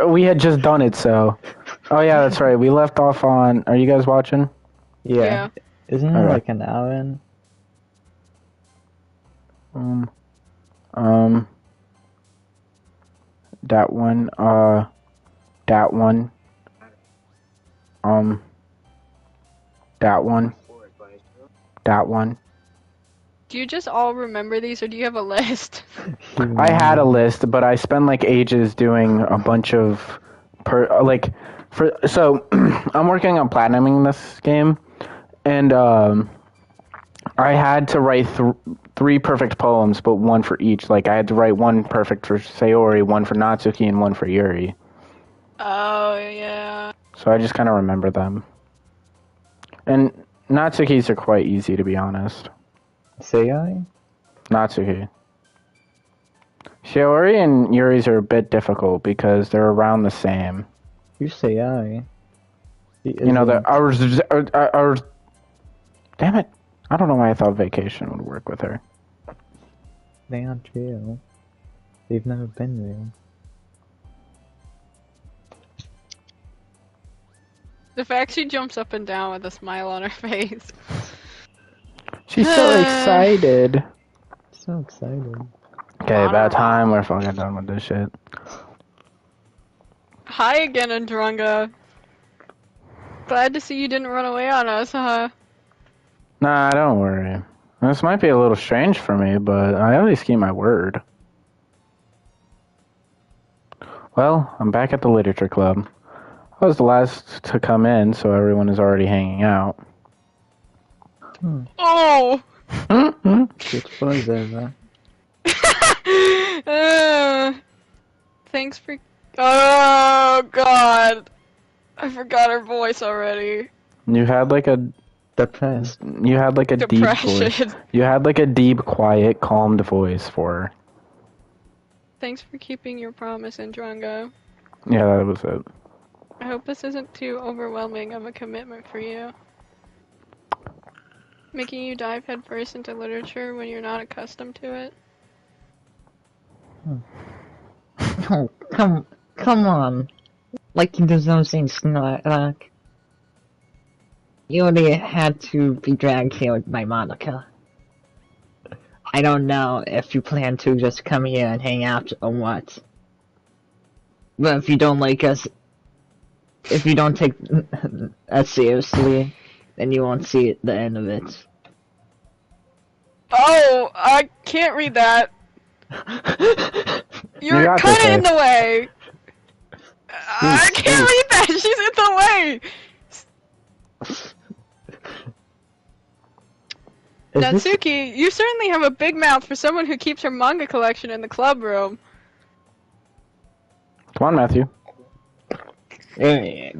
we had just done it, so. Oh yeah, that's right. We left off on. Are you guys watching? Yeah. Isn't it Okay. like an hour in? That one. That one. That one. That one. Do you just all remember these, or do you have a list? I had a list, but I spent like ages doing a bunch of so I'm working on platinuming this game, and I had to write 3 perfect poems, but one for each. Like I had to write one perfect for Sayori, one for Natsuki, and one for Yuri. Oh, yeah. So I just kind of remember them. And Natsuki's are quite easy, to be honest. Say I? Natsuki. Shiori and Yuri's are a bit difficult because they're around the same. You say I. You know, ours. Damn it. I don't know why I thought vacation would work with her. They aren't real. They've never been real. The fact she jumps up and down with a smile on her face. She's so excited. So excited. Okay, about time we're fucking done with this shit. Hi again, Andronga. Glad to see you didn't run away on us, huh? Nah, don't worry. This might be a little strange for me, but I at least keep my word. Well, I'm back at the literature club. I was the last to come in, so everyone is already hanging out. Oh! Which was over. Thanks for... Oh, God. I forgot her voice already. You had like a... Depressed. You had like a deep voice. Depression. You had like a deep, quiet, calmed voice for her. Thanks for keeping your promise, Andronga. Yeah, that was it. I hope this isn't too overwhelming of a commitment for you. Making you dive headfirst into literature when you're not accustomed to it. Oh, come on. Like there's no saying snack. You only had to be dragged here by Monica. I don't know if you plan to just come here and hang out or what. But if you don't like us, if you don't take us seriously, then you won't see the end of it. Oh, I can't read that. You're got kind of this, in the way. I can't read that. She's in the way. Natsuki, you certainly have a big mouth for someone who keeps her manga collection in the club room. Come on, Matthew. What?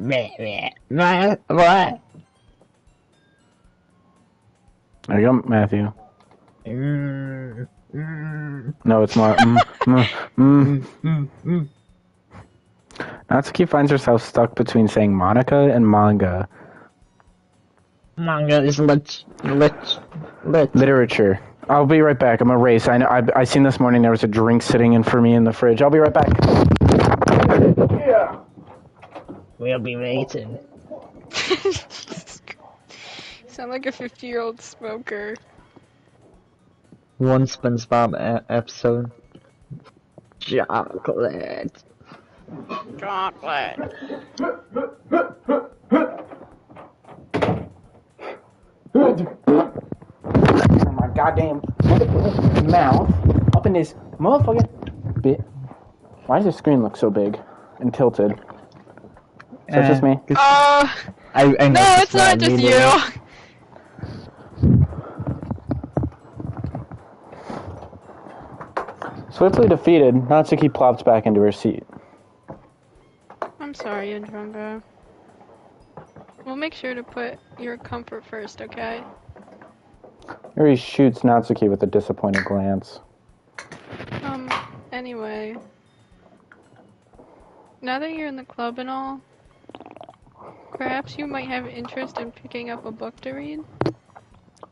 There you go, Matthew. No, it's not. Natsuki finds herself stuck between saying Monica and manga. Manga is Literature. I'll be right back. I'm a race. I seen this morning there was a drink sitting in for me in the fridge. I'll be right back. Yeah. We'll be waiting. You sound like a 50-year-old smoker. One SpongeBob episode. Chocolate. Chocolate. My goddamn mouth up in this motherfucking bit. Why does the screen look so big and tilted? Is that just me? I No, it's not just you. Swiftly defeated, Natsuki plops back into her seat. I'm sorry, Andronga. We'll make sure to put your comfort first, okay? Yuri shoots Natsuki with a disappointed glance. Anyway. Now that you're in the club and all, perhaps you might have interest in picking up a book to read?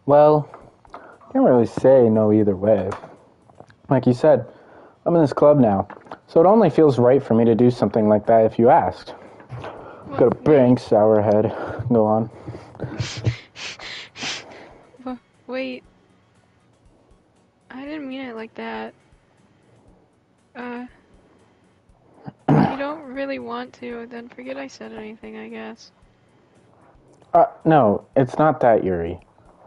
Well, I can't really say no either way. Like you said, I'm in this club now. So it only feels right for me to do something like that if you asked. Go to bank, sourhead. Go on. Wait. I didn't mean it like that. If you don't really want to, then forget I said anything, I guess. No, it's not that, Yuri.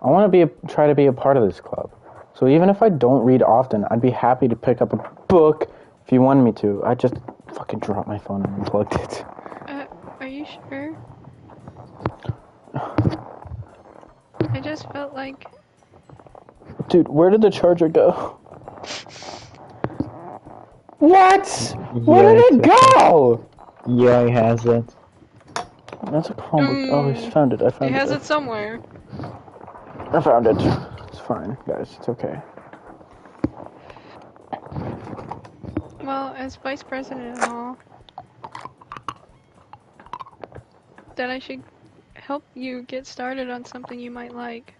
I want to try to be a part of this club. So even if I don't read often, I'd be happy to pick up a book if you wanted me to. I just fucking dropped my phone and unplugged it. Are you sure? I just felt like... Dude, where did the charger go? What? Where did it go? Yeah, he has it. That's a Chromebook. Oh, he's found it. I found it. He has it somewhere. I found it. It's fine, guys. It's okay. Well, as vice president and all, then I should help you get started on something you might like.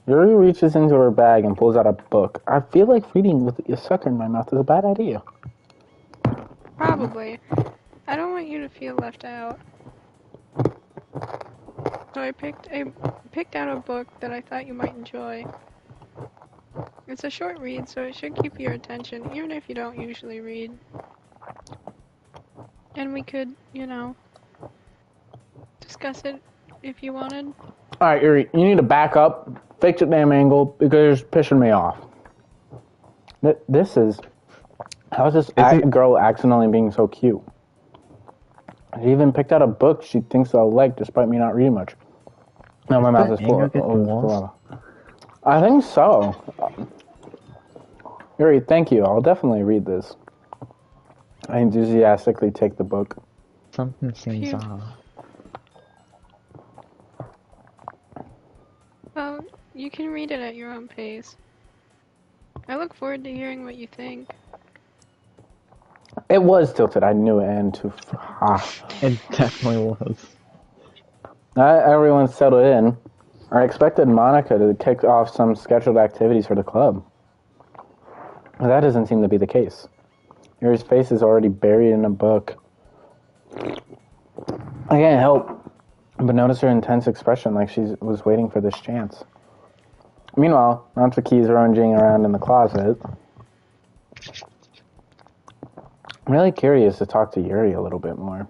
Yuri reaches into her bag and pulls out a book. I feel like reading with a sucker in my mouth is a bad idea. Probably. I don't want you to feel left out. So I picked out a book that I thought you might enjoy. It's a short read, so it should keep your attention, even if you don't usually read. And we could, discuss it if you wanted. Alright, Yuri, you need to back up, fix your damn angle, because it's pissing me off. This is... How is this girl accidentally being so cute? She even picked out a book she thinks I'll like, despite me not reading much. Now my mouth is full. I think so. Yuri, thank you. I'll definitely read this. I enthusiastically take the book. Something seems off. Well, you can read it at your own pace. I look forward to hearing what you think. It was tilted. I knew it. And It definitely was. Everyone settled in. I expected Monica to kick off some scheduled activities for the club. That doesn't seem to be the case. Yuri's face is already buried in a book. I can't help but notice her intense expression like she was waiting for this chance. Meanwhile, Natsuki's rummaging around in the closet. I'm really curious to talk to Yuri a little bit more.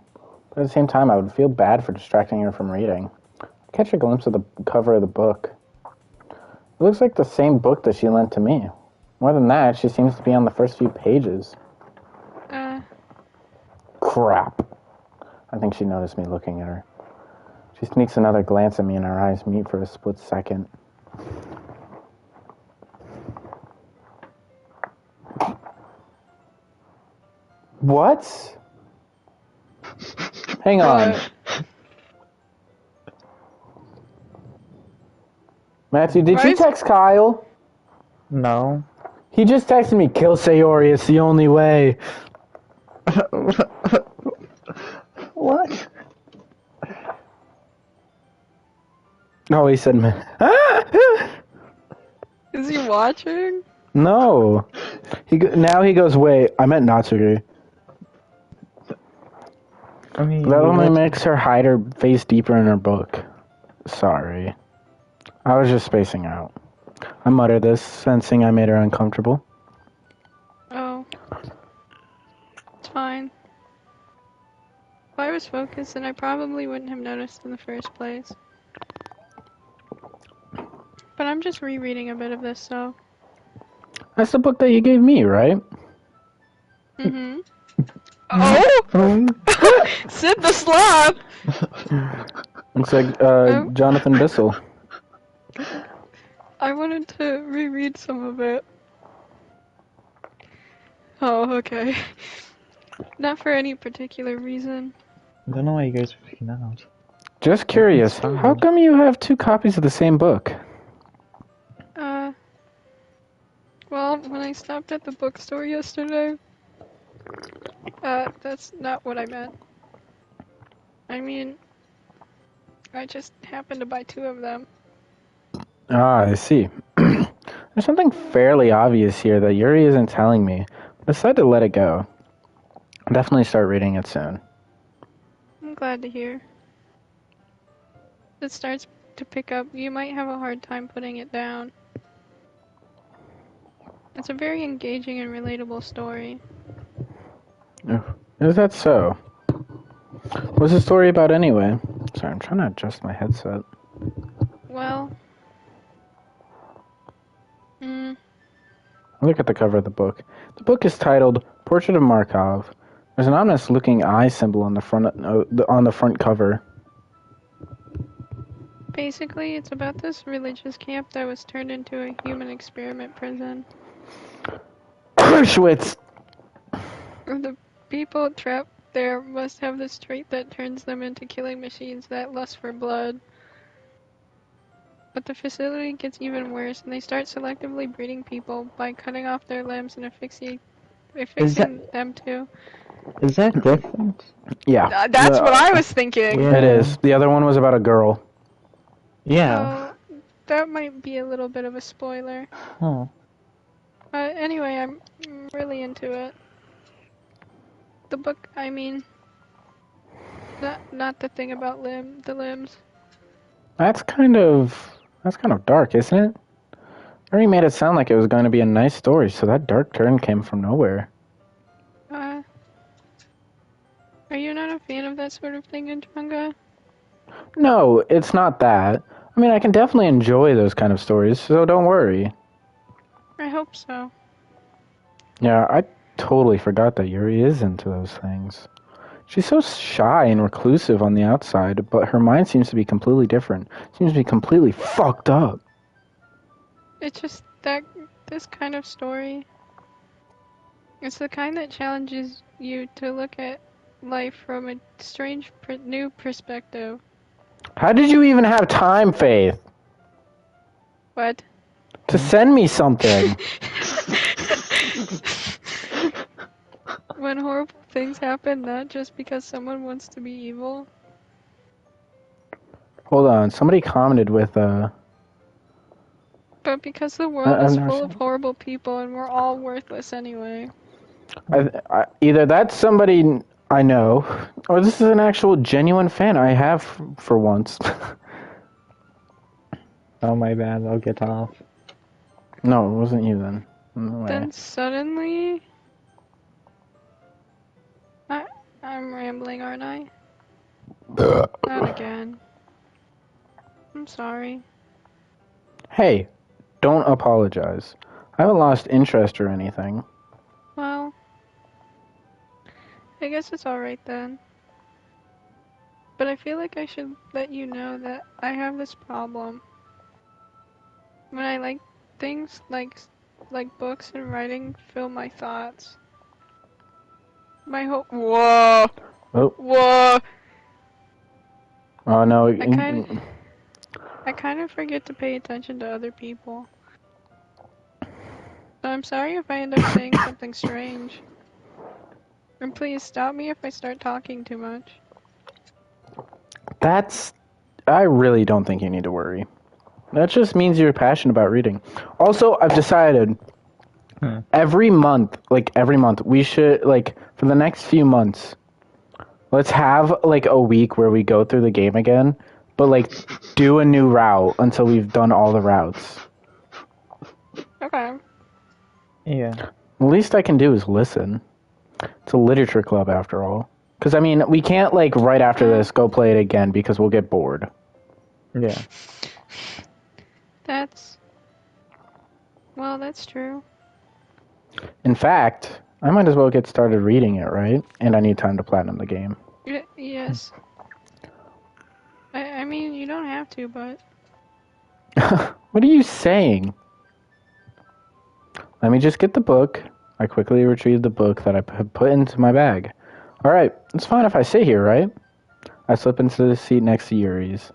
But at the same time, I would feel bad for distracting her from reading. I catch a glimpse of the cover of the book. It looks like the same book that she lent to me. More than that, she seems to be on the first few pages. Crap. I think she noticed me looking at her. She sneaks another glance at me and our eyes meet for a split second. What? Hang on. Matthew, did you text Kyle? No. He just texted me, kill Sayori, it's the only way. What? No, he said, man. Is he watching? No. Now he goes, wait, I meant Natsuki. I mean, That only makes her hide her face deeper in her book. Sorry. I was just spacing out. I muttered this, sensing I made her uncomfortable. Oh. It's fine. If I was focused, then I probably wouldn't have noticed in the first place. But I'm just rereading a bit of this, so... That's the book that you gave me, right? Mm-hmm. Oh! Sid the Slab! Looks like Jonathan Bissell. I wanted to reread some of it. Oh, okay. Not for any particular reason. I don't know why you guys are freaking out. Just curious, how come you have 2 copies of the same book? Well, when I stopped at the bookstore yesterday, that's not what I meant. I mean, I just happened to buy 2 of them. Ah, I see. There's something fairly obvious here that Yuri isn't telling me. I decided to let it go. Definitely start reading it soon. I'm glad to hear. If it starts to pick up, you might have a hard time putting it down. It's a very engaging and relatable story. Is that so? What's the story about anyway? Sorry, I'm trying to adjust my headset. Well, mm, Look at the cover of the book. The book is titled Portrait of Markov. There's an ominous-looking eye symbol on the front cover. basically, it's about this religious camp that was turned into a human experiment prison. Auschwitz! The people trapped there must have this trait that turns them into killing machines that lust for blood. But the facility gets even worse, and they start selectively breeding people by cutting off their limbs and affixing them to. Is that different? Yeah. That's what I was thinking! Yeah. It is. The other one was about a girl. Yeah. That might be a little bit of a spoiler. Huh. Anyway, I'm really into it. The book, I mean, not the thing about the limbs. That's kind of dark, isn't it? I already made it sound like it was going to be a nice story, so that dark turn came from nowhere. Are you not a fan of that sort of thing in manga? No, it's not that. I mean, I can definitely enjoy those kind of stories, so don't worry. I hope so. Yeah, I totally forgot that Yuri is into those things. She's so shy and reclusive on the outside, but her mind seems to be completely different. Seems to be completely fucked up. It's just that this kind of story, it's the kind that challenges you to look at life from a strange new perspective. How did you even have time, Faith, What? to send me something? When horrible things happen, not just because someone wants to be evil. Hold on, somebody commented with, But because the world is I've never full seen of horrible people and we're all worthless anyway. either that's somebody I know, or this is an actual genuine fan I have for once. Oh, my bad. I'll get off. No, it wasn't you then. No way. Then suddenly... I'm rambling, aren't I? Not again. I'm sorry. Hey, don't apologize. I haven't lost interest or anything. Well, I guess it's alright then. But I feel like I should let you know that I have this problem. When I like things like books and writing fill my thoughts. My whole whoa Oh, whoa. oh no. I kind of forget to pay attention to other people. So I'm sorry if I end up saying something strange. And please stop me if I start talking too much. I really don't think you need to worry. That just means you're passionate about reading. Also, I've decided every month, we should, for the next few months, let's have, a week where we go through the game again, but, do a new route until we've done all the routes. Okay. Yeah. The least I can do is listen. It's a literature club, after all. Because, I mean, we can't, right after this go play it again because we'll get bored. Yeah. That's true. In fact, I might as well get started reading it, right? And I need time to platinum the game. Yes. I mean, you don't have to, but... What are you saying? Let me just get the book. I quickly retrieved the book that I put into my bag. Alright, it's fine if I sit here, right? I slip into the seat next to Yuri's.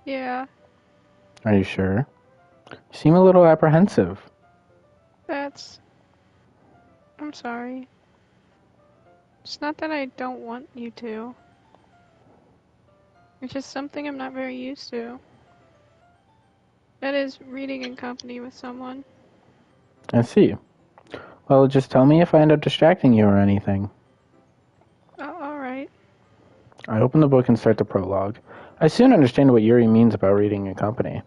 Yeah. Are you sure? You seem a little apprehensive. I'm sorry. It's not that I don't want you to. It's just something I'm not very used to. That is, reading in company with someone. I see. Well, just tell me if I end up distracting you or anything. Alright. I open the book and start the prologue. I soon understand what Yuri means about reading in company.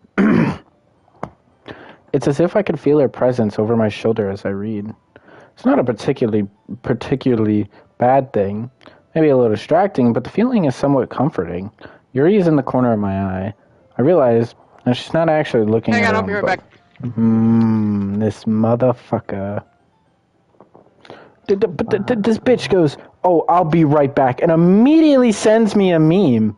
It's as if I could feel her presence over my shoulder as I read. It's not a particularly bad thing. Maybe a little distracting, but the feeling is somewhat comforting. Yuri is in the corner of my eye. I realize that she's not actually looking at her I'll own be right book. back. This motherfucker. This bitch goes, "Oh, I'll be right back," and immediately sends me a meme.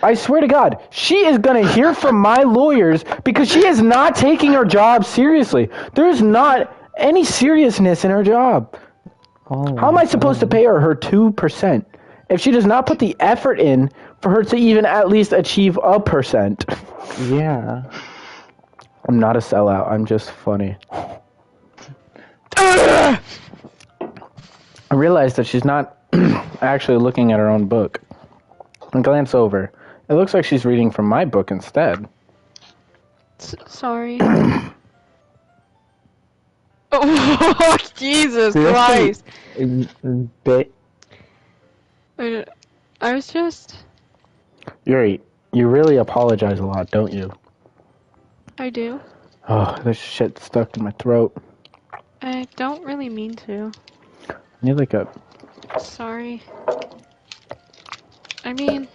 I swear to God, she is going to hear from my lawyers because she is not taking her job seriously. There's not any seriousness in her job. Oh How am my I supposed to God. pay her 2% if she does not put the effort in for her to even at least achieve 1%? Yeah. I'm not a sellout. I'm just funny. I realize that she's not actually looking at her own book. I glance over. It looks like she's reading from my book instead. Sorry. Oh, Jesus Christ! Bit. I was just... Yuri, you really apologize a lot, don't you? I do. Oh, this shit stuck in my throat. I don't really mean to. I need like a... Sorry. I mean...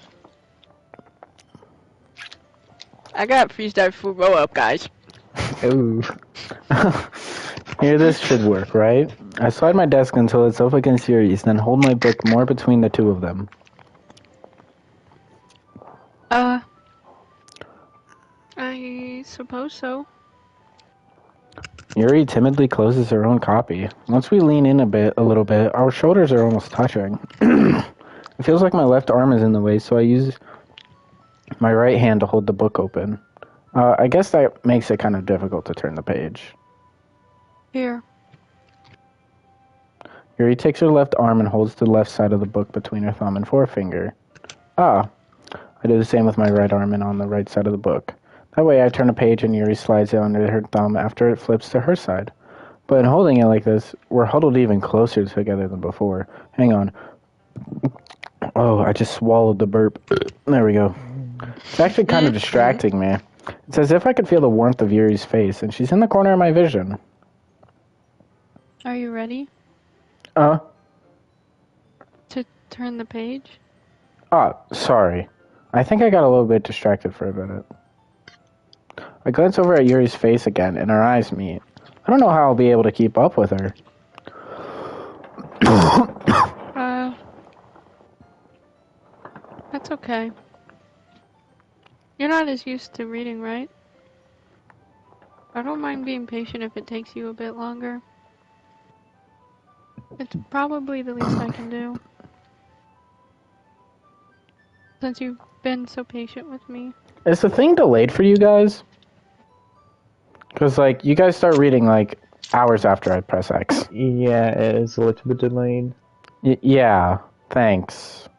I got freestyle food roll up, guys. Ooh. Here, this should work, right? I slide my desk until it's up against Yuri's, then hold my book more between the two of them. I suppose so. Yuri timidly closes her own copy. Once we lean in a little bit, our shoulders are almost touching. It feels like my left arm is in the way, so I use my right hand to hold the book open. I guess that makes it kind of difficult to turn the page. Here. Yuri takes her left arm and holds the left side of the book between her thumb and forefinger. Ah, I do the same with my right arm and on the right side of the book. That way I turn a page and Yuri slides it under her thumb after it flips to her side. But in holding it like this, we're huddled even closer together than before. Hang on. Oh, I just swallowed the burp. There we go. It's actually kind of distracting me. It's as if I could feel the warmth of Yuri's face, and she's in the corner of my vision. Are you ready Uh? to turn the page? Sorry. I think I got a little bit distracted for a minute. I glance over at Yuri's face again, and our eyes meet. I don't know how I'll be able to keep up with her. That's okay. You're not as used to reading, right? I don't mind being patient if it takes you a bit longer. It's probably the least I can do. Since you've been so patient with me. Is the thing delayed for you guys? Because, like, you guys start reading, like, hours after I press X. Yeah, it is a little bit delayed. Yeah, thanks.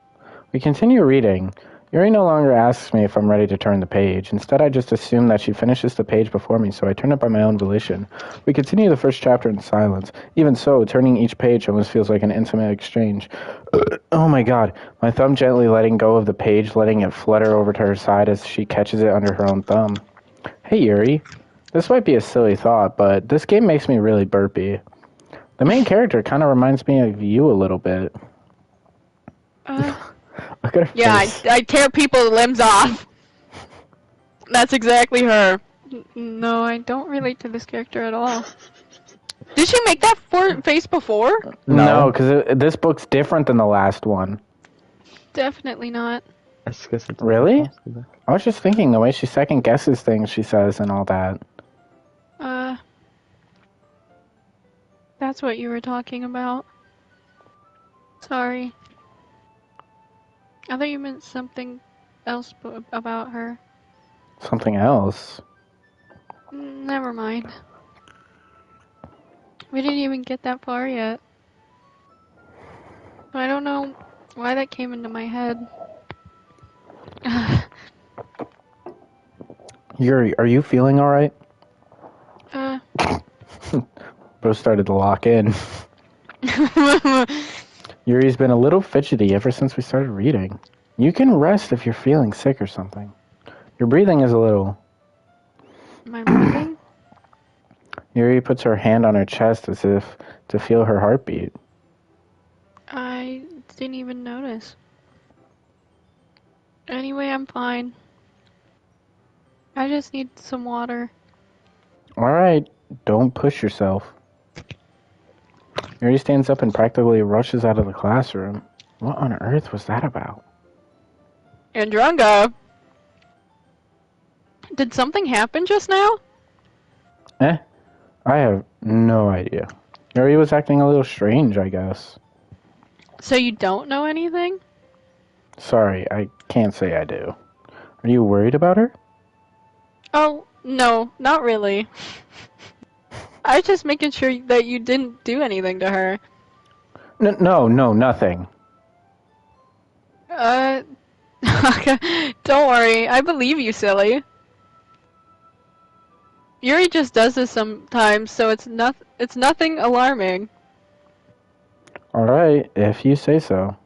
We continue reading. Yuri no longer asks me if I'm ready to turn the page. Instead, I just assume that she finishes the page before me, so I turn it by my own volition. We continue the first chapter in silence. Even so, turning each page almost feels like an intimate exchange. Oh my god. My thumb gently letting go of the page, letting it flutter over to her side as she catches it under her own thumb. Hey, Yuri. This might be a silly thought, but this game makes me really burpy. The main character kind of reminds me of you a little bit. Look at her Yeah, face. I tear people's limbs off. That's exactly her. No, I don't relate to this character at all. Did she make that face before? No, because this book's different than the last one. Definitely not. That's 'cause it's Really? impossible. I was just thinking the way she second guesses things she says and all that. That's what you were talking about. Sorry. I thought you meant something else about her. Something else. Never mind. We didn't even get that far yet. I don't know why that came into my head. Yuri, are you feeling alright? Both started to lock in. Yuri's been a little fidgety ever since we started reading. You can rest if you're feeling sick or something. Your breathing is a little... My breathing? Yuri puts her hand on her chest as if to feel her heartbeat. I didn't even notice. Anyway, I'm fine. I just need some water. Alright, don't push yourself. Yuri stands up and practically rushes out of the classroom. What on earth was that about? Andrunga! Did something happen just now? I have no idea. Yuri was acting a little strange, I guess. So you don't know anything? Sorry, I can't say I do. Are you worried about her? Oh, no, not really. I was just making sure that you didn't do anything to her. No, nothing. Don't worry, I believe you, silly. Yuri just does this sometimes, so it's nothing alarming. Alright, if you say so.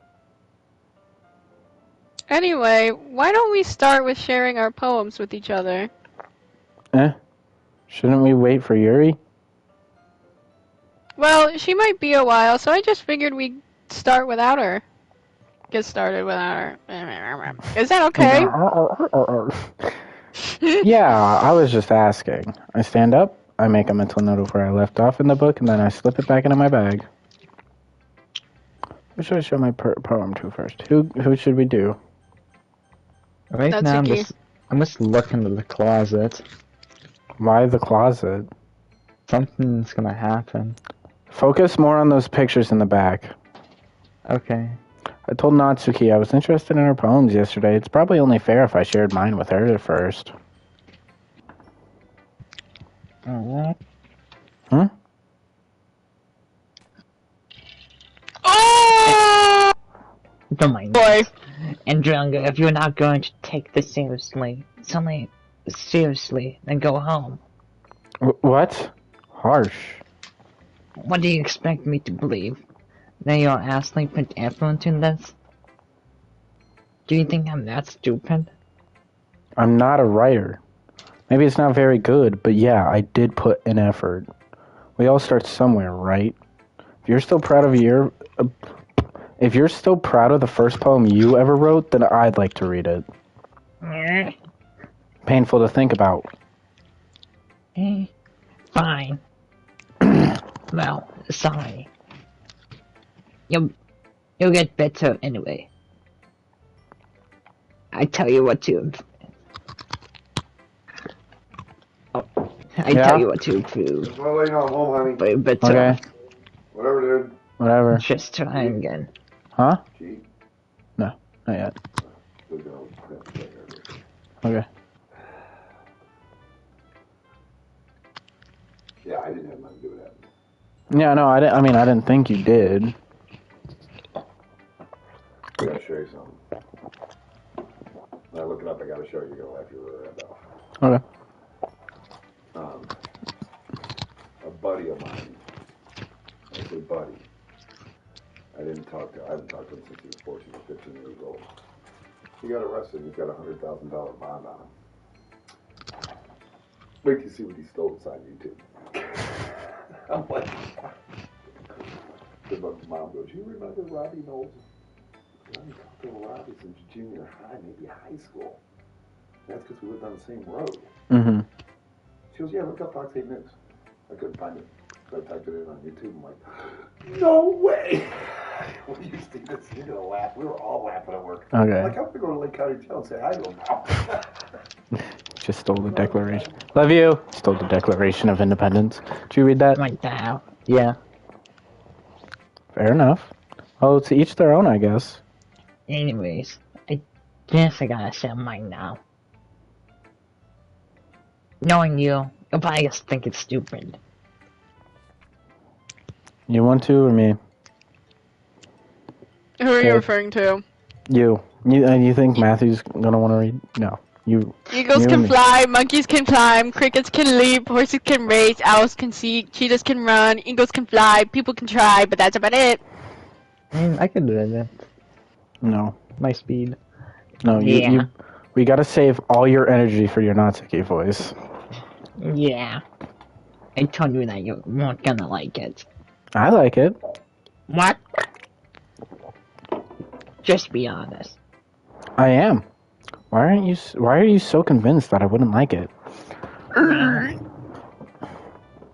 Anyway, why don't we start with sharing our poems with each other? Shouldn't we wait for Yuri? Well, she might be a while, so I just figured we'd start without her. Get started without her. Is that okay? Yeah, I was just asking. I stand up, I make a mental note of where I left off in the book, and then I slip it back into my bag. Who should I show my poem to first? Who should we do? Right That's now, okay. I'm just looking in the closet. Why the closet? Something's gonna happen. Focus more on those pictures in the back. Okay. I told Natsuki I was interested in her poems yesterday. It's probably only fair if I shared mine with her first. Alright. Oh! Don't mind Boy. me. Andrunga, if you're not going to take this seriously, then go home. What? Harsh. What do you expect me to believe? That you're asking for effort in this? Do you think I'm that stupid? I'm not a writer. Maybe it's not very good, but yeah, I did put an effort. We all start somewhere, right? If you're still proud of the first poem you ever wrote, then I'd like to read it. Painful to think about. Fine. Well, sorry. You'll get better anyway. I tell you what to. Yeah? tell you what to improve. Just want to let you know I'm home, honey. But Okay. Whatever, dude. Whatever. just try again. Huh? Gee. No, not yet. Still going. Okay. Yeah, I didn't have nothing to do with that. Yeah, no, I didn't think you did. I gotta show you something. When I look it up, I gotta show you. You're gonna laugh your head off. Okay. A buddy of mine. I say buddy. I haven't talked to him since he was 14 or 15 years old. He got arrested. He's got a $100,000 bond on him. Wait till you see what he stole inside YouTube. I'm like, my mom goes, you remember Robbie Knowles? I haven't talked to Robbie since junior high, maybe high school. That's because we lived on the same road. Mm-hmm. She goes, yeah, look up Fox 8 News. I couldn't find it. So I typed it in on YouTube. I'm like, no way! When you see this, you're going to laugh. We were all laughing at work. Okay. I'm like, I'm going to go to Lake County Jail and say hi to him now. Just stole the Declaration. Love you. Stole the Declaration of Independence. Did you read that? Like that. Yeah. Fair enough. Well, to each their own, I guess. Anyways, I guess I gotta say mine now. Knowing you'll probably just think it's stupid. You want to or me? Who are Okay. you referring to? You think Matthew's gonna want to read? No. You. Eagles you can and me. fly, monkeys can climb, crickets can leap, horses can race, owls can see, cheetahs can run, eagles can fly, people can try, but that's about it. I mean, I could do that. No. My speed. No, Yeah. we gotta save all your energy for your Natsuki voice. Yeah. I told you that you weren't gonna like it. I like it. What? Just be honest. I am. Why are you so convinced that I wouldn't like it?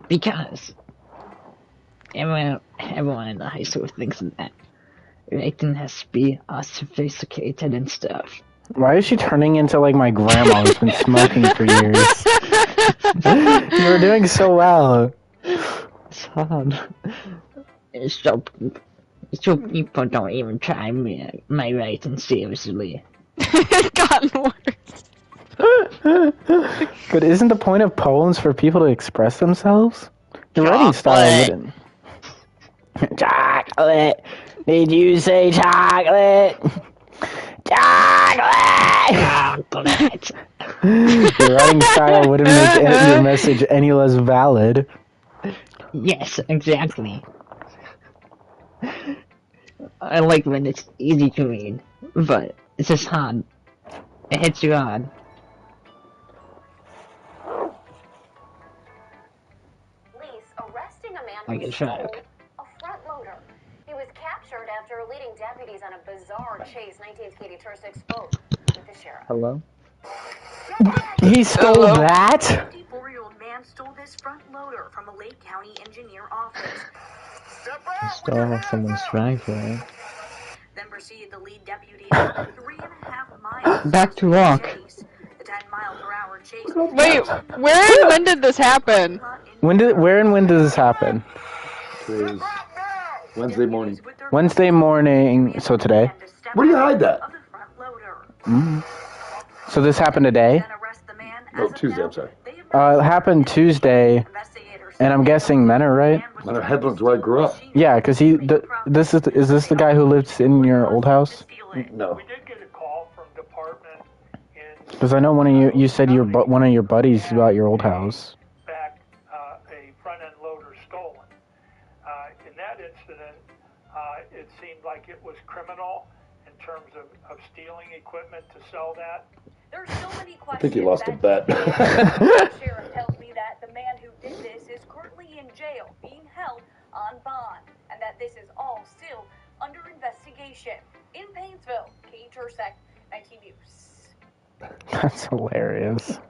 Because everyone in the high school thinks that writing has to be sophisticated and stuff. Why is she turning into like my grandma who's been smoking for years? You were doing so well. It's hard. So people don't even try my writing seriously. It's gotten worse. But isn't the point of poems for people to express themselves? Your writing style Chocolate. wouldn't. Chocolate. Did you say chocolate? Chocolate. Chocolate. Your writing style wouldn't make your message any less valid. Yes, exactly. I like when it's easy to read, but it's just hard. It hits you hard. Police arresting a man Like who a stole shark. a front loader. He was captured after leading deputies on a bizarre chase. 19th Katie Tursick spoke with the sheriff. Hello? He stole that? 54-year-old man stole this front loader from a Lake County engineer office. I stole someone's driveway. Then proceeded to lead deputies on a 3.5 miles. Back to walk. Chase. The 10-mile-per-hour chase. Wait, where and when did this happen? Where and when does this happen? Today's Wednesday morning. Wednesday morning. So today. Where do you hide that? So this happened today. Oh, Tuesday, I'm sorry. It happened Tuesday, and I'm guessing men are right. Manor Headlands where I grew up. Yeah, because is this the guy who lives in your old house? No. We did get a call from department in Because I know you said one of your buddies about your old house. fact a front end loader stolen. In that incident, it seemed like it was criminal in terms of stealing equipment to sell that. There's so many questions. I think he lost a bet. The sheriff tells me that the man who did this is currently in jail, being held on bond, and that this is all still under investigation. In Painesville, Katie Tursek, 19 News. That's hilarious.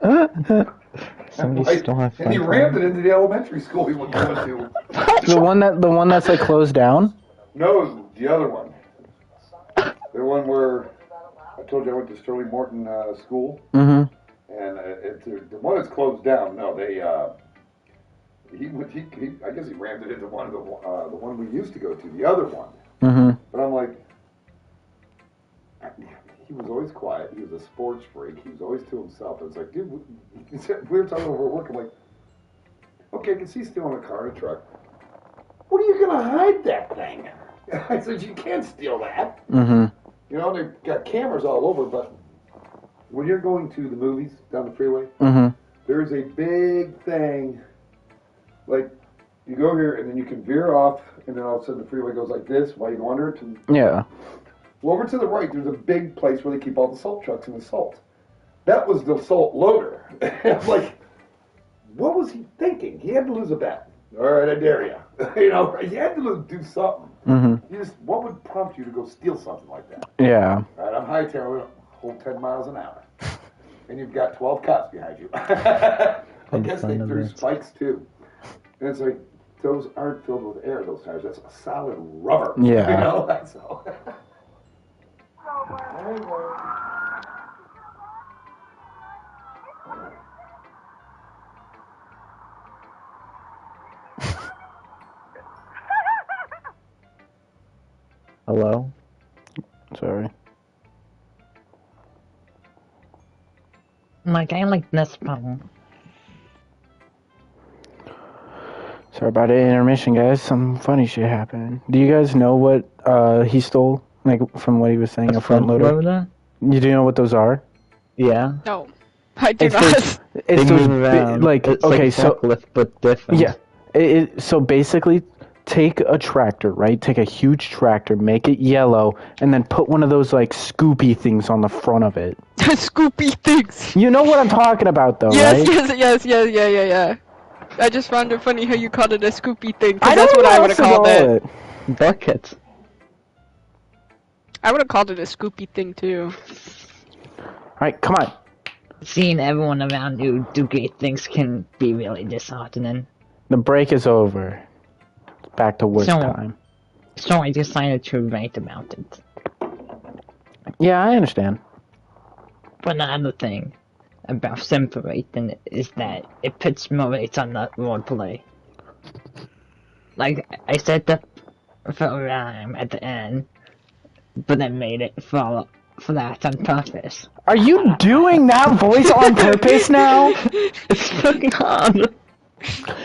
Somebody stole my And he front rammed door. it into the elementary school he was going to. the one that's like closed down. No, the other one. The one where I told you I went to Sterling Morton school, Mm-hmm. and the one that's closed down. No, they I guess he rammed it into one of the one we used to go to, the other one. Mm-hmm. But I'm like, he was always quiet. He was a sports freak. He was always to himself. And it's like, dude, we were talking over work. I'm like, okay, I can see stealing a car and a truck. Where are you gonna hide that thing? I said, you can't steal that. Mm-hmm. You know, they've got cameras all over, but when you're going to the movies down the freeway, Mm-hmm. there's a big thing, like, you go here and then you can veer off, and then all of a sudden the freeway goes like this while you go under it. Yeah. Well, over to the right, there's a big place where they keep all the salt trucks and the salt. That was the salt loader. I'm like, what was he thinking? He had to lose a bet. All right, I dare you. You know, he had to do something. Mm-hmm. What would prompt you to go steal something like that? Yeah. All right, I'm hightailing, hold 10 miles an hour. And you've got 12 cops behind you. I guess they threw spikes too. And it's like, those aren't filled with air, those tires. That's a solid rubber. Yeah. You know, that's all. Hello? Sorry. Like, I like this one. Sorry about the intermission, guys. Some funny shit happened. Do you guys know what he stole? Like from what he was saying, a front loader. You do know what those are? Yeah. No, I do It's not. those, They it's those move around. like It's okay, like so forklift, but different. yeah, so basically, take a tractor, right? Take a huge tractor, make it yellow, and then put one of those like scoopy things on the front of it. Scoopy things. You know what I'm talking about, though, Yes, right? yeah. I just found it funny how you called it a scoopy thing, I because don't that's know what I what would else have to called call it. it. Bucket. I would have called it a scoopy thing too. All right, come on. Seeing everyone around you do great things can be really disheartening. The break is over. Back to work So- time. So I decided to write about it. Yeah, I understand. But another thing about separating is that it puts more weight on the roleplay. Like, I set up for a rhyme at the end, but I made it fall flat on purpose. Are you doing that voice on purpose now? It's fucking hard!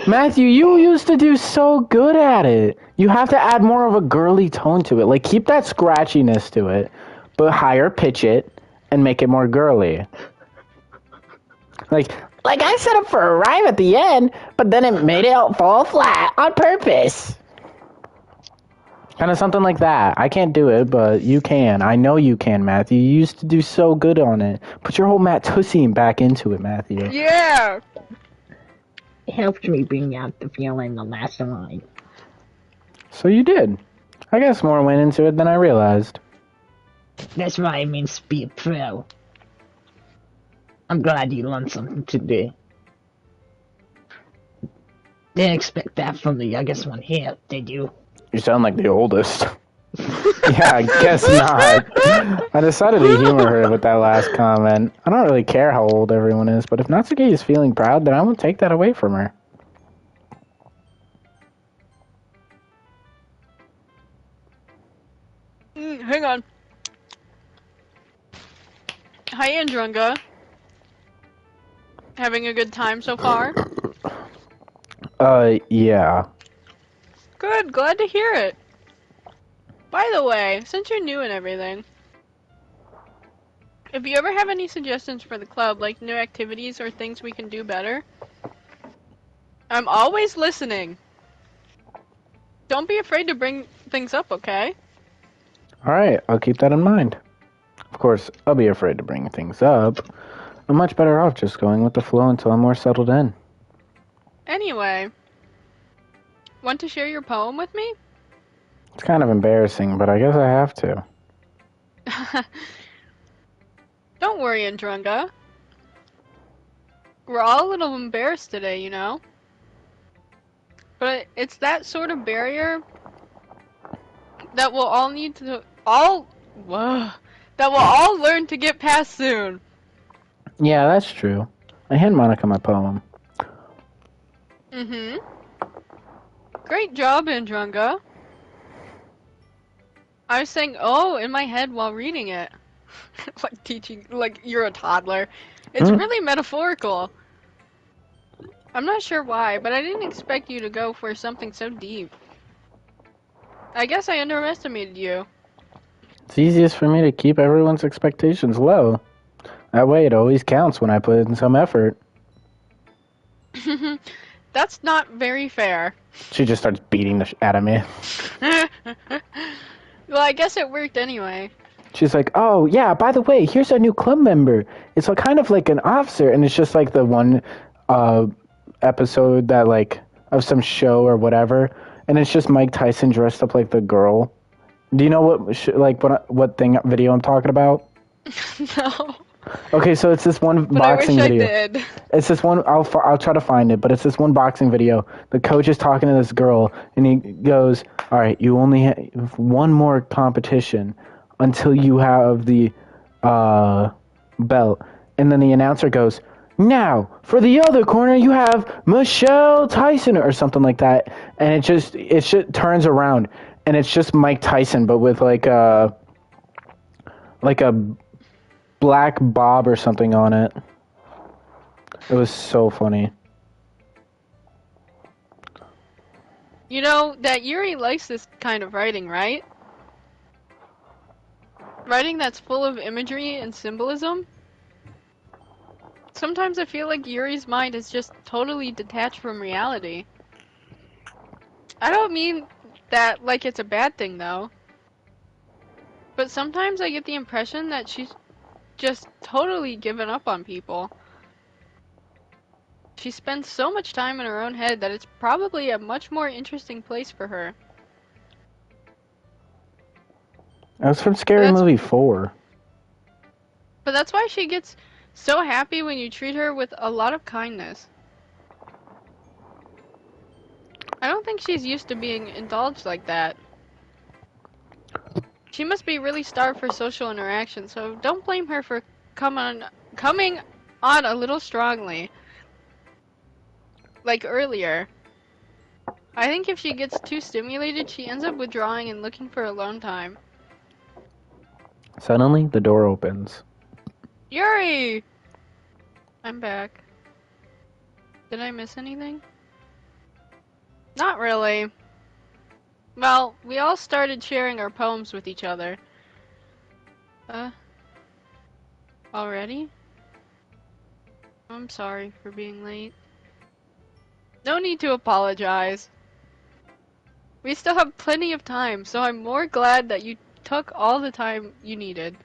Matthew, you used to do so good at it. You have to add more of a girly tone to it. Like, keep that scratchiness to it, but higher pitch it and make it more girly. Like I set up for a rhyme at the end, but then it made it fall flat on purpose. Kind of something like that. I can't do it, but you can. I know you can, Matthew. You used to do so good on it. Put your whole Matt Tussing back into it, Matthew. Yeah! It helped me bring out the feeling the last line. So you did. I guess more went into it than I realized. That's why it means be a pro. I'm glad you learned something today. Didn't expect that from the youngest one here, did you? You sound like the oldest. Yeah, I guess not. I decided to humor her with that last comment. I don't really care how old everyone is, but if Natsuki is feeling proud, then I won't take that away from her. Hang on. Hi, Andrunga. Having a good time so far? Yeah. Good, glad to hear it. By the way, since you're new and everything, if you ever have any suggestions for the club, like new activities or things we can do better, I'm always listening. Don't be afraid to bring things up, okay? Alright, I'll keep that in mind. Of course, I'll be afraid to bring things up. I'm much better off just going with the flow until I'm more settled in. Anyway, want to share your poem with me? It's kind of embarrassing, but I guess I have to. Don't worry, Andrunga. We're all a little embarrassed today, you know? But it's that sort of barrier that we'll all need to that we'll all learn to get past soon. Yeah, that's true. I hand Monica my poem. Mm-hmm. Great job, Andrunga. I was saying "oh" in my head while reading it. Like teaching, like you're a toddler. It's really metaphorical. I'm not sure why, but I didn't expect you to go for something so deep. I guess I underestimated you. It's easiest for me to keep everyone's expectations low. That way it always counts when I put in some effort. That's not very fair. She just starts beating the out of me. Well, I guess it worked anyway. She's like, oh, yeah, by the way, here's our new club member. It's kind of like an officer, and it's just like the one episode that, like, of some show or whatever, and it's just Mike Tyson dressed up like the girl. Do you know what video I'm talking about? No. Okay, so it's this one But boxing I wish video. I did. It's this one. I'll try to find it, but it's this one boxing video. The coach is talking to this girl, and he goes, "All right, you only have one more competition until you have the belt." And then the announcer goes, "Now for the other corner, you have Michelle Tyson or something like that." And it just turns around, and it's just Mike Tyson, but with like a black bob or something on it. It was so funny. You know that Yuri likes this kind of writing, right? Writing that's full of imagery and symbolism. sometimes I feel like Yuri's mind is just totally detached from reality. I don't mean that like it's a bad thing, though. But sometimes I get the impression that she's just totally given up on people. She spends so much time in her own head that it's probably a much more interesting place for her. That was from Scary Movie 4. But that's why she gets so happy when you treat her with a lot of kindness. I don't think she's used to being indulged like that. She must be really starved for social interaction, so don't blame her for coming on a little strongly. Like earlier. I think if she gets too stimulated, she ends up withdrawing and looking for alone time. Suddenly, the door opens. Yuri! I'm back. Did I miss anything? Not really. Well, we all started sharing our poems with each other. Already? I'm sorry for being late. No need to apologize. We still have plenty of time, so I'm more glad that you took all the time you needed.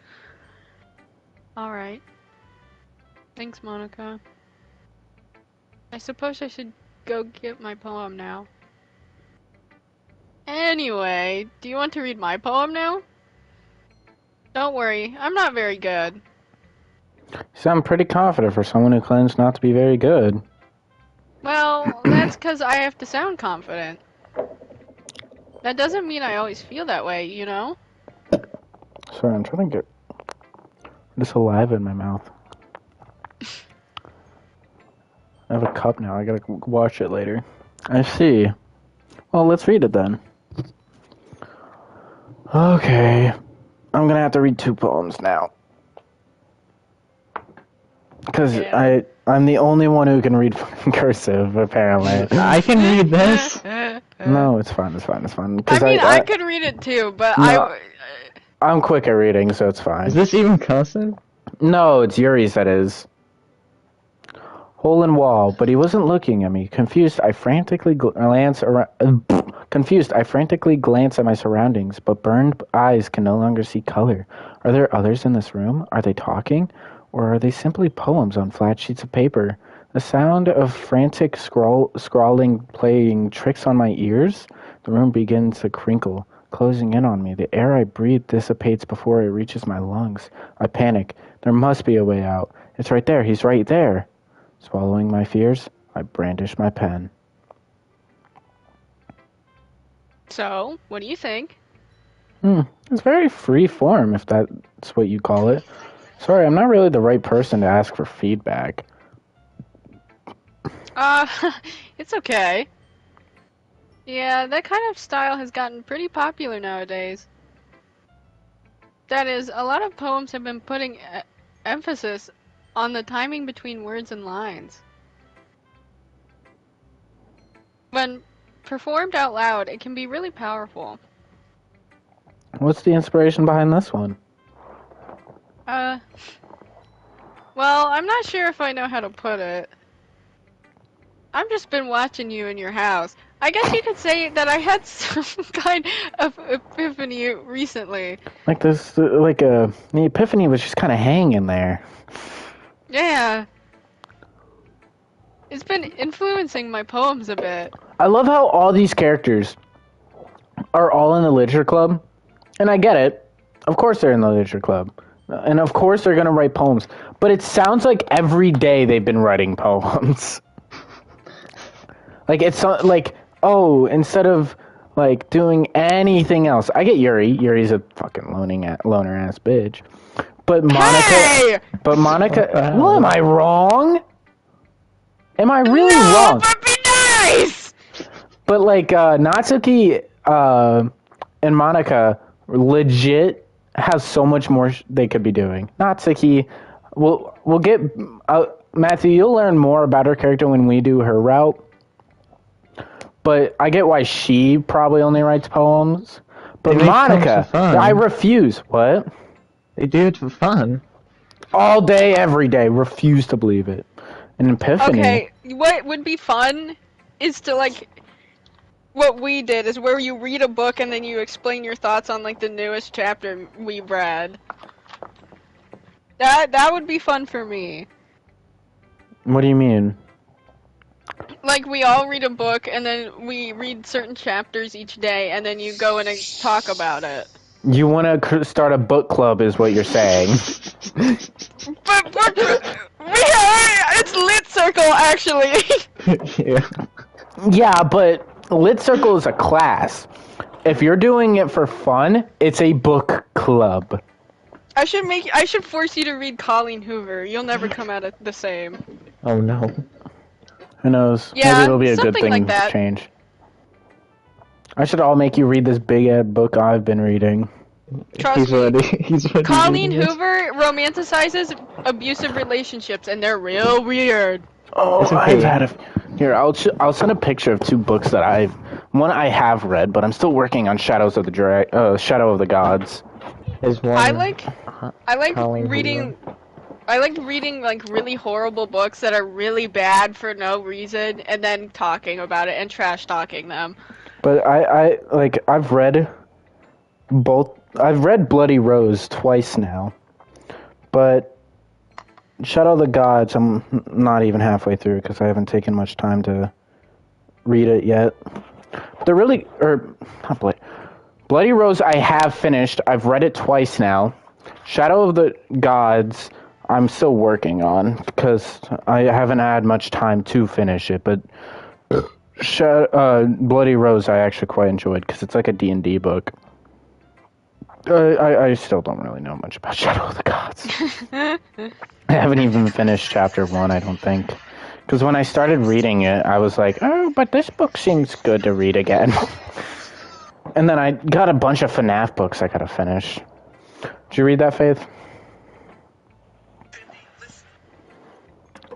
Alright. Thanks, Monica. I suppose I should go get my poem now. Anyway, do you want to read my poem now? Don't worry, I'm not very good. You sound pretty confident for someone who claims not to be very good. Well, that's because I have to sound confident. That doesn't mean I always feel that way, you know? Sorry, I'm trying to get this saliva in my mouth. I have a cup now. I gotta wash it later. I see. Well, let's read it then. Okay. I'm gonna have to read 2 poems now. Because I'm the only one who can read fucking cursive, apparently. I can read this. No, it's fine. I mean, I could read it too, but no, I'm quick at reading, so it's fine. Is this even cursive? No, it's Yuri's that is. Hole in wall, but he wasn't looking at me. Confused, I frantically glance around. Confused, I frantically glance at my surroundings, but burned eyes can no longer see color. Are there others in this room? Are they talking? Or are they simply poems on flat sheets of paper? The sound of frantic scrawling playing tricks on my ears? The room begins to crinkle, closing in on me. The air I breathe dissipates before it reaches my lungs. I panic. There must be a way out. It's right there. He's right there. Swallowing my fears, I brandish my pen. So, what do you think? It's very free form, if that's what you call it. Sorry, I'm not really the right person to ask for feedback. It's okay. Yeah, that kind of style has gotten pretty popular nowadays. That is, a lot of poems have been putting emphasis on the timing between words and lines. When performed out loud, it can be really powerful. What's the inspiration behind this one? Well, I'm not sure if I know how to put it. I've just been watching you in your house. I guess you could say that I had some kind of epiphany recently. Like this, the epiphany was just kind of hanging there. Yeah. It's been influencing my poems a bit. I love how all these characters are all in the literature club. And I get it. Of course they're in the literature club. And of course they're going to write poems. But it sounds like every day they've been writing poems. Like, it's like, oh, instead of, like, doing anything else. I get Yuri. Yuri's a fucking loner ass bitch. But Monica... Hey! But Monica... Well, am I wrong? Am I really wrong? But be nice! But, like, Natsuki and Monica legit have so much more they could be doing. Natsuki... We'll get... Matthew, you'll learn more about her character when we do her route. But I get why she probably only writes poems. But Monica, I refuse. What? They do it for fun. All day, every day. Refuse to believe it. An epiphany. Okay, what would be fun is to, like, what we did is where you read a book and then you explain your thoughts on, like, the newest chapter we read. That would be fun for me. What do you mean? Like, we all read a book and then we read certain chapters each day and then you go in and talk about it. You want to start a book club, is what you're saying. But it's Lit Circle, actually. Yeah. Yeah, but Lit Circle is a class. If you're doing it for fun, it's a book club. I should force you to read Colleen Hoover. You'll never come out the same. Oh no. Who knows? Yeah, Maybe it'll be a good something thing like to that. change. I should all make you read this big-ass book I've been reading. Trust me. He's ready. Colleen Hoover romanticizes abusive relationships, and they're real weird. Oh, It's okay. I've had a... Here, I'll send a picture of 2 books that one I have read, but I'm still working on Shadow of the Gods. There's one. I like Colleen reading. I like reading like really horrible books that are really bad for no reason, and then talking about it and trash talking them. But I've read both. I've read Bloody Rose twice now, but Shadow of the Gods I'm not even halfway through because I haven't taken much time to read it yet. They're really not Bloody Rose I have finished. I've read it twice now. Shadow of the Gods I'm still working on because I haven't had much time to finish it, but Bloody Rose I actually quite enjoyed because it's like a D&D book. I still don't really know much about Shadow of the Gods. I haven't even finished chapter 1, I don't think. Because when I started reading it, I was like, oh, but this book seems good to read again. And then I got a bunch of FNAF books I gotta finish. Did you read that, Faith?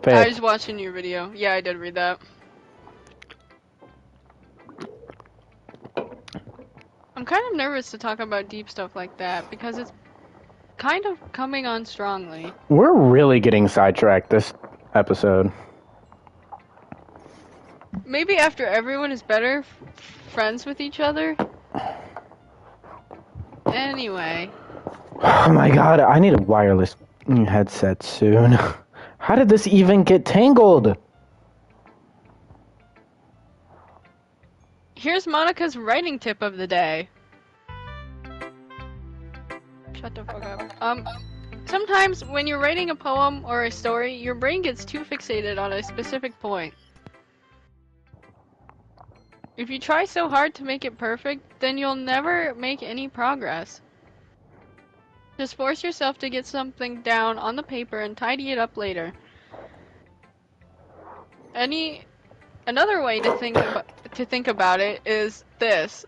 I was watching your video. Yeah, I did read that. I'm kind of nervous to talk about deep stuff like that because it's kind of coming on strongly. We're really getting sidetracked this episode. Maybe after everyone is better friends with each other. Anyway. Oh my god, I need a wireless headset soon. How did this even get tangled? Here's Monica's writing tip of the day. Shut the fuck up. Sometimes when you're writing a poem or a story, your brain gets too fixated on a specific point. If you try so hard to make it perfect, then you'll never make any progress. Just force yourself to get something down on the paper and tidy it up later. Another way to think about it is this.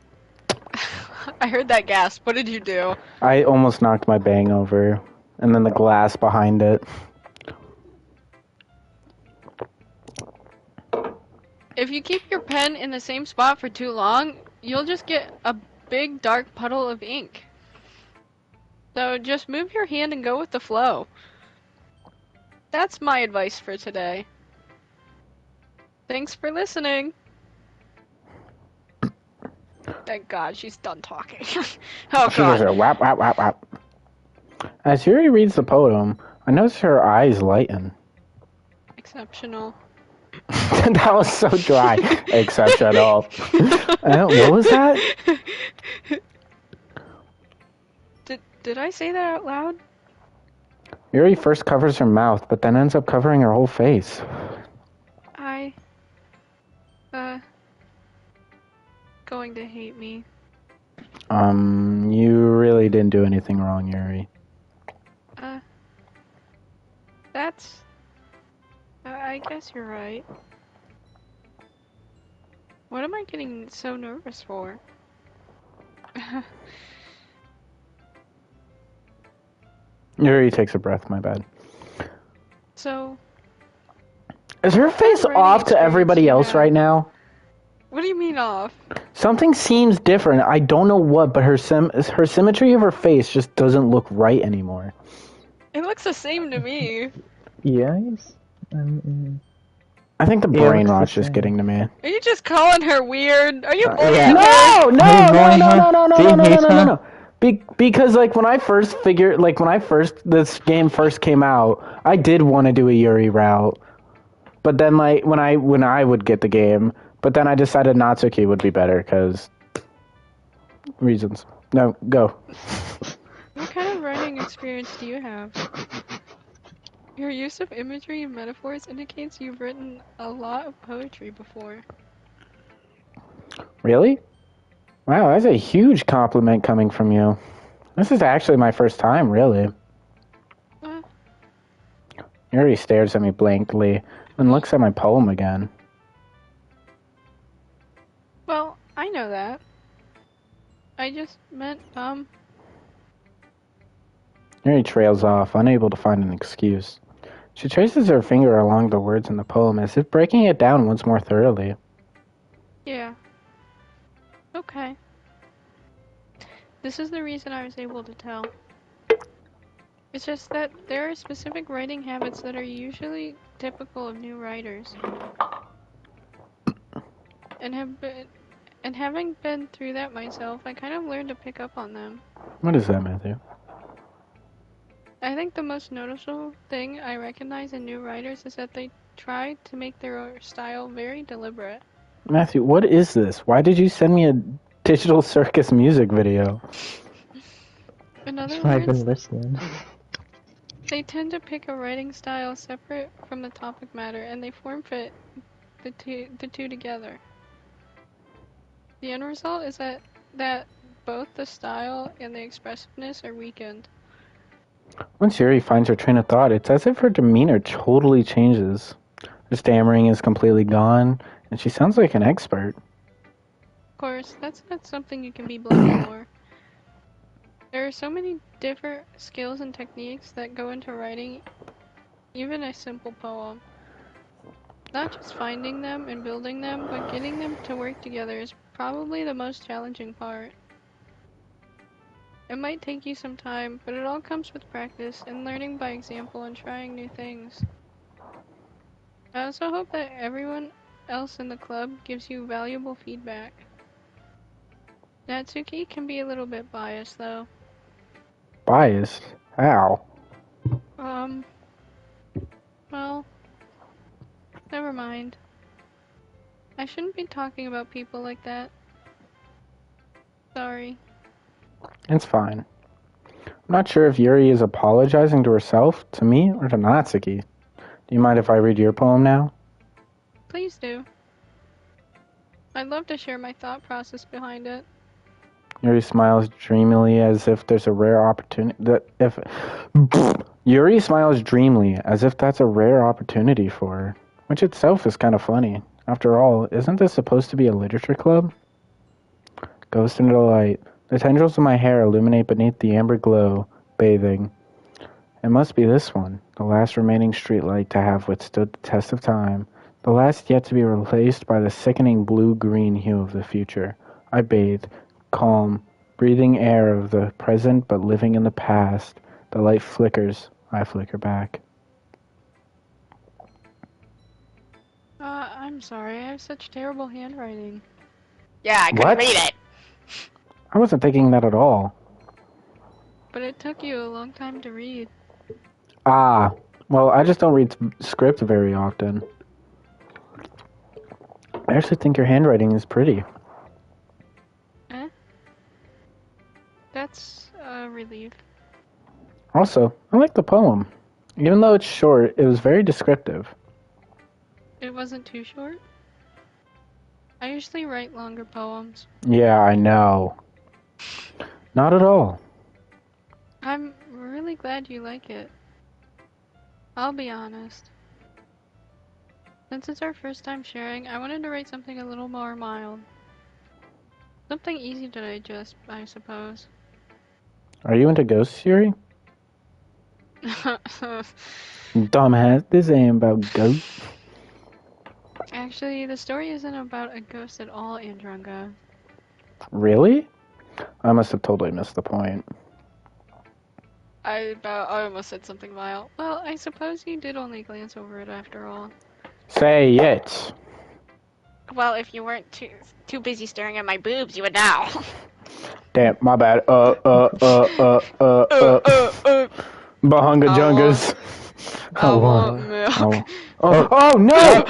I heard that gasp. What did you do? I almost knocked my bang over, and then the glass behind it. If you keep your pen in the same spot for too long, you'll just get a big dark puddle of ink. So just move your hand and go with the flow. That's my advice for today. Thanks for listening. Thank God she's done talking. Oh She goes, God. whap, whap, whap, whap. As Yuri reads the poem, I notice her eyes lighten. Exceptional. That was so dry. Exceptional. What was that? Did I say that out loud? Yuri first covers her mouth, but then ends up covering her whole face. Going to hate me. You really didn't do anything wrong, Yuri. I guess you're right. What am I getting so nervous for? Yuri takes a breath, my bad. So... Is her face Already off to everybody else experienced right now? What do you mean off? Something seems different. I don't know what, but her symmetry of her face just doesn't look right anymore. It looks the same to me. Yes? I think the Yeah, it brain looks the rot's just same. getting to me. Are you just calling her weird? Are you bullying yeah. her? No, no, Are you no, bullying no, her? no, no, no, Do you no, no, no, hate no, no, her? no. Because like when I first this game first came out, I did want to do a Yuri route, but then like when I would get the game, but then I decided Natsuki would be better because reasons. No, go. What kind of writing experience do you have? Your use of imagery and metaphors indicates you've written a lot of poetry before. Really? Wow, that's a huge compliment coming from you. This is actually my first time, really. Uh, Yuri stares at me blankly and looks at my poem again. well, I know that. I just meant, Yuri trails off, unable to find an excuse. She traces her finger along the words in the poem as if breaking it down once more thoroughly. yeah. Okay. This is the reason I was able to tell. It's just that there are specific writing habits that are usually typical of new writers. And having been through that myself, I kind of learned to pick up on them. What is that, Matthew? I think the most noticeable thing I recognize in new writers is that they try to make their style very deliberate. Matthew, what is this? Why did you send me a Digital Circus music video? In other I've words, been listening. they tend to pick a writing style separate from the topic matter, and they form fit the two together. The end result is that both the style and the expressiveness are weakened. Once Yuri finds her train of thought, it's as if her demeanor totally changes. Her stammering is completely gone, and she sounds like an expert. Of course, that's not something you can be blamed for. There are so many different skills and techniques that go into writing even a simple poem. Not just finding them and building them, but getting them to work together is probably the most challenging part. It might take you some time, but it all comes with practice and learning by example and trying new things. I also hope that everyone else in the club gives you valuable feedback. Natsuki can be a little bit biased, though. Biased? How? Well, never mind. I shouldn't be talking about people like that. Sorry. It's fine. I'm not sure if Yuri is apologizing to herself, to me, or to Natsuki. Do you mind if I read your poem now? Please do. I'd love to share my thought process behind it. Yuri smiles dreamily as if there's a rare opportunity Yuri smiles dreamily as if that's a rare opportunity for her, which itself is kind of funny. After all, isn't this supposed to be a literature club? Ghost into the light. The tendrils of my hair illuminate beneath the amber glow, bathing. It must be this one, the last remaining streetlight to have withstood the test of time, the last yet to be replaced by the sickening blue-green hue of the future. I bathe, calm, breathing air of the present but living in the past. The light flickers. I flicker back. I'm sorry, I have such terrible handwriting. Yeah, I couldn't What? read it. I wasn't thinking that at all. But it took you a long time to read. Ah, well, I just don't read script very often. I actually think your handwriting is pretty. Eh? That's a relief. Also, I like the poem. Even though it's short, it was very descriptive. It wasn't too short? I usually write longer poems. Yeah, I know. Not at all. I'm really glad you like it. I'll be honest. Since it's our first time sharing, I wanted to write something a little more mild. Something easy to digest, I suppose. Are you into ghosts, Yuri? Dumbass, this ain't about ghosts. Actually, the story isn't about a ghost at all, Andrunga. Really? I must have totally missed the point. I almost said something vile. Well, I suppose you did only glance over it after all. Say it. Well, if you weren't too busy staring at my boobs, you would know. Damn, my bad. Bahunga Jungas. I want Oh, milk. Oh no!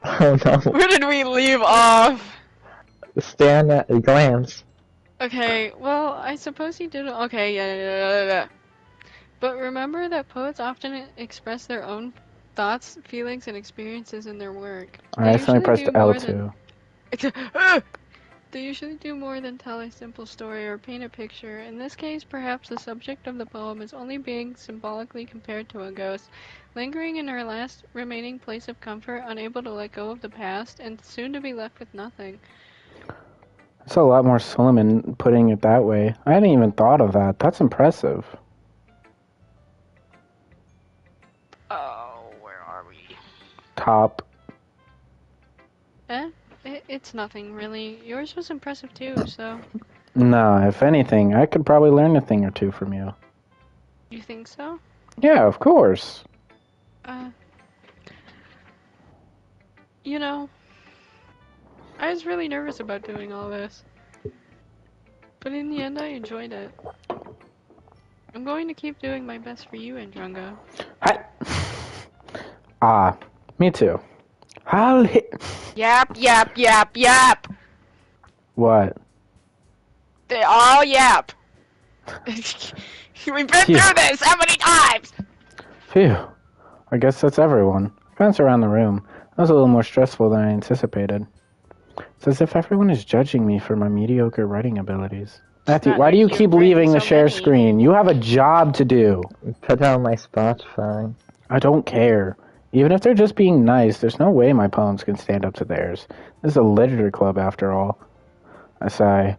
oh no. Where did we leave off? Stand at a glance. Okay, well, I suppose you did. Okay, yeah. But remember that poets often express their own thoughts, feelings, and experiences in their work. I accidentally pressed L2. They usually do more than tell a simple story or paint a picture. In this case, perhaps the subject of the poem is only being symbolically compared to a ghost, lingering in her last remaining place of comfort, unable to let go of the past, and soon to be left with nothing. That's a lot more Solomon putting it that way. I hadn't even thought of that. That's impressive. Oh, where are we? Top. It's nothing, really. Yours was impressive too, so... No, if anything, I could probably learn a thing or two from you. You think so? Yeah, of course. You know, I was really nervous about doing all this. But in the end, I enjoyed it. I'm going to keep doing my best for you, Andrunga. Ah, me too. Yap. What? They all yap. We've been through this how many times? Phew. I guess that's everyone. I glanced around the room. That was a little more stressful than I anticipated. It's as if everyone is judging me for my mediocre writing abilities. Matthew, why do you keep leaving the share screen? You have a job to do. Put on my Spotify. I don't care. Even if they're just being nice, there's no way my poems can stand up to theirs. This is a literature club, after all. I sigh.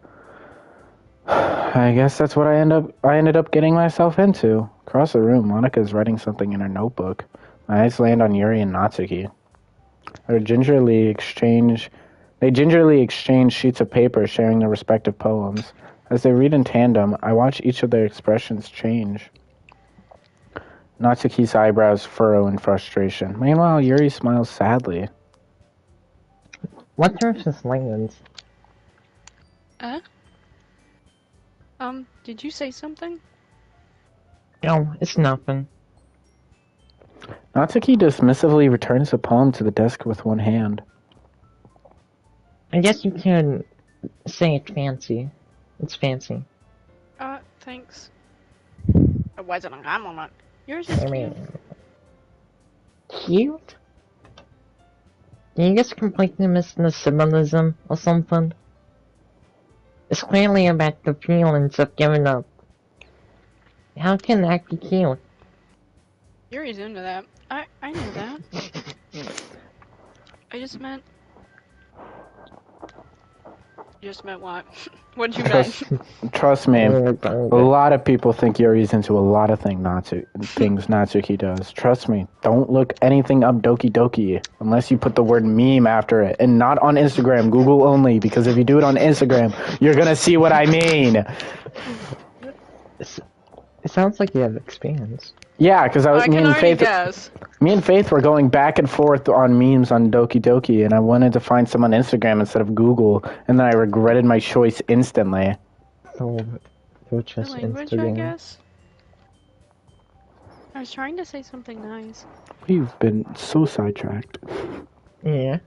I guess that's what I ended up getting myself into. Across the room, Monica is writing something in her notebook. My eyes land on Yuri and Natsuki. They gingerly exchange sheets of paper, sharing their respective poems. As they read in tandem, I watch each of their expressions change. Natsuki's eyebrows furrow in frustration. Meanwhile, Yuri smiles sadly. What's this language? Did you say something? No, it's nothing. Natsuki dismissively returns the poem to the desk with one hand. I guess you can say it's fancy. It's fancy. Thanks. It wasn't a compliment. Yours is cute. Cute? You just completely missing the symbolism or something? It's clearly about the feelings of giving up. How can that be cute? Yuri's into that. I know that. I just meant... what? What'd you mean? Trust me, a lot of people think Yuri's into a lot of things Natsuki does. Trust me, don't look anything up Doki Doki unless you put the word meme after it. And not on Instagram, Google only, because if you do it on Instagram, you're gonna see what I mean. It sounds like you have experience. Yeah, because me and Faith were going back and forth on memes on Doki Doki, and I wanted to find some on Instagram instead of Google, and then I regretted my choice instantly. So, just the language, Instagram. I guess? I was trying to say something nice. We've been so sidetracked. Yeah.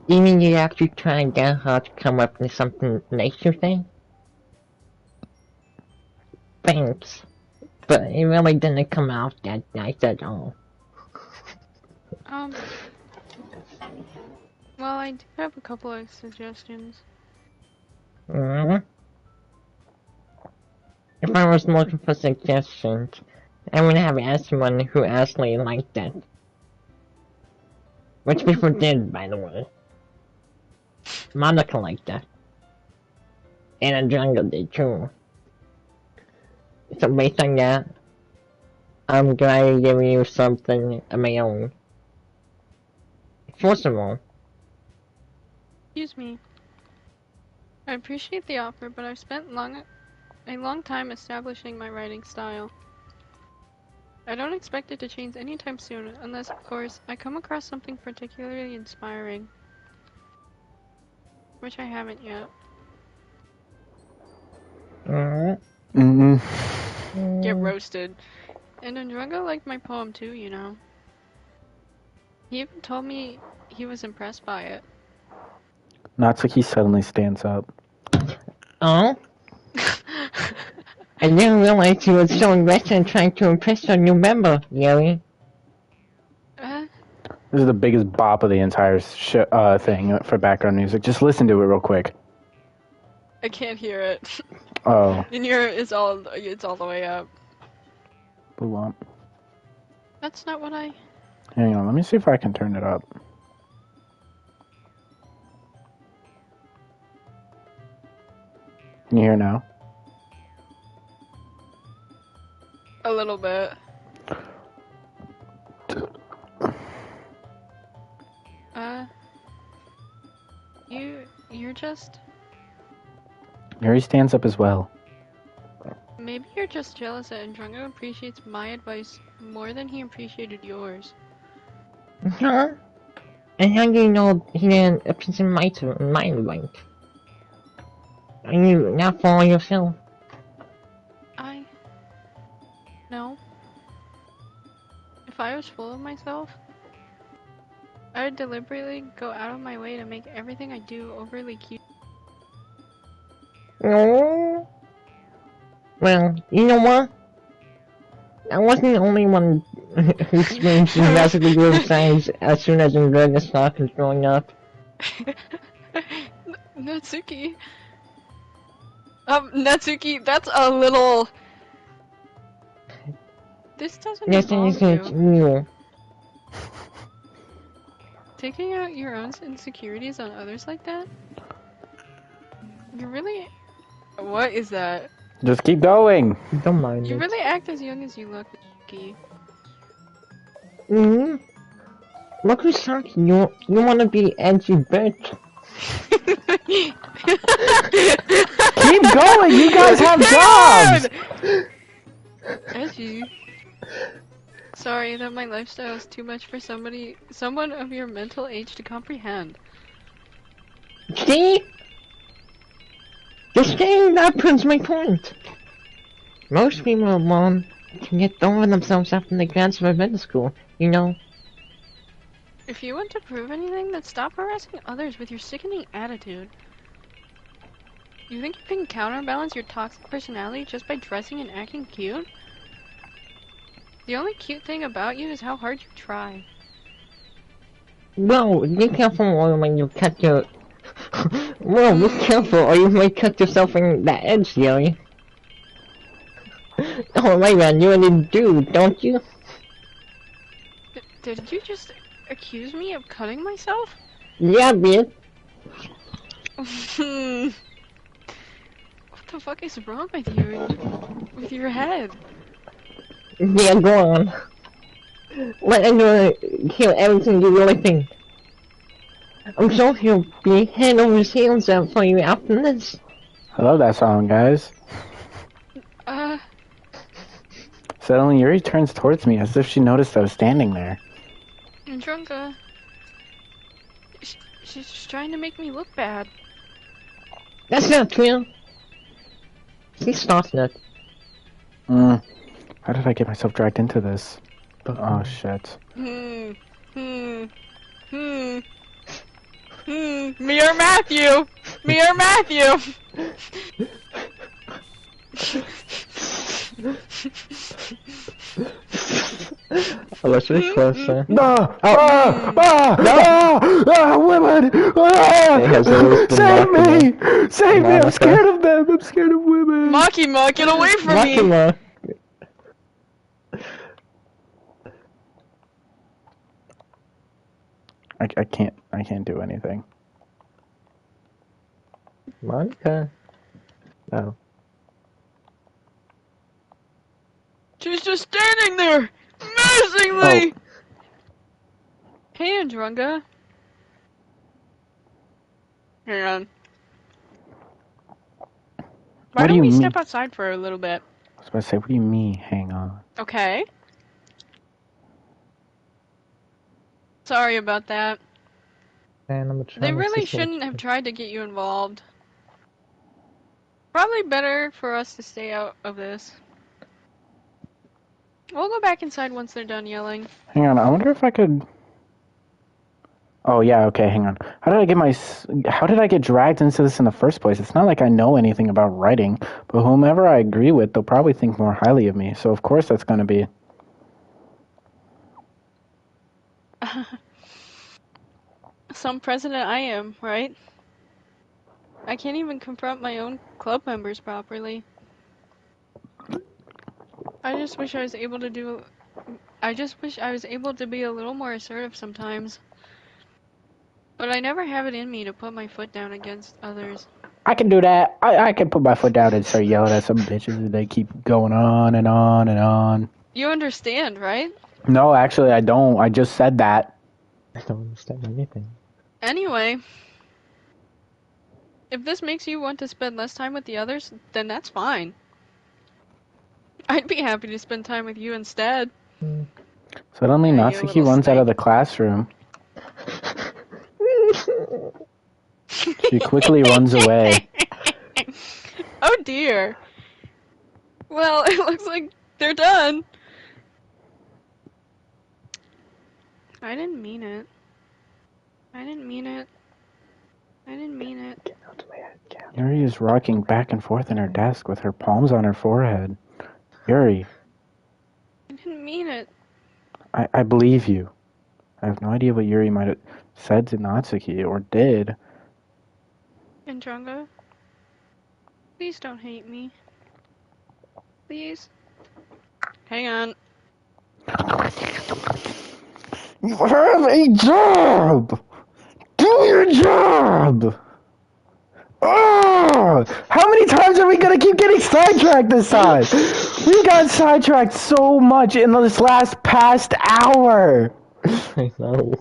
You mean you actually tried that hard to come up with something nice, you think? Thanks. But it really didn't come out that nice at all. Well, I do have a couple of suggestions. If I was looking for suggestions, I would have asked someone who actually liked it. Which people did, by the way. Monica liked it. And Andrunga did too. So based on that, I'm going to give you something of my own. First of all, Excuse me. I appreciate the offer, but I've spent a long time establishing my writing style. I don't expect it to change anytime soon, unless, of course, I come across something particularly inspiring. Which I haven't yet. Alright. Get roasted. And Ndrungo liked my poem too, you know. He even told me he was impressed by it. Natsuki suddenly stands up. Oh? I didn't realize you were so invested in trying to impress your new member, Yuri. This is the biggest bop of the entire thing for background music. Just listen to it real quick. I can't hear it. Oh. In your it's all the way up. Blue lump. That's not what I... Hang on, let me see if I can turn it up. Can you hear now? A little bit. You're just... Yuri stands up as well. Maybe you're just jealous that Ndrungo appreciates my advice more than he appreciated yours. Huh? And how do you know he didn't appreciate my advice? Are you not for yourself? No. If I was full of myself, I would deliberately go out of my way to make everything I do overly cute. No. Well, you know what? I wasn't the only one who screamed massively weird signs as soon as Ndrungo stopped was growing up. Natsuki. Natsuki, that's a little... This doesn't involve you. Taking out your own insecurities on others like that? You really... What is that? Just keep going! Don't mind You it. really act as young as you look, Natsuki. Look who's talking. You wanna be edgy bitch. Keep going! You guys have jobs! Edgy. Sorry that my lifestyle is too much for someone of your mental age to comprehend. See? Just saying that proves my point. Most people alone can get over themselves after they graduate middle school, you know? If you want to prove anything, then stop harassing others with your sickening attitude. You think you can counterbalance your toxic personality just by dressing and acting cute? The only cute thing about you is how hard you try. Well, be careful or when you cut your... Well, be careful or you might cut yourself in the edge, Yuri. Oh, wait man, you really do, don't you? Did you just accuse me of cutting myself? Yeah, bitch. What the fuck is wrong with you? With your head? Yeah, go on. Let anyone hear everything you really think. I'm sure he'll be head over heels for you after this. I love that song, guys. Suddenly, Yuri turns towards me as if she noticed I was standing there. Ndrungo. She's just trying to make me look bad. That's not true. She's starting it. How did I get myself dragged into this? Oh, shit. Me or Matthew! Me or Matthew! Oh, that's really closer. Women! Save me! Save me! I'm scared of them! I'm scared of women! Makima, get away from me! Makima! I can't do anything. Monica? Oh. She's just standing there! Menacingly! Oh. Hey, Ndrungo. Hang on. Why What do don't you we mean? step outside for a little bit? I was about to say, what do you mean, hang on? Okay. Sorry about that. And I'm They trying really to shouldn't have tried to get you involved. Probably better for us to stay out of this. We'll go back inside once they're done yelling. Hang on, I wonder if I could... Oh, yeah, okay, hang on. How did I get dragged into this in the first place? It's not like I know anything about writing, but whomever I agree with, they'll probably think more highly of me, so of course that's gonna be... Some president I am, right? I can't even confront my own club members properly. I just wish I was able to do... I just wish I was able to be a little more assertive sometimes. But I never have it in me to put my foot down against others. I can do that. I can put my foot down and start yelling at some bitches and they keep going on and on and on. You understand, right? No, actually, I don't. I just said that. I don't understand anything. Anyway, if this makes you want to spend less time with the others, then that's fine. I'd be happy to spend time with you instead. Suddenly, Hey, you Natsuki little runs out of the snake. classroom. She quickly runs away. Oh dear. Well, it looks like they're done. I didn't mean it. I didn't mean it. I didn't mean it. Get out of my head, Cat. Yuri is rocking back and forth in her desk with her palms on her forehead. Yuri, I didn't mean it. I believe you. I have no idea what Yuri might have said to Natsuki, or did. Andronga, please don't hate me. Please. Hang on. You have a job! Do your job! Oh! How many times are we gonna keep getting sidetracked this time? We got sidetracked so much in this past hour. I know.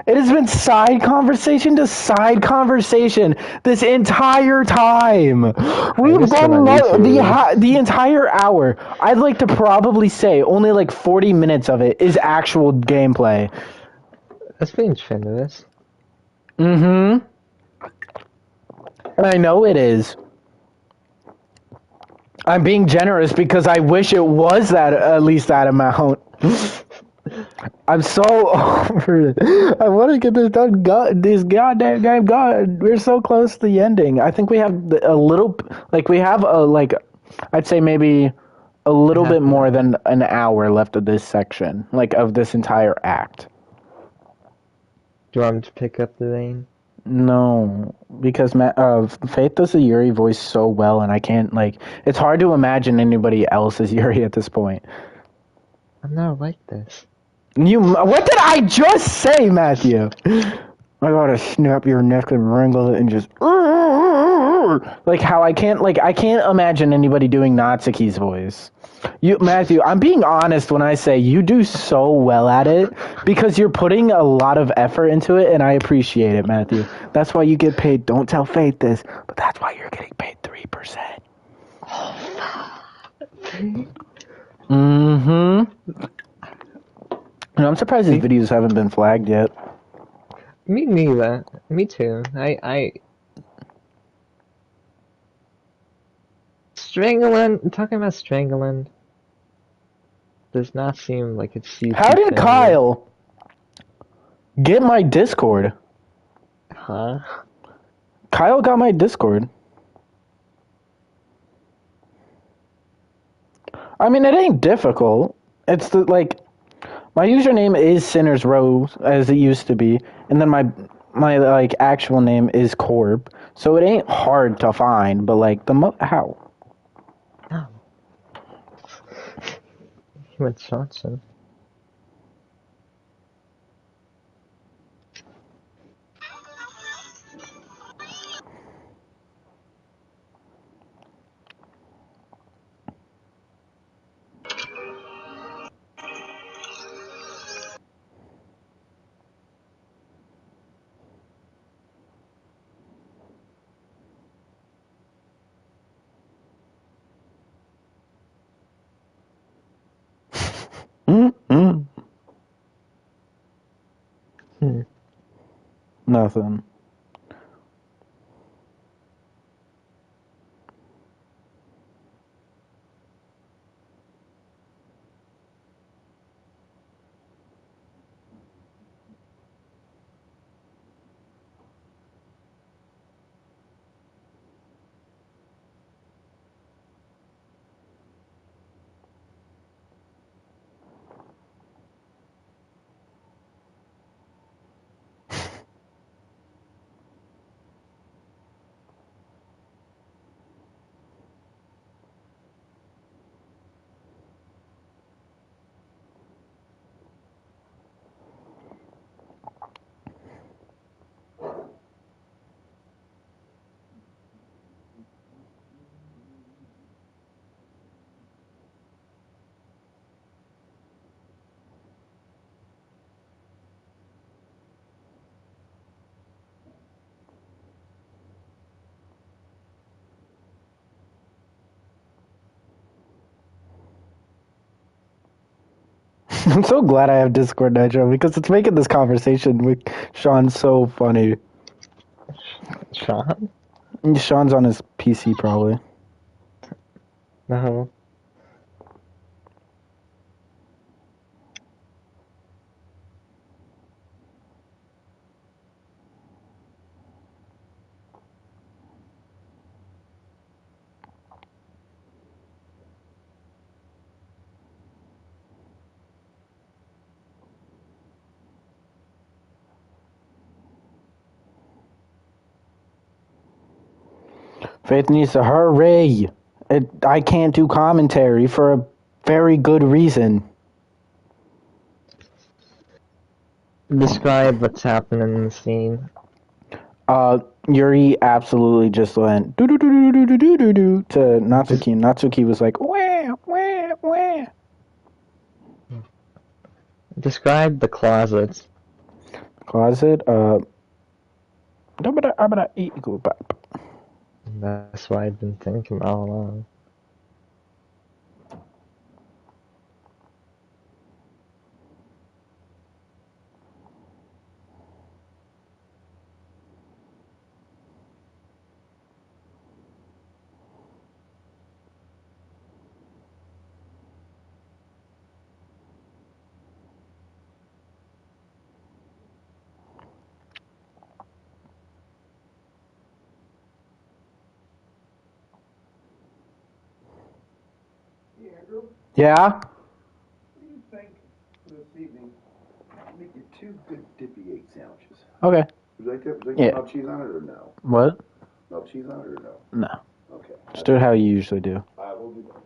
It has been side conversation to side conversation this entire time. We've just done gonna need to- the entire hour. I'd like to probably say only like 40 minutes of it is actual gameplay. That's being generous. Mm-hmm. And I know it is. I'm being generous because I wish it was that at least that amount. I'm so over it. I want to get this done. This goddamn game gone. We're so close to the ending. I think we have a little, like we have a like, I'd say maybe a little Half bit an more hour. than an hour left of this section, like of this entire act. Do you want me to pick up the vein? No, because Faith does the Yuri voice so well, and I can't like. It's hard to imagine anybody else as Yuri at this point. I'm not like this. What did I just say, Matthew? I gotta snap your neck and wrangle it and just like how I can't imagine anybody doing Natsuki's voice. Matthew, I'm being honest when I say you do so well at it because you're putting a lot of effort into it, and I appreciate it, Matthew. That's why you get paid. Don't tell Faith this, but that's why you're getting paid 3%. Mm-hmm. And I'm surprised his videos haven't been flagged yet. Me neither. Me too. Strangling, talking about strangling does not seem like it's CC How did friendly. Kyle get my Discord? Huh? Kyle got my Discord. I mean, it ain't difficult. It's my username is Sinners Row, as it used to be, and then my like actual name is Corb. So it ain't hard to find, but like how? Oh. He went Johnson. Mm-mm. Hmm. Nothing. I'm so glad I have Discord Nitro because it's making this conversation with Sean so funny. Sean? Sean's on his PC probably. No. Faith needs to hurry. I can't do commentary for a very good reason. Describe what's happening in the scene. Yuri absolutely just went do do do do do do do do to Natsuki. Natsuki was like wah wah wah. Describe the closets. Closet. Equal back. That's what I've been thinking all along. Andrew, Yeah. what do you think for this evening? Make you 2 good dippy egg sandwiches. Okay. Would you like that? Would you like Yeah. milk cheese on it or no? What? Milk cheese on it or no? No. Okay. Just do it how you usually do. I will do that.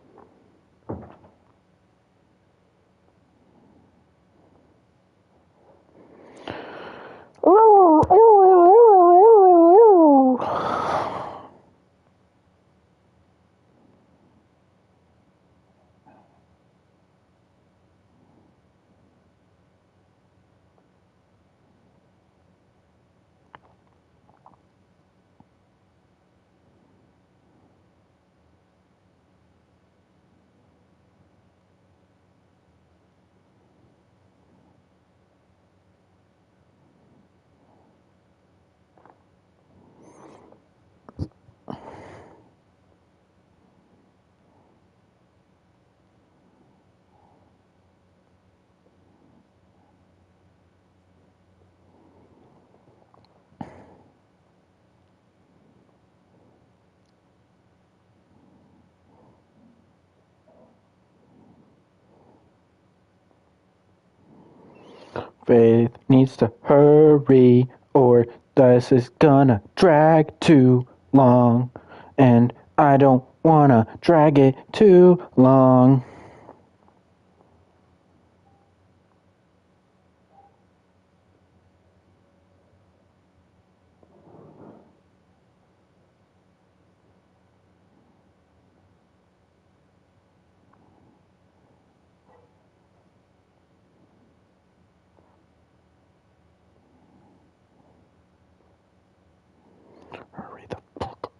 Faith needs to hurry, or this is gonna drag too long, and I don't wanna drag it too long. Hurry the fuck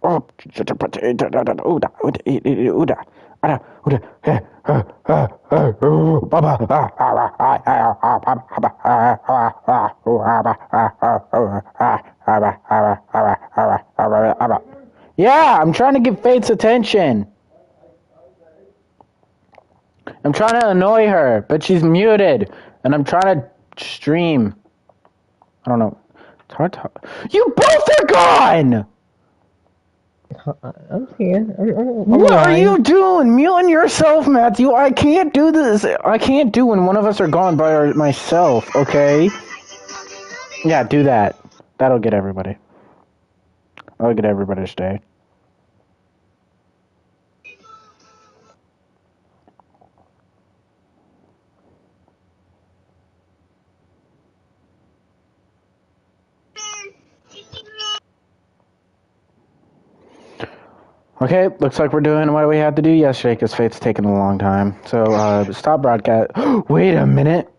Yeah, I'm trying to get Faith's attention. I'm trying to annoy her, but she's muted, and I'm trying to stream. I don't know. It's hard to... You both are gone! I'm here. I'm What are alive. you doing? Muting yourself, Matthew. I can't do this. I can't do when one of us are gone by myself, okay? Yeah, do that. That'll get everybody. That'll get everybody to stay. Okay, looks like we're doing what we had to do yesterday because Fate's taking a long time. So, stop broadcast. Wait a minute.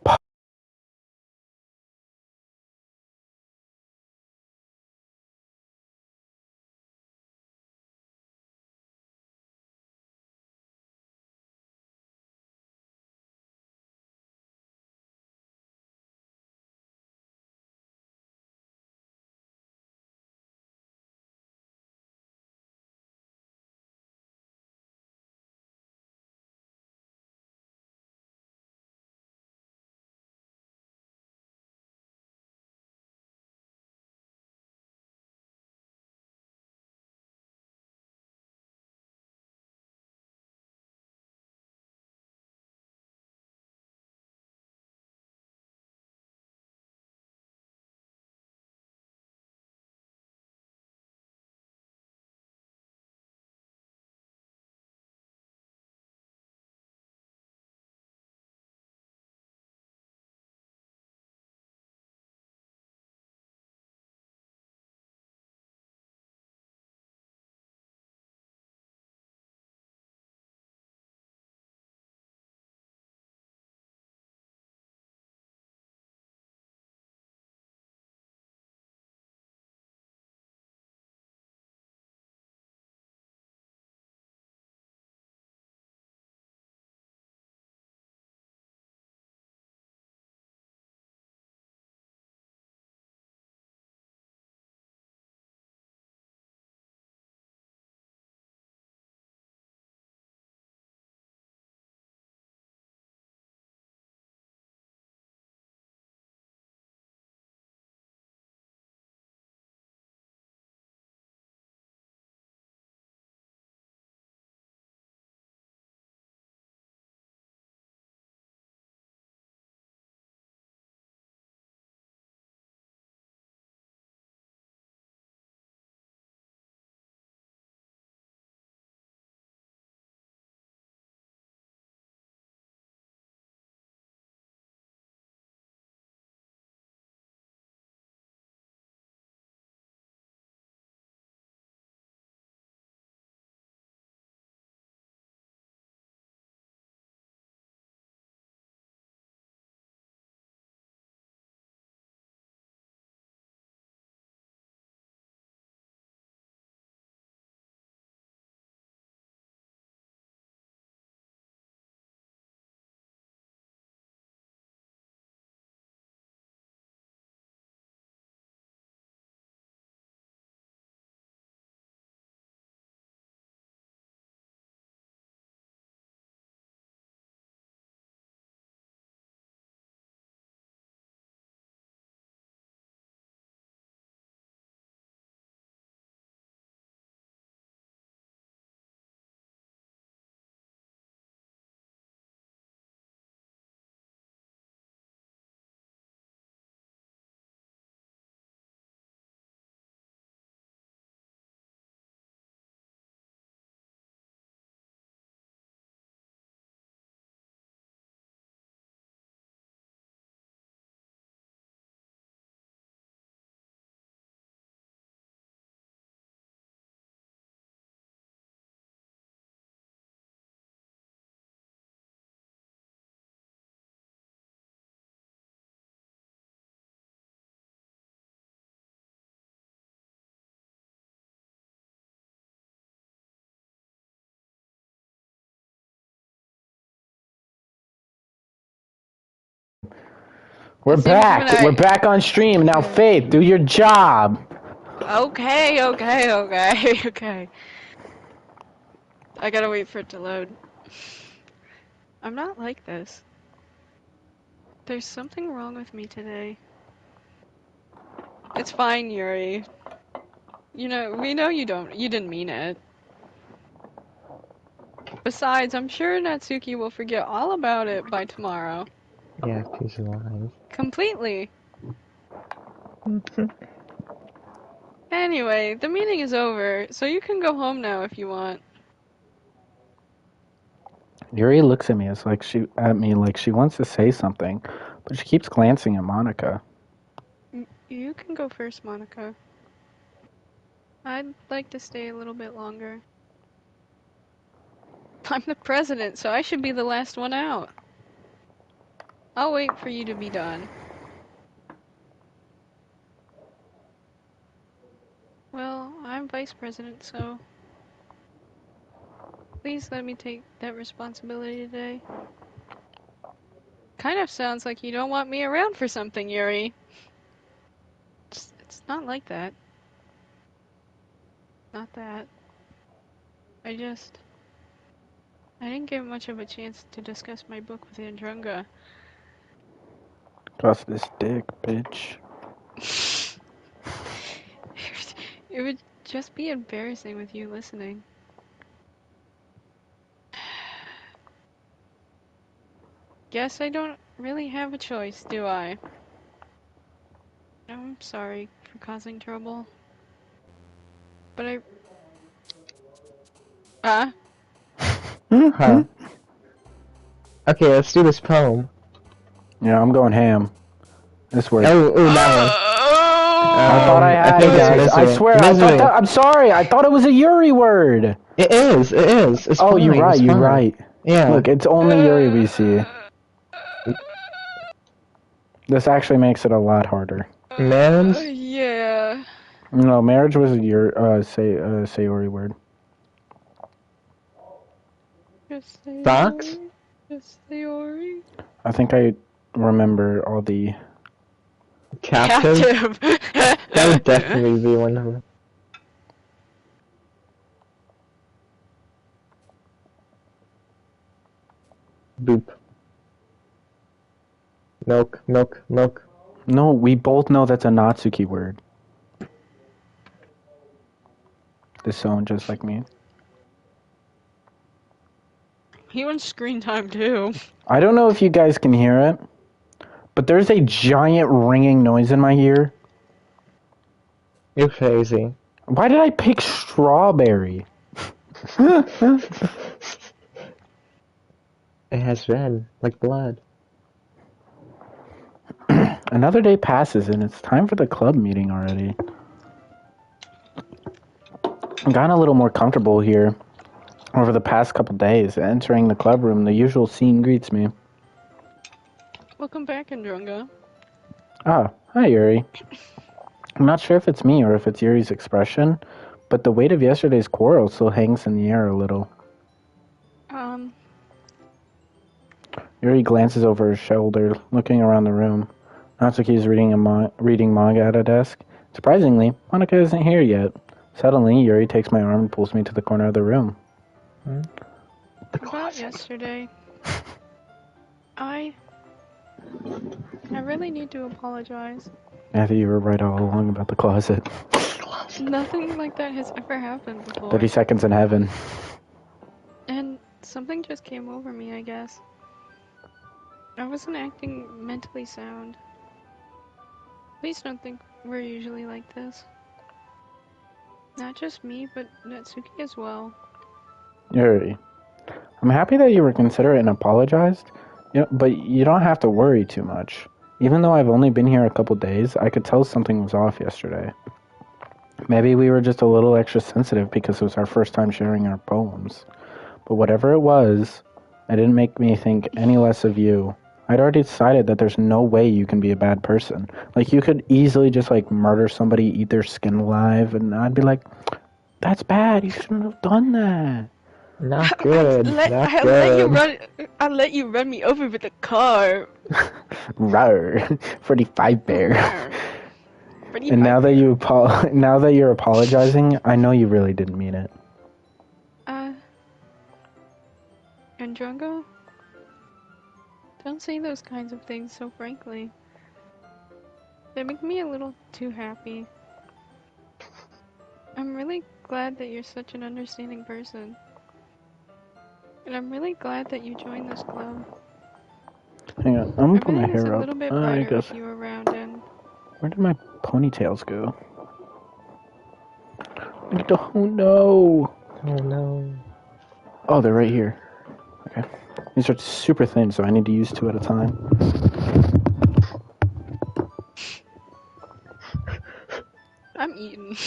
We're It seems back. when I- We're back on stream. Now, Faith, do your job. Okay. I gotta wait for it to load. I'm not like this. There's something wrong with me today. It's fine, Yuri. You know, we know you didn't mean it. Besides, I'm sure Natsuki will forget all about it by tomorrow. Yeah, she's alive. Completely. Anyway, the meeting is over, so you can go home now if you want. Yuri looks at me like she wants to say something, but she keeps glancing at Monica. You can go first, Monica. I'd like to stay a little bit longer. I'm the president, so I should be the last one out. I'll wait for you to be done. Well, I'm vice president, so please let me take that responsibility today. Kind of sounds like you don't want me around for something, Yuri. It's not like that. Not that. I didn't get much of a chance to discuss my book with Andrunga. Cross this dick, bitch. It would just be embarrassing with you listening. Guess I don't really have a choice, do I? I'm sorry for causing trouble. But Huh? Huh. Okay, let's do this poem. Yeah, I'm going ham. This word. Oh, that one. I thought I had think it, it's guys. I misery. swear, Misery. I'm sorry. I thought it was a Yuri word. It is. It's Oh, fine, you're right. it's You're fine. right. Yeah. Look, it's only Yuri we see. This actually makes it a lot harder. Man's? Yeah. No, marriage was a Sayori word. Just say Socks? Ori. Just say Ori. I think I remember all the... Captive? That would definitely be one of them. Boop. Milk. No, we both know that's a Natsuki word. This sound just like me. He wants screen time too. I don't know if you guys can hear it, but there's a giant ringing noise in my ear. You're crazy. Why did I pick strawberry? It has red, like blood. Another day passes and it's time for the club meeting already. I've gotten a little more comfortable here over the past couple days. Entering the club room, the usual scene greets me. Welcome back, Andrunga. Ah, hi Yuri. I'm not sure if it's me or if it's Yuri's expression, but the weight of yesterday's quarrel still hangs in the air a little. Yuri glances over her shoulder, looking around the room. Natsuki is reading manga at a desk. Surprisingly, Monica isn't here yet. Suddenly, Yuri takes my arm and pulls me to the corner of the room. About yesterday, I really need to apologize. Matthew, you were right all along about the closet. Nothing like that has ever happened before. 30 seconds in heaven. And something just came over me, I guess. I wasn't acting mentally sound. Please don't think we're usually like this. Not just me, but Natsuki as well. Yuri, I'm happy that you were considerate and apologized, but you don't have to worry too much. Even though I've only been here a couple days, I could tell something was off yesterday. Maybe we were just a little extra sensitive because it was our first time sharing our poems. But whatever it was, it didn't make me think any less of you. I'd already decided that there's no way you can be a bad person. Like, you could easily just, murder somebody, eat their skin alive, and I'd be like, that's bad, you shouldn't have done that. Not good. Not I good. let you run me over with a car. Rawr. Freddy Fazbear. Pretty And now that Fazbear. now that you're apologizing, I know you really didn't mean it. And Drongo? Don't say those kinds of things so frankly. They make me a little too happy. I'm really glad that you're such an understanding person. And I'm really glad that you joined this club. Hang on, I'm gonna put my Everything's hair a up. little bit I brighter guess. with you around, and Where did my ponytails go? Oh no! Oh no. Oh, they're right here. Okay. These are super thin, so I need to use 2 at a time. I'm eating.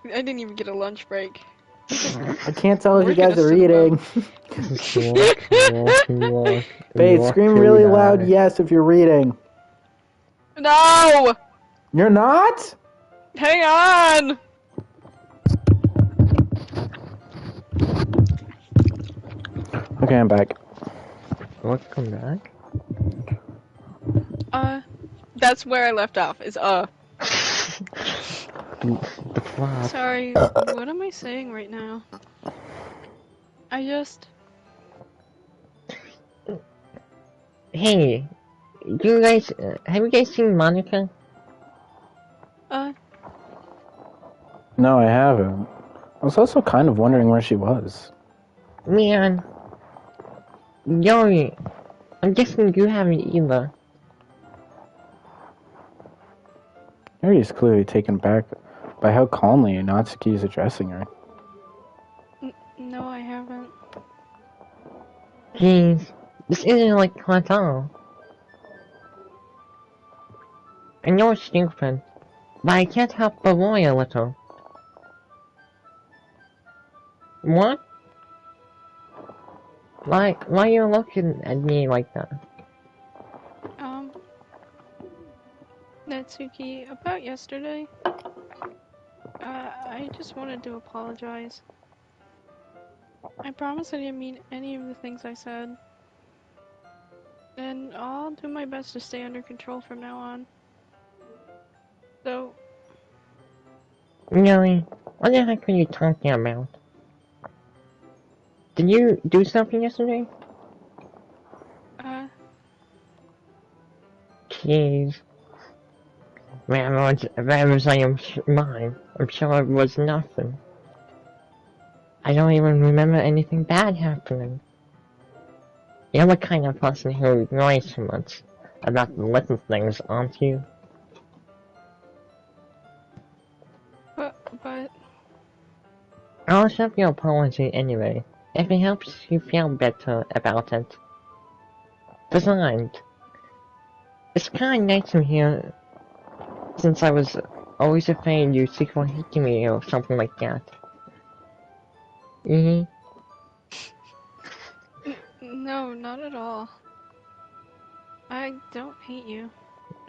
I didn't even get a lunch break. I can't tell if you Working guys a are cinema. eating. Babe, scream really loud yes if you're reading. No! You're not? Hang on! Okay, I'm back. Welcome back. That's where I left off, is The flop. Sorry, what am I saying right now? Hey, you guys, have you guys seen Monica? No, I haven't. I was also kind of wondering where she was. Man, Yori, I'm guessing you haven't either. Yuri is clearly taken back by how calmly Natsuki is addressing her. No, I haven't. Jeez, this isn't like Kata. I know it's stupid, but I can't help but worry a little. What? Why are you looking at me like that? Natsuki, about yesterday, I just wanted to apologize. I promise I didn't mean any of the things I said. And I'll do my best to stay under control from now on. So, Really? What the heck are you talking about? Did you do something yesterday? Jeez. Man, that was like mine. I'm sure it was nothing. I don't even remember anything bad happening. You're the kind of person who ignores too much about the little things, aren't you? but... I'll accept your apology anyway, if it helps you feel better about it. Besides, it's kinda nice to hear, since I was always afraid you secretly hated me or something like that. No, not at all. I don't hate you.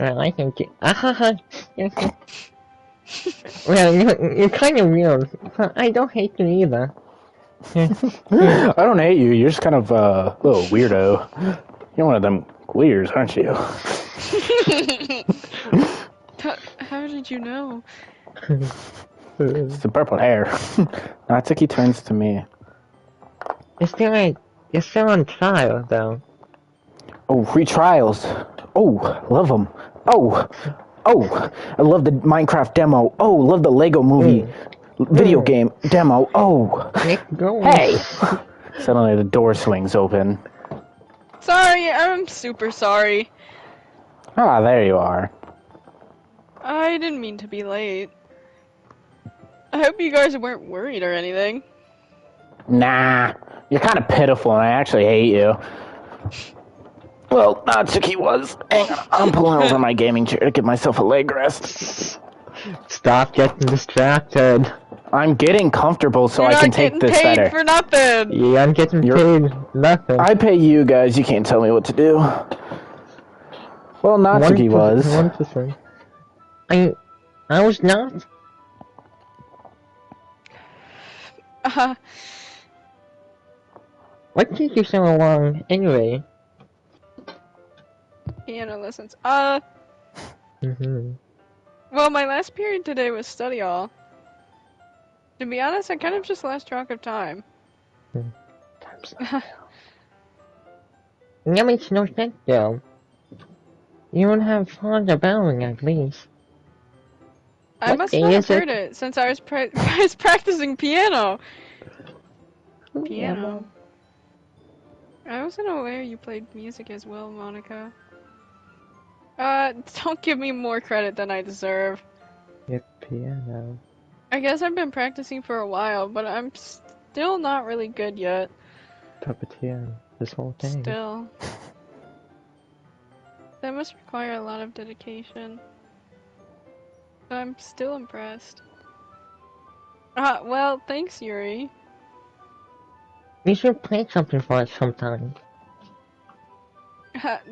Well, I think you. Well, you're kind of weird. I don't hate you either. I don't hate you. You're just kind of a little weirdo. You're one of them queers, aren't you? How did you know? It's the purple hair. Natsuki turns to me. You're still on trial, though. Oh, free trials. Oh, love them. Oh, I love the Minecraft demo. Oh, love the Lego movie video game demo. Oh, hey! Suddenly the door swings open. Sorry, I'm super sorry. Ah, there you are. I didn't mean to be late. I hope you guys weren't worried or anything. Nah, you're kind of pitiful and I actually hate you. Well, Natsuki was. Hang on, I'm pulling over my gaming chair to give myself a leg rest. Stop getting distracted. I'm getting comfortable so I can take this better. You're not getting paid for nothing! Yeah, I'm getting paid nothing. I pay you guys, you can't tell me what to do. Well, Natsuki was. 1%. I was not. What took you so long, anyway? Piano lessons. Mm-hmm. Well, my last period today was study hall. To be honest, I kind of just lost track of time. That makes no sense, though. You don't have fun bowing, at least. I What must day not have is it? heard it since I was practicing piano. Piano. I wasn't aware you played music as well, Monica. Don't give me more credit than I deserve. Yeah, piano. I guess I've been practicing for a while, but I'm still not really good yet. Puppeteer. This whole thing. Still. That must require a lot of dedication. But I'm still impressed. Well, thanks, Yuri. You should play something for us sometime.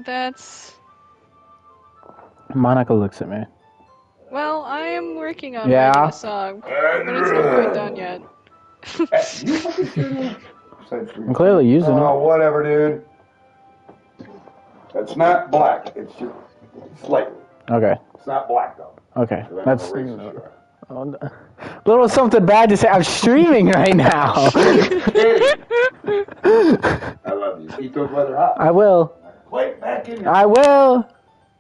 That's... Monica looks at me. Well, I am working on Yeah? writing a song, but it's not quite done yet. You fucking serious? I'm clearly using Oh, it. whatever, dude. It's not black. It's just slightly. Okay. It's not black, though. Okay. So That's a racist you are. little something bad to say. I'm streaming right now. Hey, I love you. Eat those leather hot. I will. Plate back in here. I will.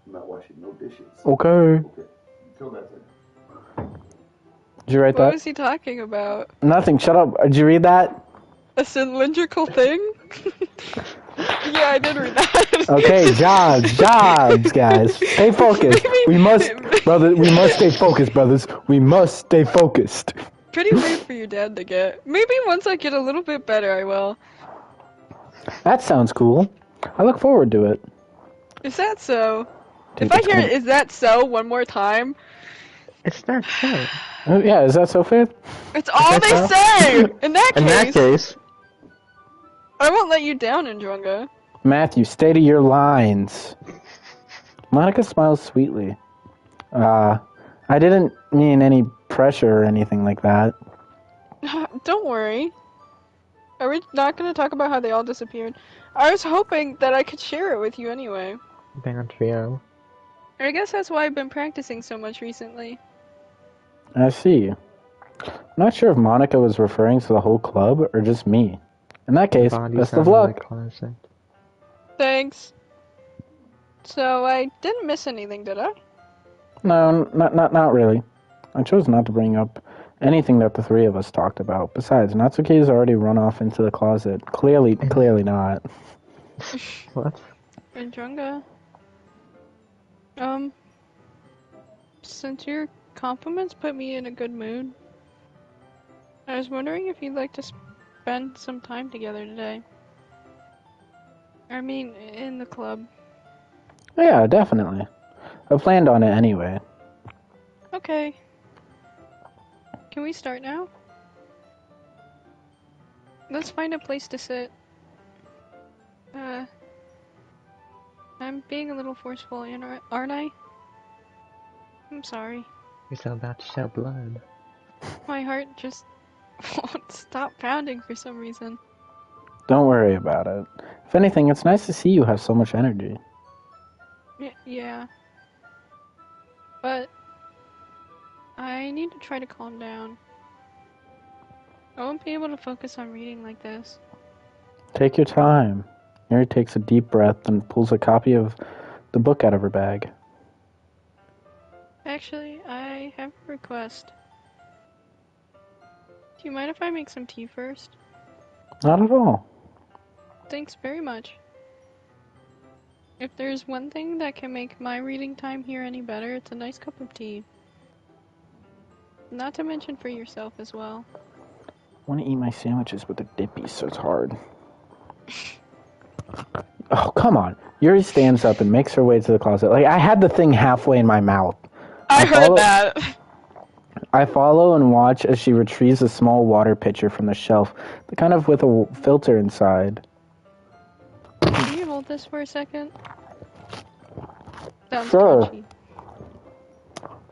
I'm not washing no dishes. Okay. Okay. Until that's it. Did you write What that? was he talking about? Nothing. Shut up. Did you read that? A cylindrical thing? Yeah, I did read that. Okay, jobs, guys. Stay focused. We must stay focused, brothers. We must stay focused. Pretty weird for your dad to get. Maybe once I get a little bit better, I will. That sounds cool. I look forward to it. Is that so? Dude, If I it's hear cool. "is that so" one more time, It's not so. Oh, yeah, is that so fair? it's all they so? say! In that In that case, I won't let you down, Andronga. Matthew, stay to your lines. Monica smiles sweetly. I didn't mean any pressure or anything like that. Don't worry. Are we not going to talk about how they all disappeared? I was hoping that I could share it with you anyway. band trio. I guess that's why I've been practicing so much recently. I see. I'm not sure if Monica was referring to the whole club or just me. In that case, Bodies best of out the luck. closet. Thanks. So I didn't miss anything, did I? No, not really. I chose not to bring up anything that the three of us talked about. Besides, Natsuki's already run off into the closet. Clearly not. What? Andronga. Since your compliments put me in a good mood, I was wondering if you'd like to spend some time together today. I mean, in the club. Yeah, definitely. I planned on it anyway. Okay. Can we start now? Let's find a place to sit. I'm being a little forceful, aren't I? I'm sorry. You're so about to show blood. My heart just won't stop pounding for some reason. Don't worry about it. If anything, it's nice to see you have so much energy. Yeah. But I need to try to calm down. I won't be able to focus on reading like this. Take your time. Mary takes a deep breath and pulls a copy of the book out of her bag. Actually, I have a request. Do you mind if I make some tea first? Not at all. Thanks very much. If there's one thing that can make my reading time here any better, it's a nice cup of tea. Not to mention for yourself as well. I want to eat my sandwiches with a dippy, so it's hard. Oh, come on. Yuri stands up and makes her way to the closet. Like, I had the thing halfway in my mouth. I heard that! I follow and watch as she retrieves a small water pitcher from the shelf, kind of with a filter inside. Can you hold this for a second? Sounds Sure. crunchy.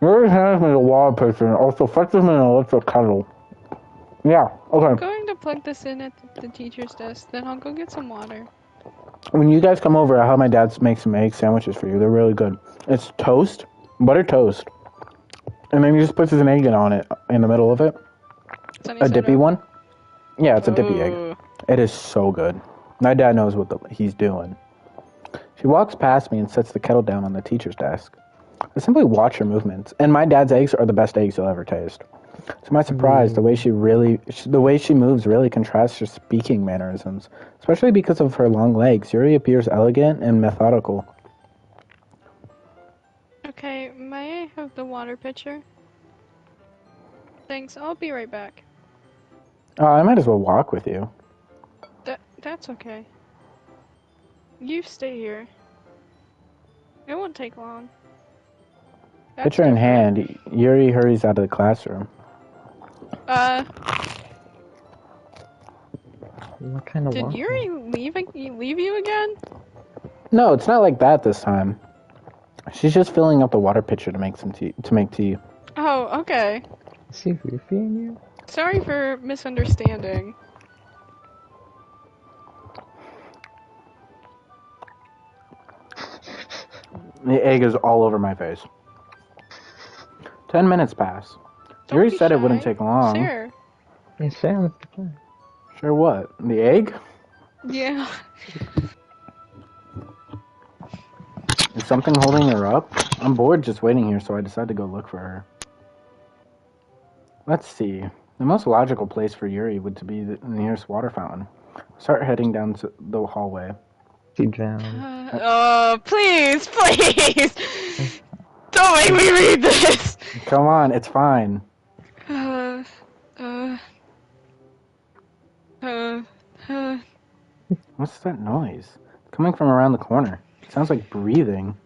Yuri hands me the water pitcher and also fetches me an electric kettle. Yeah, I'm okay. going to plug this in at the teacher's desk, then I'll go get some water. When you guys come over, I'll have my dad make some egg sandwiches for you. They're really good. It's toast, butter toast. And then he just puts an egg on it, in the middle of it. Sunny A side dippy up. one. Yeah, it's a dippy egg. Oh. It is so good. My dad knows what he's doing. She walks past me and sets the kettle down on the teacher's desk. I simply watch her movements, and my dad's eggs are the best eggs you'll ever taste. To my surprise, the way she moves really contrasts her speaking mannerisms, especially because of her long legs. Yuri appears elegant and methodical. Okay, may I have the water pitcher? Thanks, I'll be right back. I might as well walk with you. That's okay. You stay here. It won't take long. That's Pitcher in different. hand, Yuri hurries out of the classroom. What kind of Did waffle? Yuri leave you again? No, it's not like that this time. She's just filling up the water pitcher to make tea. Oh, okay. Is he roofing you? Sorry for misunderstanding. The egg is all over my face. 10 minutes pass. Don't Yuri be said it shy. wouldn't take long. Sure. Yeah, Sam. Sure what? The egg? Yeah. Is something holding her up? I'm bored just waiting here, so I decided to go look for her. Let's see. The most logical place for Yuri would to be the nearest water fountain. Start heading down to the hallway. She drowned. Please. Don't make me read this. Come on, it's fine. What's that noise? Coming from around the corner. It sounds like breathing.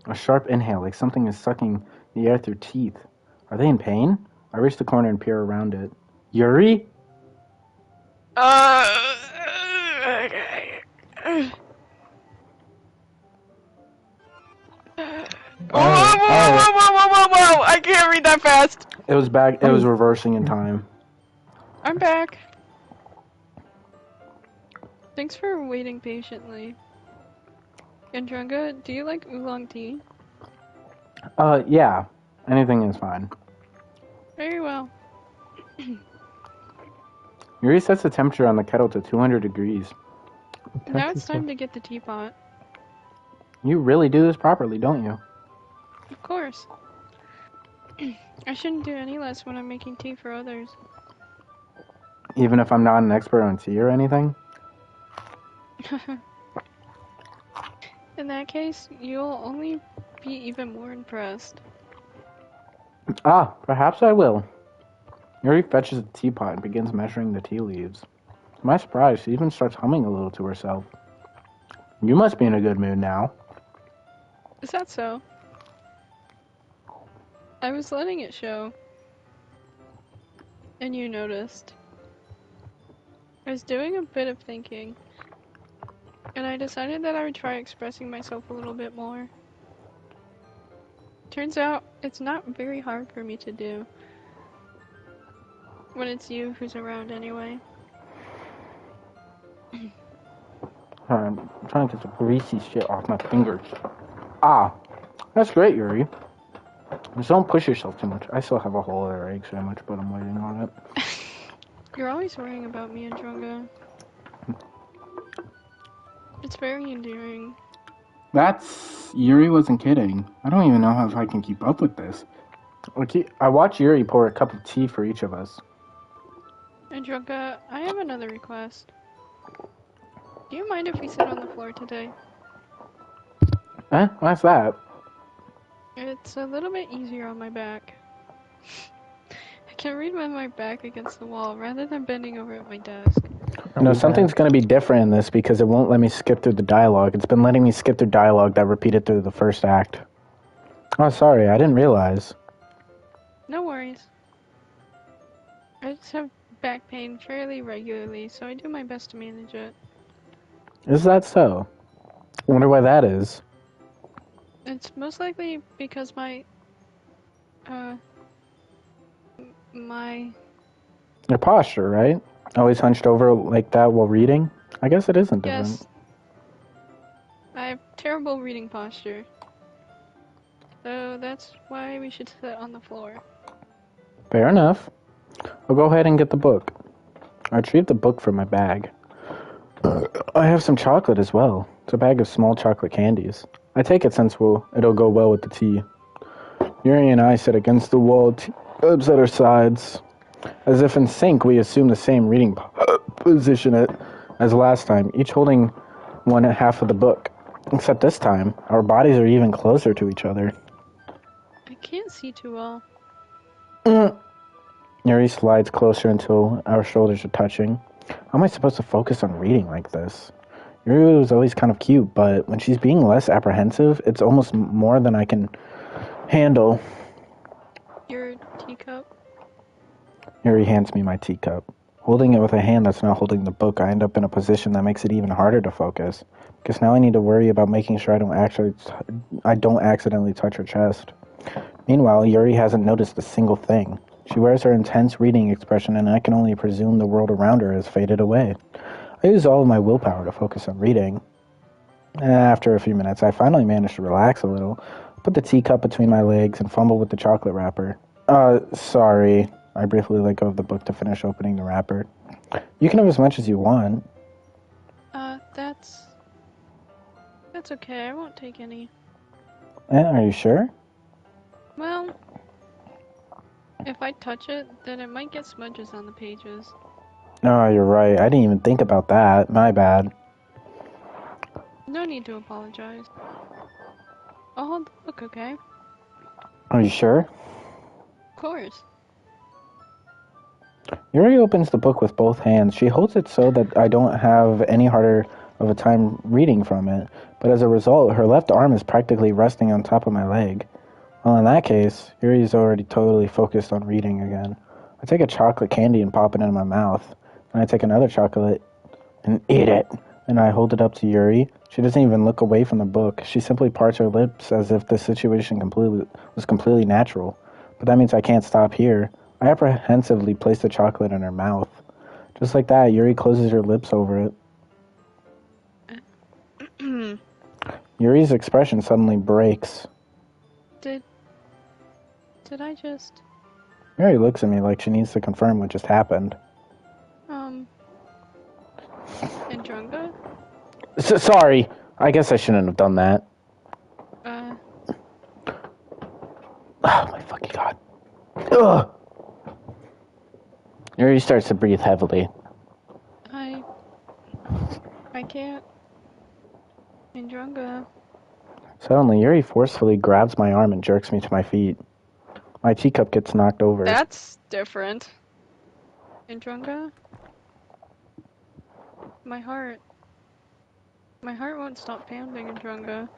A sharp inhale, like something is sucking the air through teeth. Are they in pain? I reach the corner and peer around it. Yuri? Whoa! I can't read that fast. It was back. It was reversing in time. I'm back. Thanks for waiting patiently. Andrunga, do you like oolong tea? Yeah. Anything is fine. Very well. Yuri sets the temperature on the kettle to 200 degrees. Now it's time to get the teapot. You really do this properly, don't you? Of course. I shouldn't do any less when I'm making tea for others. Even if I'm not an expert on tea or anything? In that case, you'll only be even more impressed. Perhaps I will. Yuri fetches a teapot and begins measuring the tea leaves. To my surprise, she even starts humming a little to herself. You must be in a good mood now. Is that so? I was letting it show. And you noticed. I was doing a bit of thinking. And I decided that I would try expressing myself a little bit more. Turns out, it's not very hard for me to do. When it's you who's around anyway. I'm trying to get the greasy shit off my fingers. That's great, Yuri. Just don't push yourself too much. I still have a whole other egg sandwich, but I'm waiting on it. You're always worrying about me, Andrunga. It's very endearing. Yuri wasn't kidding. I don't even know if I can keep up with this. I watch Yuri pour a cup of tea for each of us. Andrunga, I have another request. Do you mind if we sit on the floor today? What's that? It's a little bit easier on my back. I can read with my back against the wall rather than bending over at my desk. No, something's going to be different in this because it won't let me skip through the dialogue. It's been letting me skip through dialogue that repeated through the first act. Oh, sorry, I didn't realize. No worries. I just have back pain fairly regularly, so I do my best to manage it. Is that so? I wonder why that is. It's most likely because my My... Your posture, right? Always hunched over like that while reading? I guess it isn't different. Yes. I have terrible reading posture. So that's why we should sit on the floor. Fair enough. I'll go ahead and get the book. I retrieved the book from my bag. I have some chocolate as well. It's a bag of small chocolate candies. I take it since it'll go well with the tea. Yuri and I sit against the wall, teacups at our sides. As if in sync, we assume the same reading position as last time, each holding one half of the book. Except this time, our bodies are even closer to each other. I can't see too well. Yuri slides closer until our shoulders are touching. How am I supposed to focus on reading like this? Yuri was always kind of cute, but when she's being less apprehensive, it's almost more than I can handle. Your teacup? Yuri hands me my teacup. Holding it with a hand that's not holding the book, I end up in a position that makes it even harder to focus. Because now I need to worry about making sure I don't accidentally touch her chest. Meanwhile, Yuri hasn't noticed a single thing. She wears her intense reading expression, and I can only presume the world around her has faded away. I use all of my willpower to focus on reading. After a few minutes, I finally manage to relax a little, put the teacup between my legs, and fumble with the chocolate wrapper. Sorry. I briefly let go of the book to finish opening the wrapper. You can have as much as you want. That's okay. I won't take any. Are you sure? Well, if I touch it, then it might get smudges on the pages. No, you're right. I didn't even think about that. My bad. No need to apologize. I'll hold the book, okay? Are you sure? Of course. Yuri opens the book with both hands. She holds it so that I don't have any harder of a time reading from it, but as a result, her left arm is practically resting on top of my leg. Well, in that case, Yuri's already totally focused on reading again. I take a chocolate candy and pop it into my mouth, and I take another chocolate and eat it, and I hold it up to Yuri. She doesn't even look away from the book. She simply parts her lips as if the situation was completely natural. But that means I can't stop here. I apprehensively place the chocolate in her mouth. Just like that, Yuri closes her lips over it. Yuri's expression suddenly breaks. Did I just... Yuri looks at me like she needs to confirm what just happened. Andrunga? Sorry. I guess I shouldn't have done that. Oh my fucking god. Ugh. Yuri starts to breathe heavily. I can't. Andrunga. Suddenly, Yuri forcefully grabs my arm and jerks me to my feet. My teacup gets knocked over. That's different. Andrunga? My heart won't stop pounding, Andrunga.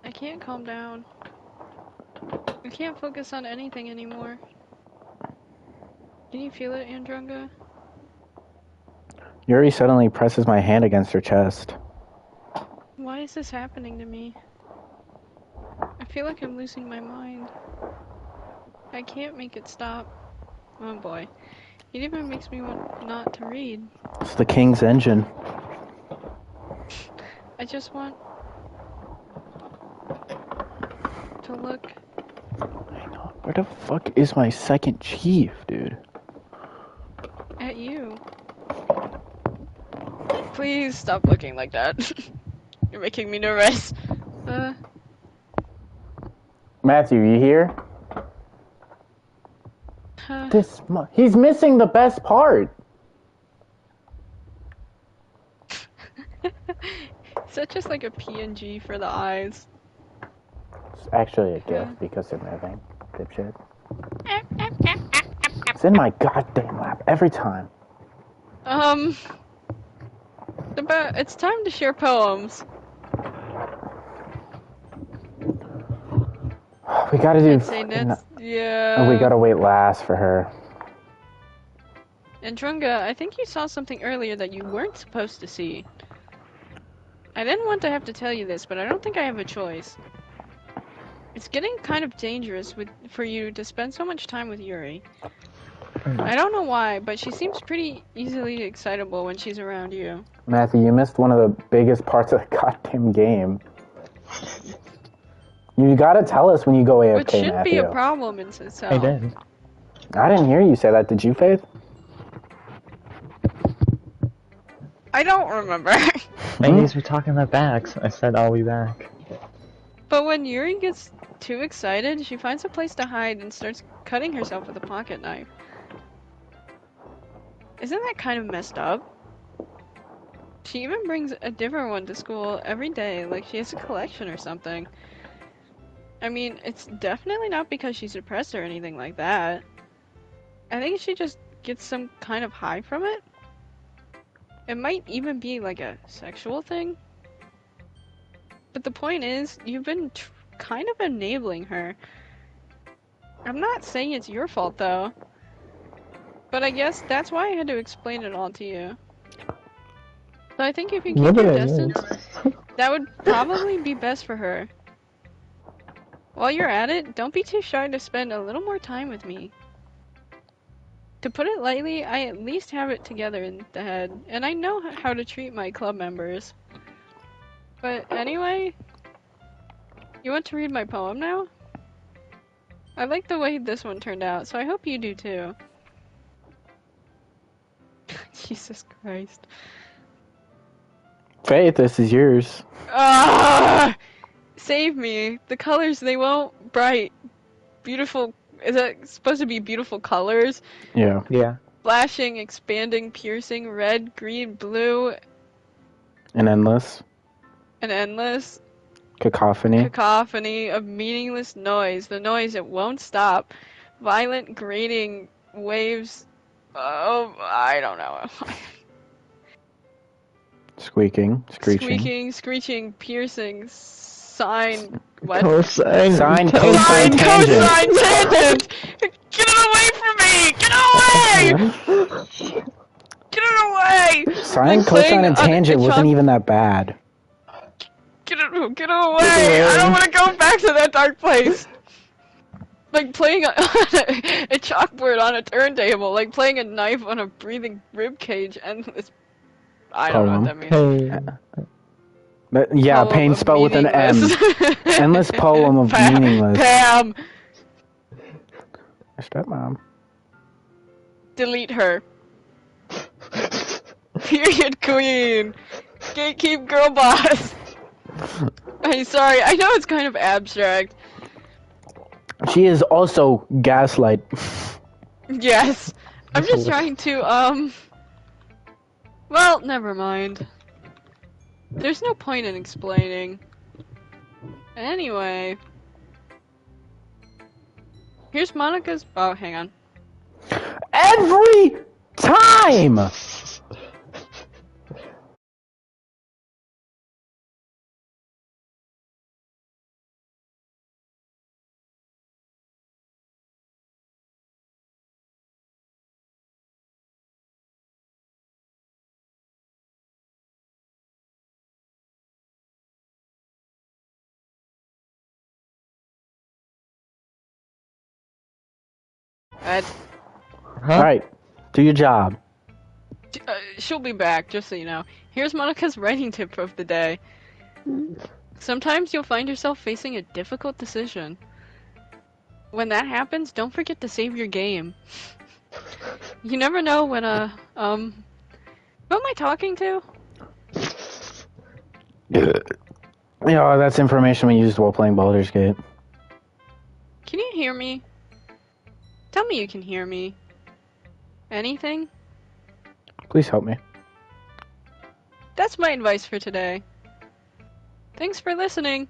I can't calm down. I can't focus on anything anymore. Can you feel it, Andrunga? Yuri suddenly presses my hand against her chest. Why is this happening to me? I feel like I'm losing my mind. I can't make it stop. Oh boy. It even makes me want not to read. It's the king's engine. I just want to look. I know. Where the fuck is my second chief, dude? At you. Please stop looking like that. You're making me nervous. Matthew, you here? He's missing the best part. Is that just like a PNG for the eyes? It's actually a GIF because they're moving. Dipshit. It's in my goddamn lap every time. It's time to share poems. We gotta do... Yeah. We gotta wait last for her. And Drunga, I think you saw something earlier that you weren't supposed to see. I didn't want to have to tell you this, but I don't think I have a choice. It's getting kind of dangerous for you to spend so much time with Yuri. I don't know why, but she seems pretty easily excitable when she's around you. Matthew, you missed one of the biggest parts of the goddamn game. You gotta tell us when you go AFK, Which shouldn't Matthew. be a problem in itself. I did. I didn't hear you say that. Did you, Faith? I don't remember. Ladies, we're talking about backs. I said I'll be back. But when Yuri gets too excited, she finds a place to hide and starts cutting herself with a pocket knife. Isn't that kind of messed up? She even brings a different one to school every day, like she has a collection or something. I mean, it's definitely not because she's depressed or anything like that. I think she just gets some kind of high from it. It might even be like a sexual thing. But the point is, you've been kind of enabling her. I'm not saying it's your fault though. But I guess that's why I had to explain it all to you. So I think if you keep your distance, that would probably be best for her. While you're at it, don't be too shy to spend a little more time with me. To put it lightly, I at least have it together in the head, and I know how to treat my club members. But anyway, you want to read my poem now? I like the way this one turned out, so I hope you do too. Jesus Christ. Faith, this is yours. Ah! Save me. The colors, they won't bright. Beautiful. Is that supposed to be beautiful colors? Yeah. Yeah. Flashing, expanding, piercing, red, green, blue, And endless. and endless. Cacophony. Cacophony of meaningless noise. The noise, it won't stop. Violent, grating waves. Oh, I don't know. Squeaking. Screeching. Squeaking, screeching, piercing, sine. What? Cosine. Sine, Sine, cosine, tangent. cosine, tangent! Get it away from me! Get away! Get it away! Sine, Like playing cosine, and on a tangent wasn't chalk- even that bad. Get away! I don't want to go back to that dark place. Like playing on a chalkboard on a turntable, like playing a knife on a breathing rib cage, and this. I don't know what that means. Hey. But, yeah, Poem pain of spelled with an M. meaningless. Endless poem of Pam, meaningless. Pam, Stepmom. delete her. Period queen. Gatekeep girl boss. I'm sorry, I know it's kind of abstract. She is also gaslight. Yes. I'm just trying to, well, never mind. There's no point in explaining. Anyway. Here's Monica's. Oh, hang on. Every time! Huh? Alright, do your job. She'll be back, just so you know. Here's Monica's writing tip of the day. Sometimes you'll find yourself facing a difficult decision. When that happens, don't forget to save your game. You never know when who am I talking to? Yeah, that's information we used while playing Baldur's Gate. Can you hear me? Tell me you can hear me. Anything? Please help me. That's my advice for today. Thanks for listening.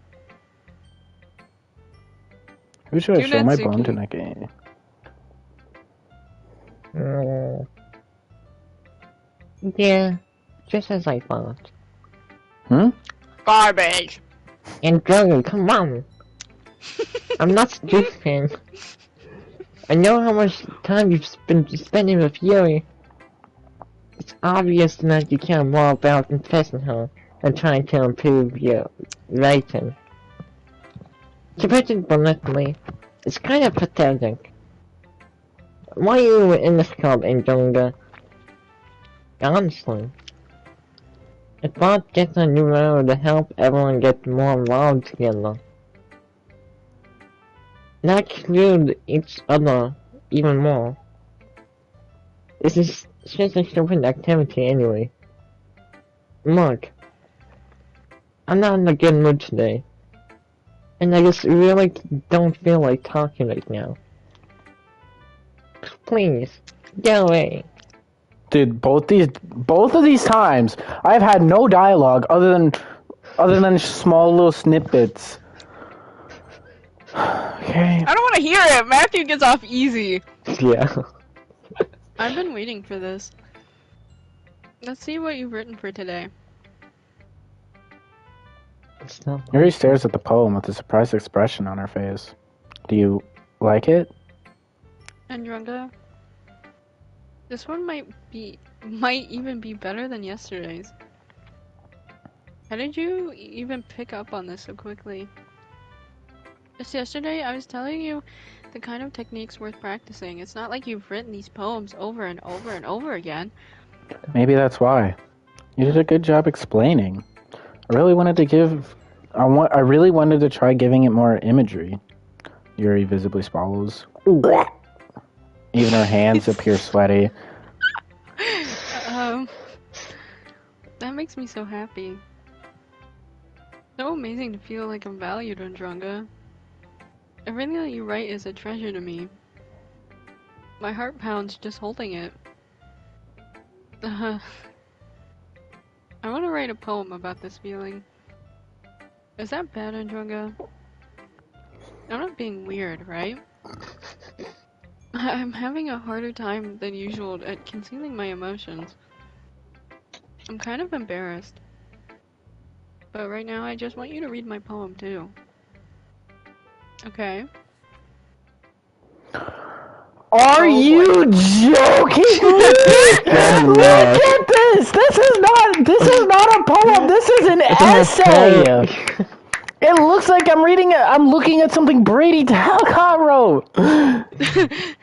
Who should I Do show my Natsuki. bone to that game? Yeah, just as I thought. Hmm? Garbage. And Dragon, come on! I'm not stupid. I know how much time you've been spending with Yuri. It's obvious that you care more about impressing her than trying to improve your writing. To put it bluntly, it's kind of pathetic. Why are you in this club, Anjonga? Honestly. If Bob gets a new role to help everyone get more involved together. Not exclude each other even more. This is just a stupid activity anyway. Look, I'm not in a good mood today. And I just really don't feel like talking right now. Please, get away. Dude, both of these times, I've had no dialogue other than small little snippets. Okay. I don't want to hear it. Matthew gets off easy. Yeah. I've been waiting for this. Let's see what you've written for today. Yuri stares at the poem with a surprised expression on her face. Do you like it? Andronga, this one might even be better than yesterday's. How did you even pick up on this so quickly? Just yesterday, I was telling you the kind of techniques worth practicing. It's not like you've written these poems over and over and over again. Maybe that's why. You did a good job explaining. I really wanted to try giving it more imagery. Yuri visibly swallows. Even her hands appear sweaty. That makes me so happy. So amazing to feel like I'm valued, Andronga. Everything that you write is a treasure to me. My heart pounds just holding it. I want to write a poem about this feeling. Is that bad, Andronga? I'm not being weird, right? I'm having a harder time than usual at concealing my emotions. I'm kind of embarrassed. But right now, I just want you to read my poem, too. Okay? Are you joking me? Look at this! This is not a poem, this is an essay! It looks like I'm looking at something Brady Talcott wrote!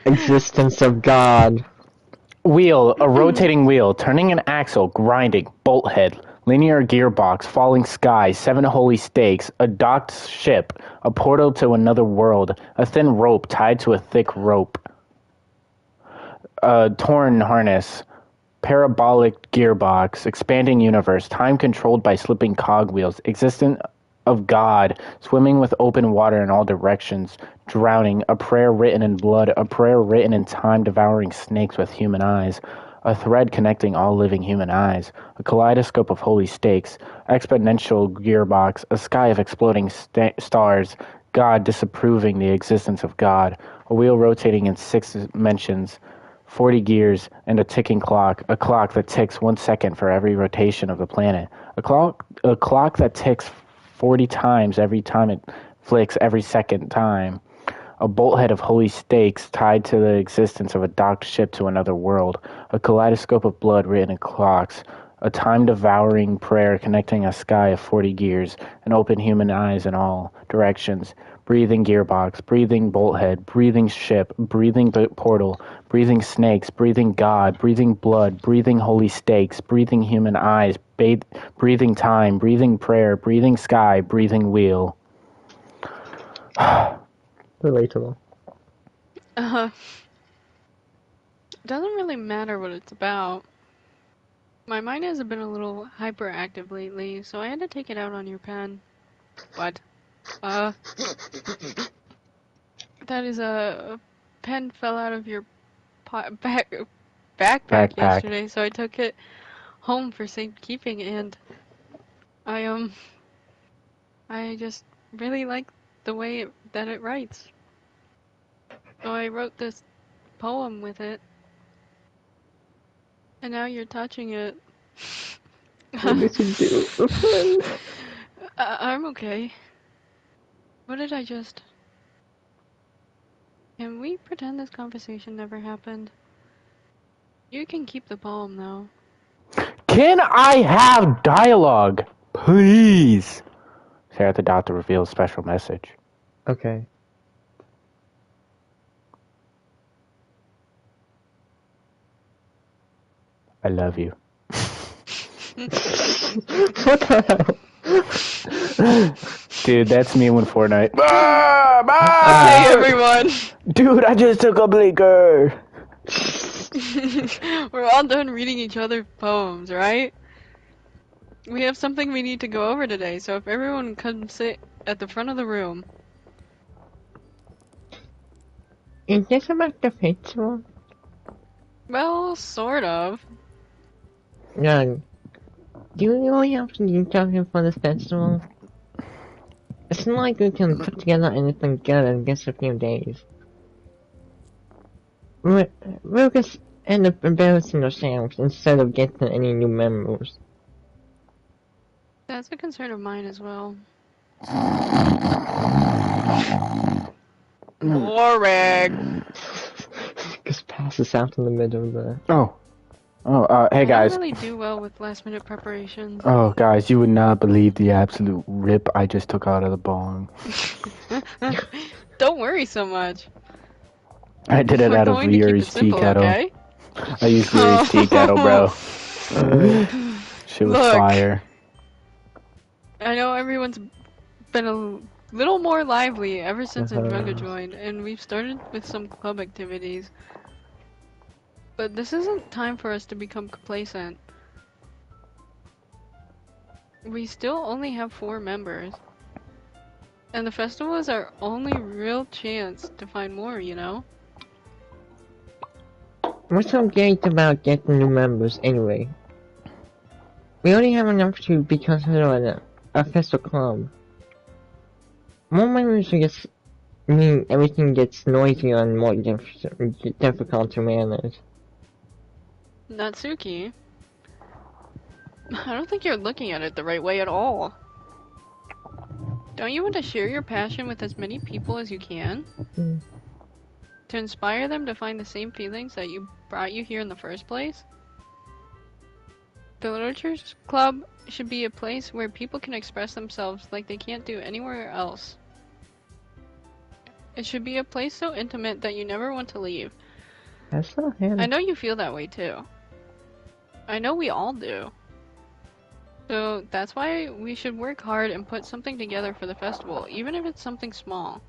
Existence of God. Wheel, a rotating wheel, turning an axle, grinding, bolt head, linear gearbox, falling sky, 7 holy stakes, a docked ship, a portal to another world, a thin rope tied to a thick rope, a torn harness, parabolic gearbox, expanding universe, time controlled by slipping cogwheels, existence of God, swimming with open water in all directions, drowning, a prayer written in blood, a prayer written in time, devouring snakes with human eyes, a thread connecting all living human eyes, a kaleidoscope of holy stakes, exponential gearbox, a sky of exploding stars, God disapproving the existence of God, a wheel rotating in 6 dimensions, 40 gears, and a ticking clock, a clock that ticks 1 second for every rotation of the planet, a clock that ticks 40 times every time it flicks every second time, a bolthead of holy stakes tied to the existence of a docked ship to another world, a kaleidoscope of blood written in clocks, a time-devouring prayer connecting a sky of 40 gears, and open human eyes in all directions, breathing gearbox, breathing bolthead, breathing ship, breathing portal, breathing snakes, breathing God, breathing blood, breathing holy stakes, breathing human eyes, breathing time, breathing prayer, breathing sky, breathing wheel. Relatable. Doesn't really matter what it's about. My mind has been a little hyperactive lately, so I had to take it out on your pen. What? That is a pen fell out of your backpack yesterday, so I took it home for safekeeping, and I just really like the way that it writes. So I wrote this poem with it, and now you're touching it. What did you do? I'm okay. What did I just... Can we pretend this conversation never happened? You can keep the poem, though. Can I have dialogue? Please. Sarah the doctor reveals special message. Okay. I love you. What the hell? Dude, that's me when Fortnite. Ah, Hey ah! everyone! Dude, I just took a blinker. We're all done reading each other's poems, right? We have something we need to go over today, so if everyone comes sit at the front of the room. Is this about the festival? Well, sort of. No. Do you really have to do something for this festival? It's not like we can put together anything good in just a few days. We'll just end up embarrassing ourselves instead of getting any new members. That's a concern of mine as well. Boring. Just passes out in the middle of the... Oh. Hey I guys. don't really do well with last minute preparations. Oh, guys, you would not believe the absolute rip I just took out of the bong. Don't worry so much. I did it We're out of going to keep it Yuri's tea simple, kettle. okay? I used Yuri's tea kettle, bro. Shit was Look. fire. I know everyone's been a little more lively ever since Andrunga joined, and we've started with some club activities. But this isn't time for us to become complacent. We still only have 4 members. And the festival is our only real chance to find more, you know? What's so great about getting new members anyway? We only have enough to be considered an official club. More members just mean everything gets noisier and more difficult to manage. Natsuki, I don't think you're looking at it the right way at all. Don't you want to share your passion with as many people as you can? To inspire them to find the same feelings that brought you here in the first place? The Literature Club should be a place where people can express themselves like they can't do anywhere else. It should be a place so intimate that you never want to leave. That's not him. I know you feel that way too. I know we all do. So that's why we should work hard and put something together for the festival, even if it's something small.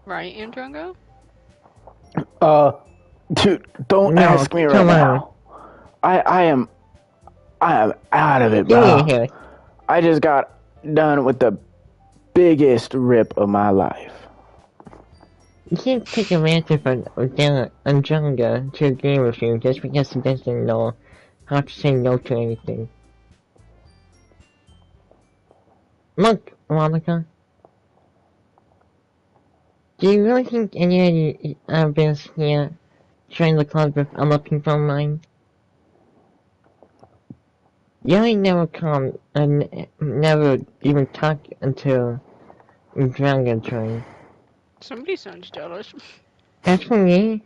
Right, Androngo? Dude, don't No, ask me right come on. now. I am out of it, Give me bro. here. I just got done with the biggest rip of my life. You can't take advantage of Andrunga to agree with you just because he doesn't know how to say no to anything. Look, Monica. Do you really think any of us here join the club with other people in mind? You ain't never come and never even talk until Andrunga joined. Somebody sounds jealous. As for me,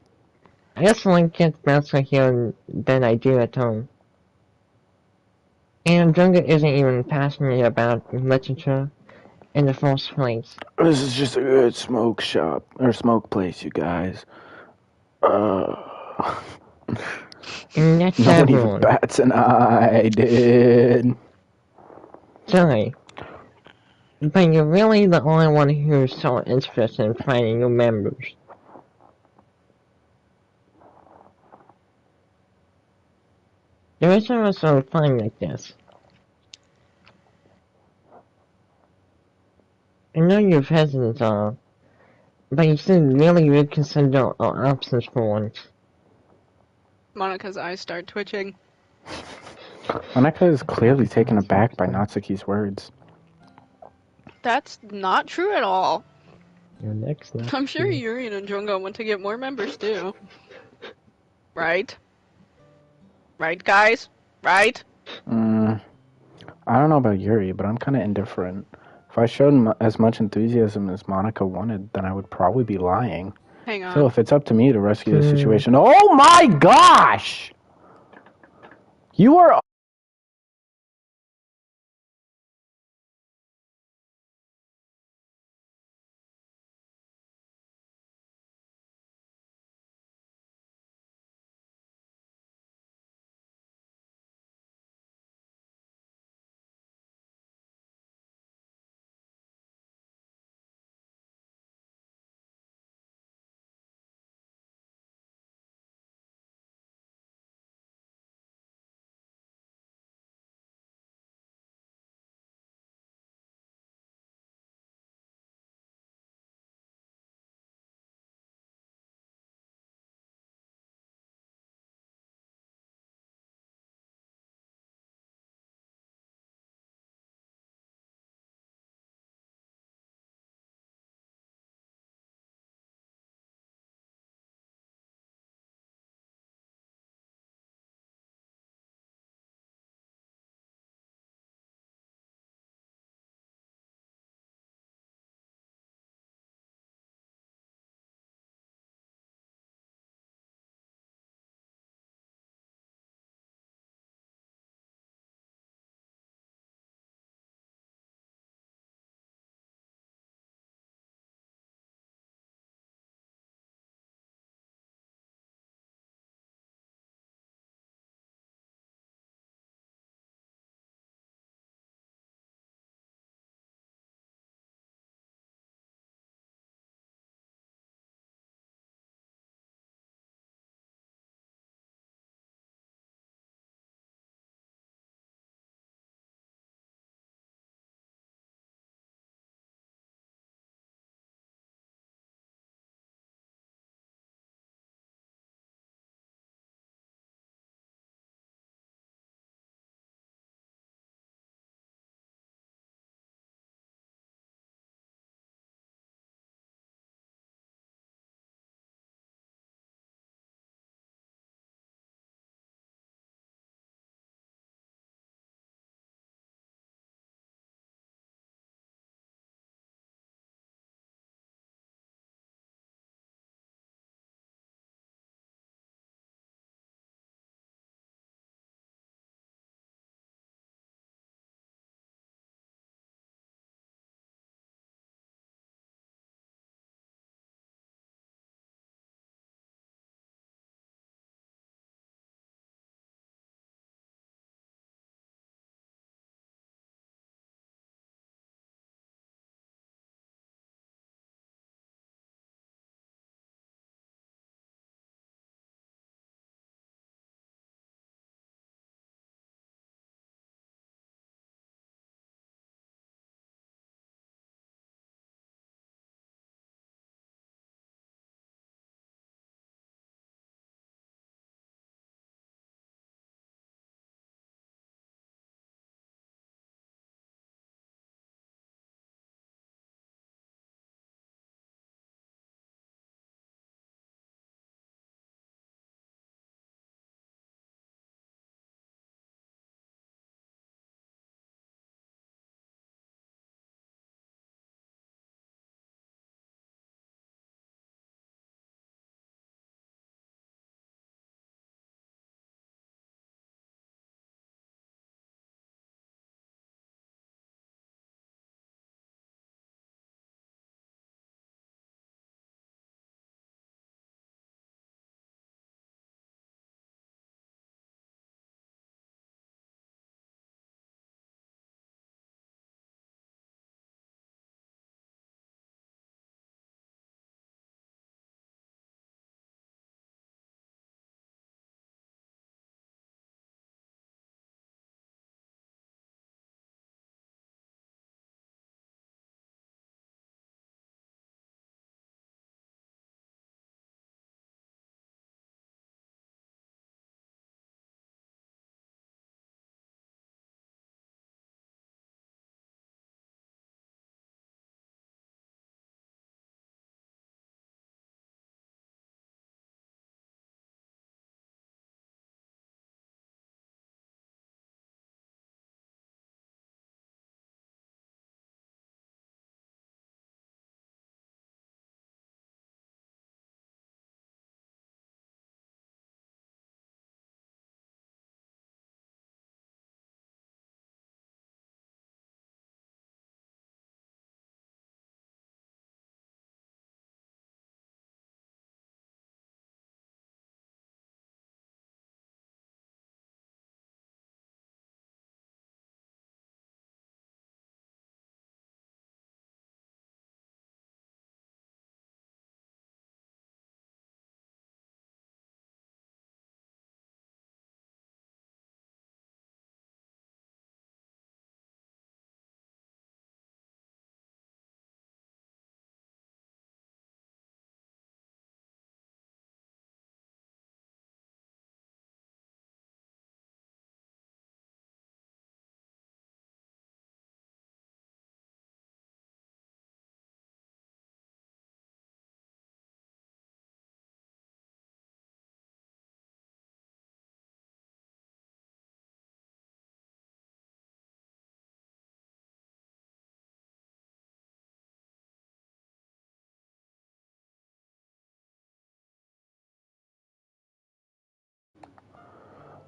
I just like get better here than I do at home. And Andrunga isn't even passionate about literature in the first place. This is just a good smoke shop or smoke place, you guys. And that's Nobody even everyone. bats an eye, dude. Sorry. But you're really the only one who's so interested in finding new members. The rest of us are fine like this. I know you're hesitant, but you should really reconsider our options for once. Monica's eyes start twitching. Monica is clearly taken aback by Natsuki's words. That's not true at all. You're next, Natsuki. I'm sure Yuri and Androngo want to get more members too. Right? Right, guys? Right? I don't know about Yuri, but I'm kind of indifferent. If I showed as much enthusiasm as Monica wanted, then I would probably be lying. Hang on. So if it's up to me to rescue the situation... Oh my gosh! You are...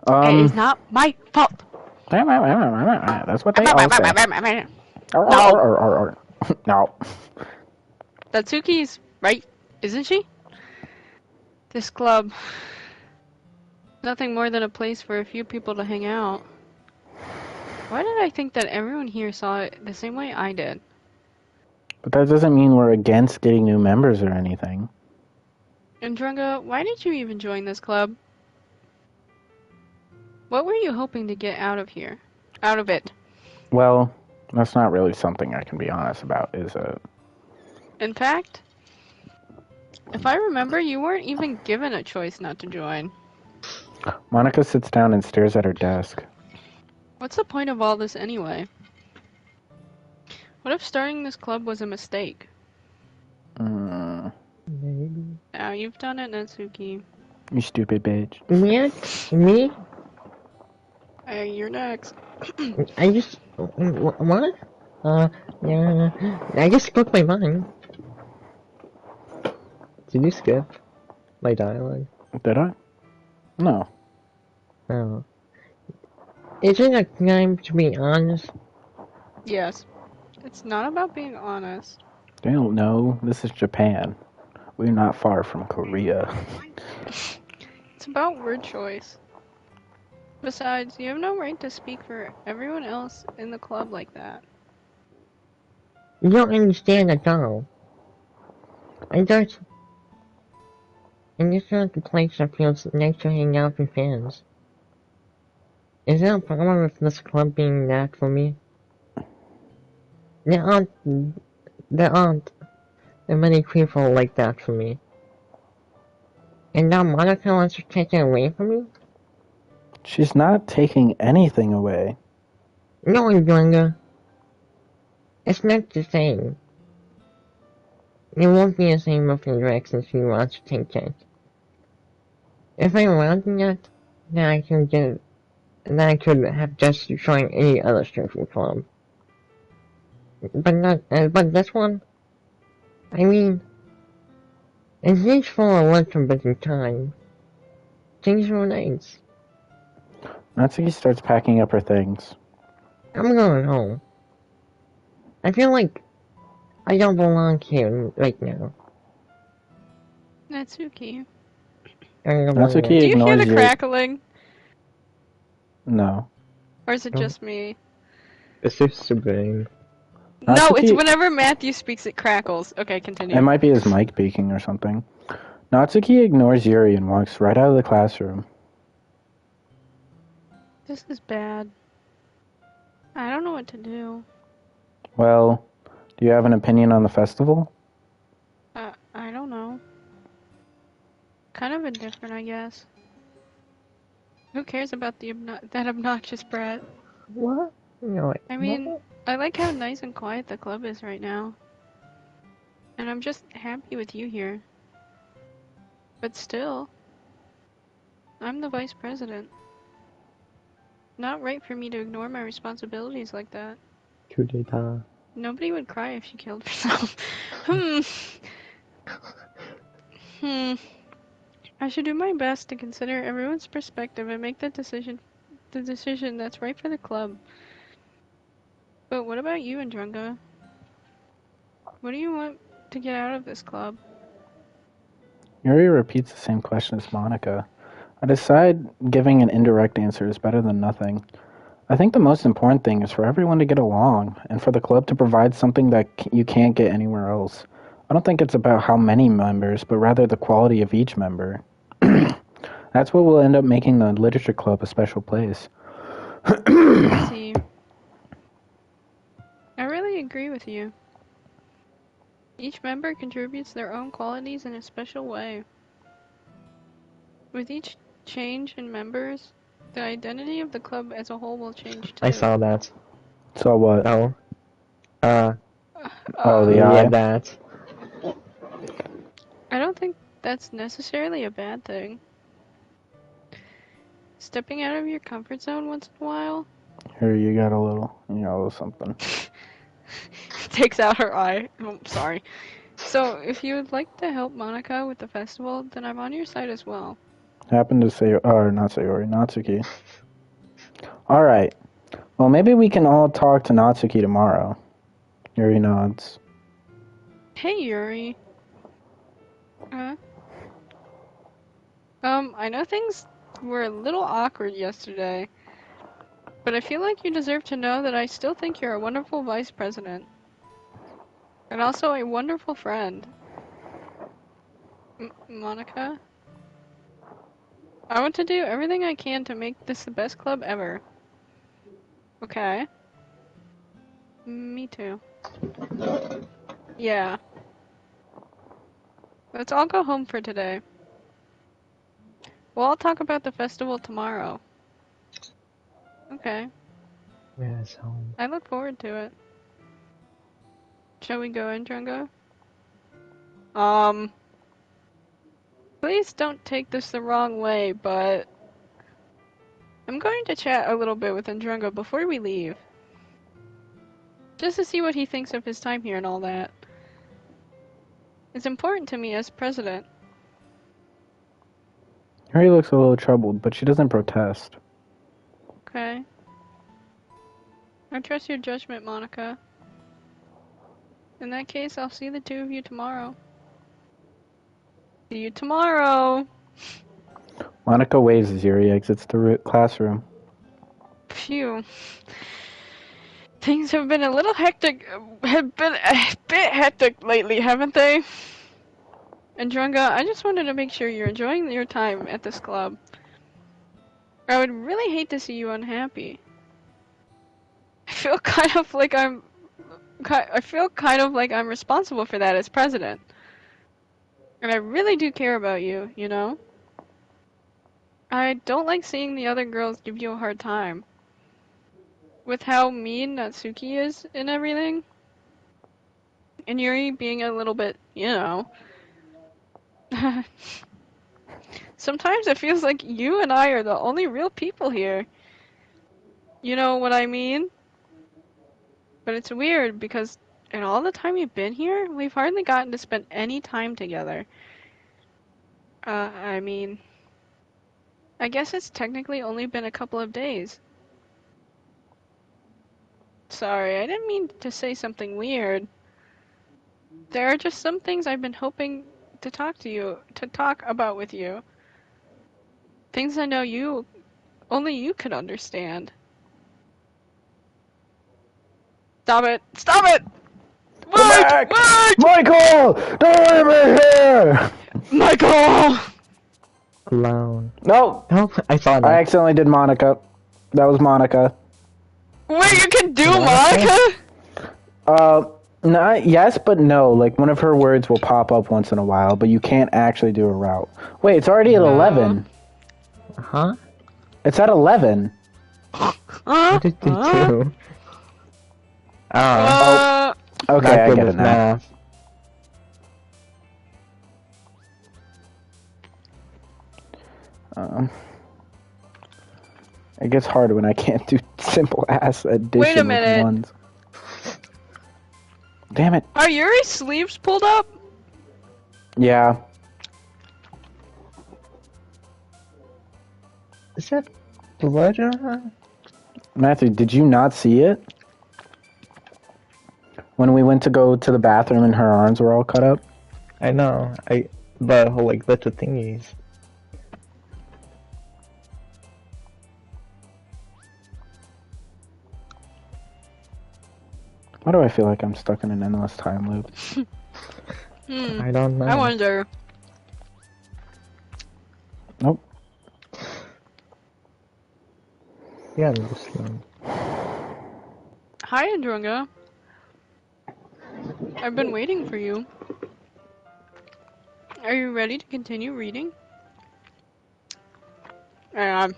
It is not my fault. That's what they all say. No. No. Datsuki's right, isn't she? This club. Nothing more than a place for a few people to hang out. Why did I think that everyone here saw it the same way I did? But that doesn't mean we're against getting new members or anything. And Drunga, why did you even join this club? What were you hoping to get out of here? Out of it? Well, that's not really something I can be honest about, is it? In fact, if I remember, you weren't even given a choice not to join. Monica sits down and stares at her desk. What's the point of all this anyway? What if starting this club was a mistake? Maybe. Now you've done it, Natsuki. You stupid bitch. Me? Hey, you're next. I just... What? Yeah... I just spoke my mind. Did you skip my dialogue? Did I? No. Oh. Isn't it time to be honest? Yes. It's not about being honest. They don't know. This is Japan. We're not far from Korea. It's about word choice. Besides, you have no right to speak for everyone else in the club like that. You don't understand at all. And it's not the place that feels nice to hang out with fans. Is there a problem with this club being that for me? There aren't that many people like that for me. And now Monica wants to take it away from me? She's not taking anything away. No, Younger. It's not the same. It won't be the same with the direction she wants to take it. If I wanted it, then I could have just joined any other social club. But this one, I mean, it's each for a once a busy time. Things were nice. Natsuki starts packing up her things. I'm going home. I feel like I don't belong here right now. Natsuki. Natsuki Do you hear ignores the you. crackling? No. Or is it just me? It's just a brain. No, it's Natsuki- whenever Matthew speaks, it crackles. Okay, continue. It might be his mic peaking or something. Natsuki ignores Yuri and walks right out of the classroom. This is bad. I don't know what to do. Well, do you have an opinion on the festival? I don't know. Kind of indifferent, I guess. Who cares about that obnoxious brat? What? No, I mean, I like how nice and quiet the club is right now. And I'm just happy with you here. But still, I'm the vice president. Not right for me to ignore my responsibilities like that. coup d'etat. Nobody would cry if she killed herself. I should do my best to consider everyone's perspective and make the decision that's right for the club. But what about you, Andrunga? What do you want to get out of this club? Yuri repeats the same question as Monica. I decide giving an indirect answer is better than nothing. I think the most important thing is for everyone to get along, and for the club to provide something that you can't get anywhere else. I don't think it's about how many members, but rather the quality of each member. That's what will end up making the literature club a special place. I see. I really agree with you. Each member contributes their own qualities in a special way. With each change in members, the identity of the club as a whole will change too. I saw that. So what? Oh. Oh, the eye? Yeah, that. I don't think that's necessarily a bad thing. Stepping out of your comfort zone once in a while. Here, you got a little something. Takes out her eye. Oh, sorry. So, if you would like to help Monica with the festival, then I'm on your side as well. Happened to say, or not Sayori, Natsuki. Alright. Well, maybe we can all talk to Natsuki tomorrow. Yuri nods. Hey, Yuri. I know things were a little awkward yesterday, but I feel like you deserve to know that I still think you're a wonderful vice president. And also a wonderful friend. Monica? I want to do everything I can to make this the best club ever. Okay. Me too. Yeah. Let's all go home for today. We'll all talk about the festival tomorrow. Okay. Where's home? I look forward to it. Shall we go in, Drungo? Please don't take this the wrong way, but I'm going to chat a little bit with Ndrungo before we leave. Just to see what he thinks of his time here and all that. It's important to me as president. Yuri looks a little troubled, but she doesn't protest. Okay. I trust your judgment, Monica. In that case, I'll see the two of you tomorrow. See you tomorrow! Monica waves as Yuri exits the classroom. Phew. Things have been a little hectic, have been a bit hectic lately, haven't they? And Drunga, I just wanted to make sure you're enjoying your time at this club. I would really hate to see you unhappy. I feel kind of like I'm responsible for that as president. And I really do care about you, you know? I don't like seeing the other girls give you a hard time. With how mean Natsuki is and everything. And Yuri being a little bit, you know. Sometimes it feels like you and I are the only real people here. You know what I mean? But it's weird because in all the time you've been here, we've hardly gotten to spend any time together. I mean, I guess it's technically only been a couple of days. Sorry, I didn't mean to say something weird. There are just some things I've been hoping to talk about with you. Things I know only you could understand. Stop it! Stop it! Wait! Go back! Wait! Michael! Don't leave me here! Michael! Alone. No! Oh, I saw that. I accidentally did Monica. That was Monica. Wait, you can do Monica? Monica? Yes, but no. Like, one of her words will pop up once in a while, but you can't actually do a route. Wait, it's already at 11. Huh? It's at 11. What did you do? Okay, I get it now. Math. It gets harder when I can't do simple ass addition Wait a minute. with ones. Damn it. Are Yuri's sleeves pulled up? Yeah. Is that blood on her? Matthew, did you not see it? When we went to go to the bathroom and her arms were all cut up? I know. But like little thingies. Why do I feel like I'm stuck in an endless time loop? I don't know. I wonder. Nope. Yeah, Muslim. Hi, Andrunga. I've been waiting for you. Are you ready to continue reading? Oh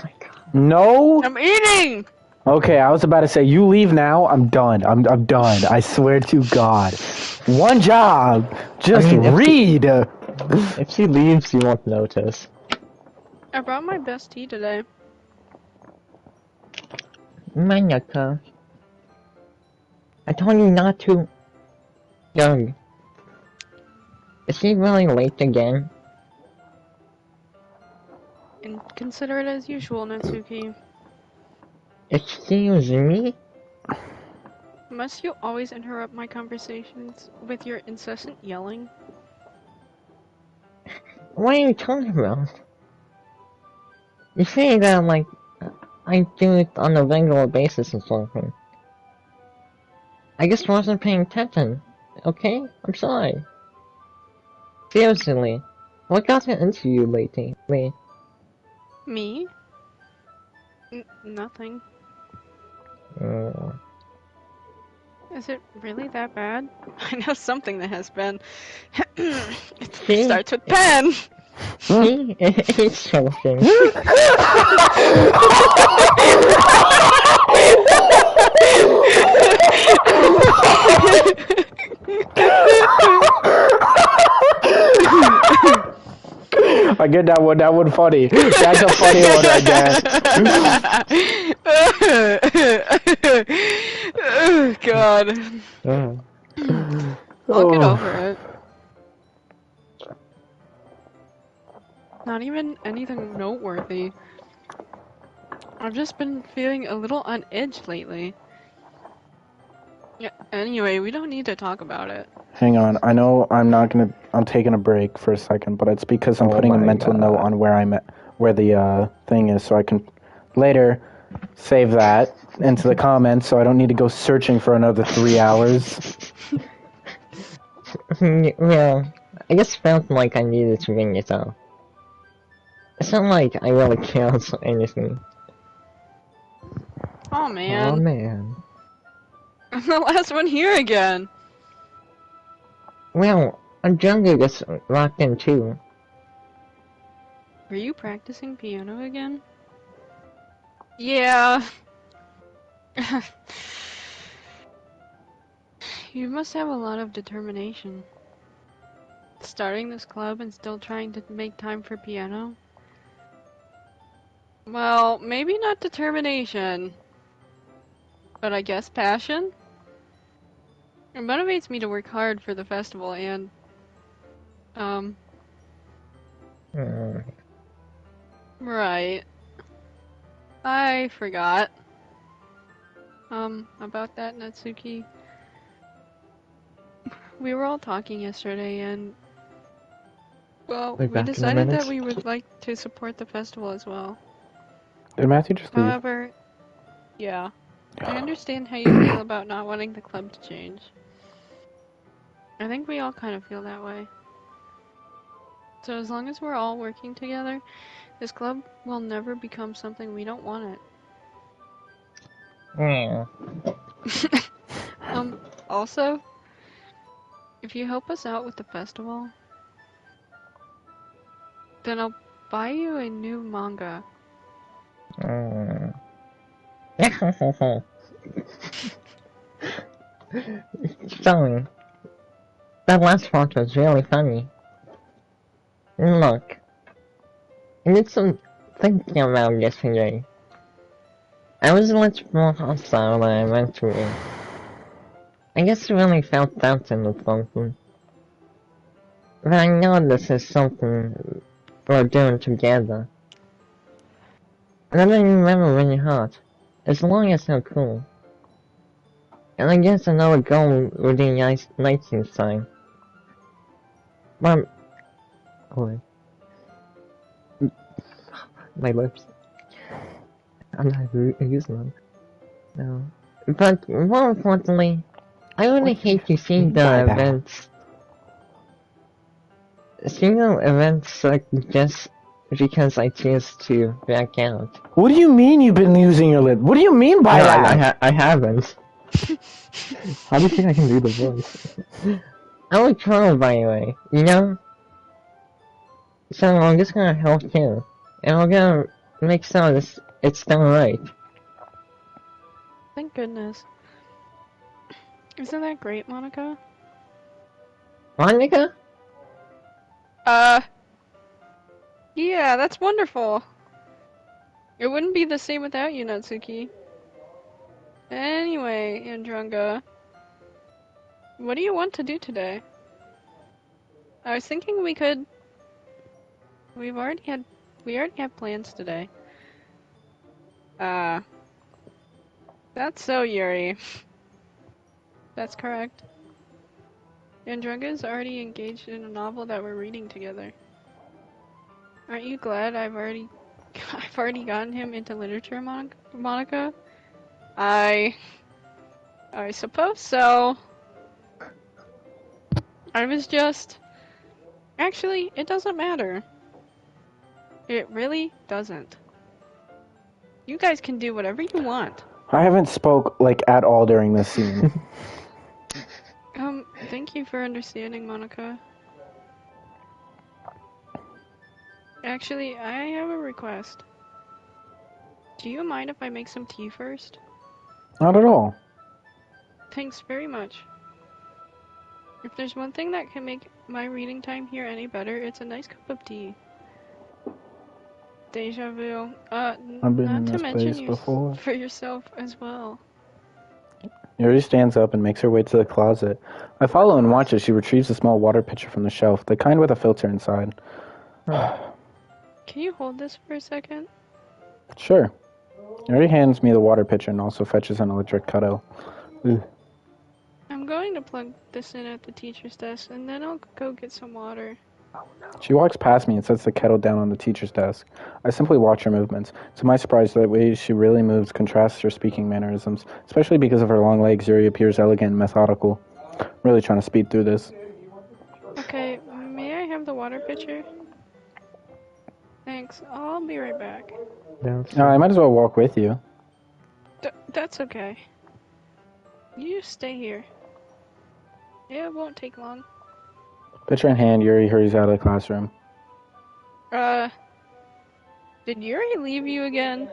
my god. No! I'm eating! Okay, I was about to say, you leave now, I'm done. I'm done. I swear to God. One job! Just read! If she leaves, you won't notice. I brought my best tea today. Monica. I told you not to. Young. Is she really late again? consider it as usual, Natsuki. Excuse me? Must you always interrupt my conversations with your incessant yelling? What are you talking about? You say that like I do it on a regular basis or something. I just wasn't paying attention. Okay? I'm sorry. Seriously, what got into you lately? Me? Nothing. Uh, Is it really that bad? I know something that has been. It See? starts with pen! See? It's something. I get that one. That one funny. That's a funny one right there. Oh, God. I'll get over it. Not even anything noteworthy. I've just been feeling a little on edge lately. Yeah, anyway, we don't need to talk about it. Hang on. I know I'm not gonna. I'm taking a break for a second, but it's because I'm putting a mental note on where I'm at, where the thing is, so I can later save that into the comments, so I don't need to go searching for another 3 hours. Yeah, I just felt like I needed to bring it up. It's not like I really care or anything. Oh man. Oh man. I'm the last one here again. Well, Jungle gets locked in too. Were you practicing piano again? Yeah. You must have a lot of determination. Starting this club and still trying to make time for piano? Well, maybe not determination, but I guess passion? It motivates me to work hard for the festival and, right. I forgot. About that, Natsuki. We were all talking yesterday and, well, we decided that we would like to support the festival as well. Did Matthew just leave? However, yeah. I understand how you feel about not wanting the club to change. I think we all kind of feel that way. So as long as we're all working together, this club will never become something we don't want it. Also, if you help us out with the festival, then I'll buy you a new manga. Sorry. That last part was really funny. Look, I did some thinking about yesterday. I was much more hostile than I meant to be. I guess I really felt doubting or something. But I know this is something we're doing together. And I don't remember really hard, as long as they're cool. And I guess another goal would be Liechtenstein. But... oh, my lips. I'm not using them. No. But more importantly, I really hate to see the events. Seeing the events like just because I choose to back out. What do you mean you've been using your lip? What do you mean by that? I haven't. How do you think I can do the voice? I would try, by the way, you know? So I'm just gonna help you. And I'm gonna make sure it's done right. Thank goodness. Isn't that great, Monica? Monica? Yeah, that's wonderful. It wouldn't be the same without you, Natsuki. Anyway, Andrunga, what do you want to do today? I was thinking we've already had We already have plans today. That's so Yuri. That's correct. Andrunga is already engaged in a novel that we're reading together. Aren't you glad I've already gotten him into literature, Monica? I suppose so. I was just... Actually, it doesn't matter. It really doesn't. You guys can do whatever you want. I haven't spoke like at all during this scene. Thank you for understanding, Monica. Actually, I have a request. Do you mind if I make some tea first? Not at all. Thanks very much. If there's one thing that can make my reading time here any better, it's a nice cup of tea. Deja vu. I've been Not in to this mention place before. for yourself as well. Yuri stands up and makes her way to the closet. I follow and watch as she retrieves a small water pitcher from the shelf, the kind with a filter inside. Can you hold this for a second? Sure. Yuri hands me the water pitcher and also fetches an electric kettle. I'm going to plug this in at the teacher's desk, and then I'll go get some water. She walks past me and sets the kettle down on the teacher's desk. I simply watch her movements. To my surprise, the way she really moves contrasts her speaking mannerisms. Especially because of her long legs, Yuri appears elegant and methodical. I'm really trying to speed through this. Okay, may I have the water pitcher? Thanks, I'll be right back. I might as well walk with you. That's okay. You just stay here. It won't take long. Pitcher in hand, Yuri hurries out of the classroom. Did Yuri leave you again?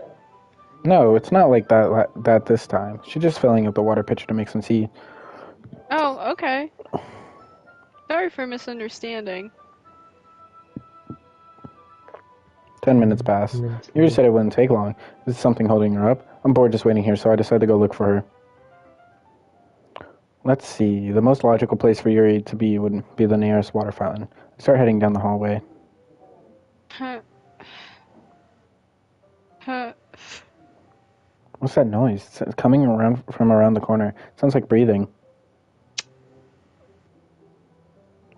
No, it's not like that this time. She's just filling up the water pitcher to make some tea. Oh, okay. Sorry for misunderstanding. 10 minutes pass. Yuri said it wouldn't take long. Is something holding her up? I'm bored just waiting here, so I decided to go look for her. Let's see. The most logical place for Yuri to be would be the nearest water fountain. I start heading down the hallway. What's that noise? It's coming from around the corner. It sounds like breathing.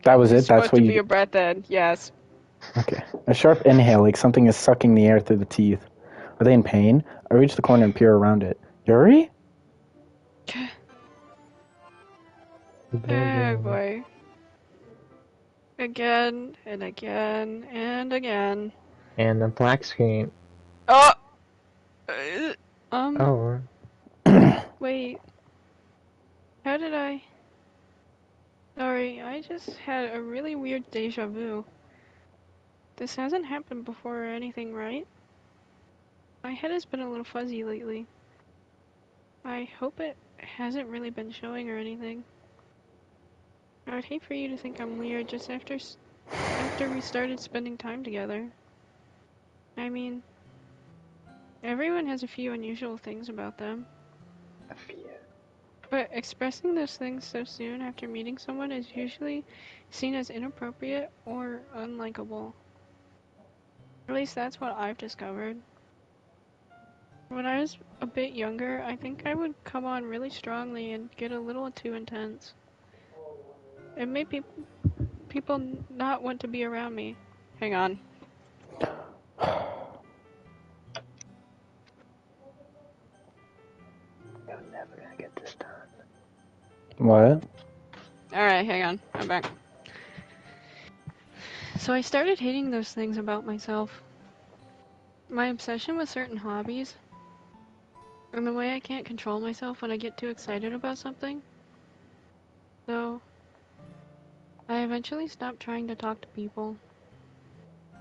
That was it? That's what you... Be a breath then, yes. Okay. A sharp inhale, like something is sucking the air through the teeth. Are they in pain? I reach the corner and peer around it. Yuri? Oh boy. Again, and again, and again. And the black screen. Oh! Oh. Wait. How did I... Sorry, I just had a really weird deja vu. This hasn't happened before or anything, right? My head has been a little fuzzy lately. I hope it hasn't really been showing or anything. I would hate for you to think I'm weird just after we started spending time together. I mean, everyone has a few unusual things about them. A few. But expressing those things so soon after meeting someone is usually seen as inappropriate or unlikable. At least that's what I've discovered. When I was a bit younger, I think I would come on really strongly and get a little too intense. It made people not want to be around me. Hang on. You're never gonna get this done. What? Alright, hang on. I'm back. So I started hating those things about myself. My obsession with certain hobbies, and the way I can't control myself when I get too excited about something. So, I eventually stopped trying to talk to people.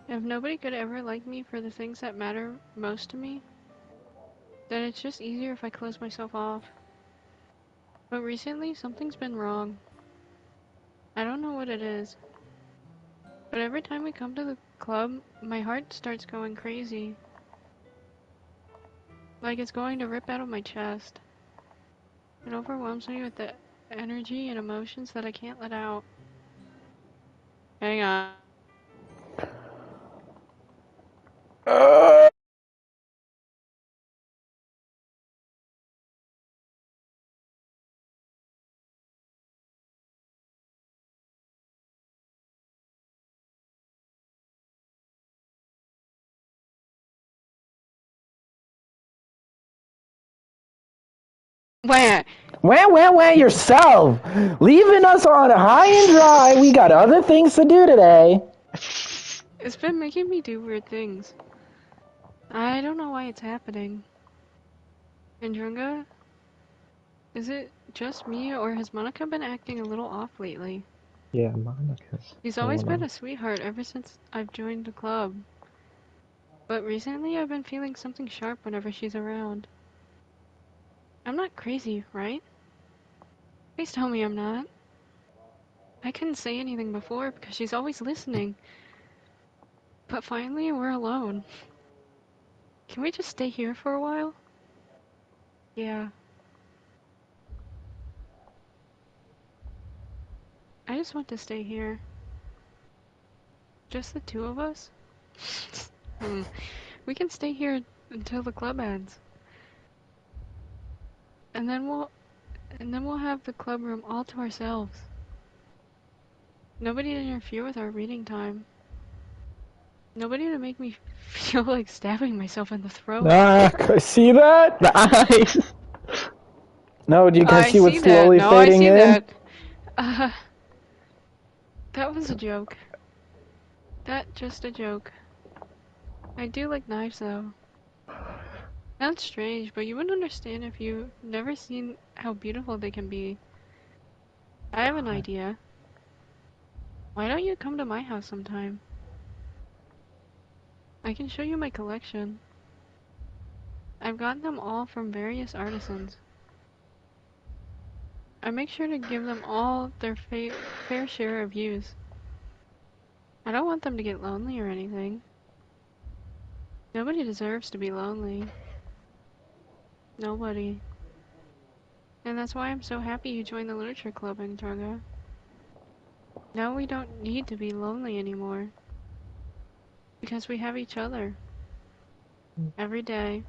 If nobody could ever like me for the things that matter most to me, then it's just easier if I close myself off. But recently, something's been wrong. I don't know what it is. But every time we come to the club, my heart starts going crazy. Like it's going to rip out of my chest. It overwhelms me with the energy and emotions that I can't let out. Hang on. Wah! Wah, yourself! Leaving us on high and dry. We got other things to do today. It's been making me do weird things. I don't know why it's happening. Andrunga? Is it just me, or has Monica been acting a little off lately? Yeah, Monica's. She's always been a sweetheart ever since I've joined the club. But recently I've been feeling something sharp whenever she's around. I'm not crazy, right? Please tell me I'm not. I couldn't say anything before because she's always listening. But finally we're alone. Can we just stay here for a while? Yeah. I just want to stay here. Just the two of us? We can stay here until the club ends. And then we'll have the club room all to ourselves. Nobody to interfere with our reading time. Nobody to make me feel like stabbing myself in the throat. See that? The eyes! No, do you guys I see what's see slowly that. No, fading I see in? that. That was a joke. That just a joke. I do like knives though. That's strange, but you wouldn't understand if you've never seen how beautiful they can be. I have an idea. Why don't you come to my house sometime? I can show you my collection. I've gotten them all from various artisans. I make sure to give them all their fair share of use. I don't want them to get lonely or anything. Nobody deserves to be lonely. Nobody. And that's why I'm so happy you joined the literature club, Andrunga. Now we don't need to be lonely anymore. Because we have each other. Every day.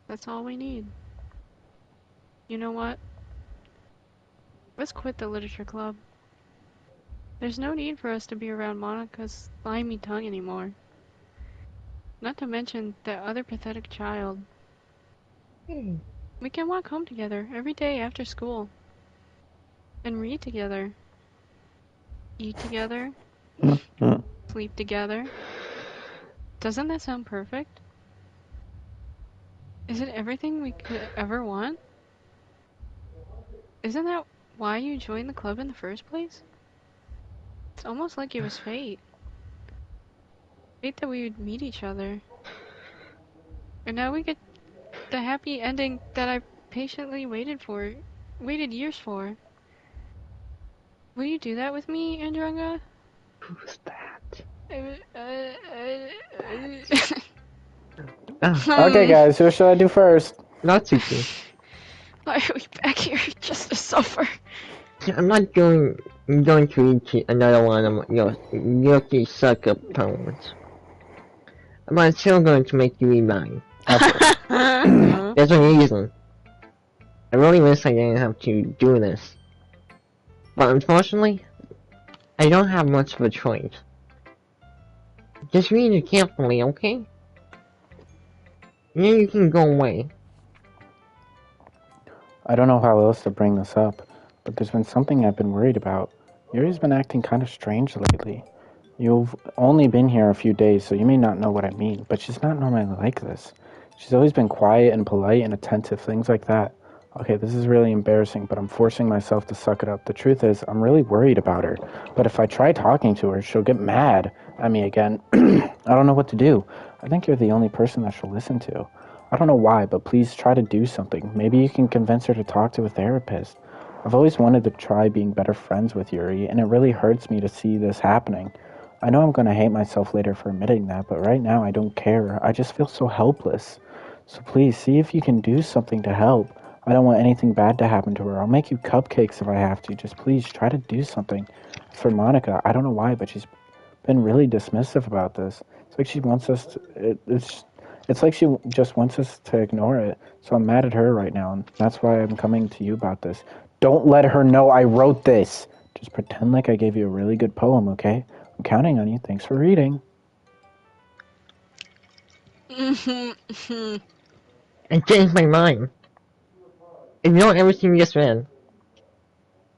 That's all we need. You know what? Let's quit the literature club. There's no need for us to be around Monica's slimy tongue anymore. Not to mention that other pathetic child. We can walk home together every day after school. And read together. Eat together. Sleep together. Doesn't that sound perfect? Is it everything we could ever want? Isn't that why you joined the club in the first place? It's almost like it was fate. Fate that we would meet each other. And now we get the happy ending that I patiently waited years for. Will you do that with me, Andrunga? Who's that? Okay, guys, who should I do first? Not Suki. Why are we back here just to suffer? I'm not going to read another one of your guilty suck-up poems. But I'm still going to make you read mine. There's a reason. I really wish I didn't have to do this. But unfortunately, I don't have much of a choice. Just read it carefully, okay? And then you can go away. I don't know how else to bring this up, but there's been something I've been worried about. Yuri's been acting kind of strange lately. You've only been here a few days, so you may not know what I mean, but she's not normally like this. She's always been quiet and polite and attentive, things like that. Okay, this is really embarrassing, but I'm forcing myself to suck it up. The truth is, I'm really worried about her. But if I try talking to her, she'll get mad at me again. I don't know what to do. I think you're the only person that she'll listen to. I don't know why, but please try to do something. Maybe you can convince her to talk to a therapist. I've always wanted to try being better friends with Yuri, and it really hurts me to see this happening. I know I'm going to hate myself later for admitting that, but right now I don't care. I just feel so helpless. So please, see if you can do something to help. I don't want anything bad to happen to her. I'll make you cupcakes if I have to. Just please try to do something. For Monica, I don't know why, but she's been really dismissive about this. It's like she wants us to, it's like she just wants us to ignore it. So I'm mad at her right now, and that's why I'm coming to you about this. Don't let her know I wrote this. Just pretend like I gave you a really good poem, okay? I'm counting on you. Thanks for reading. I changed my mind. Ignore everything you just read.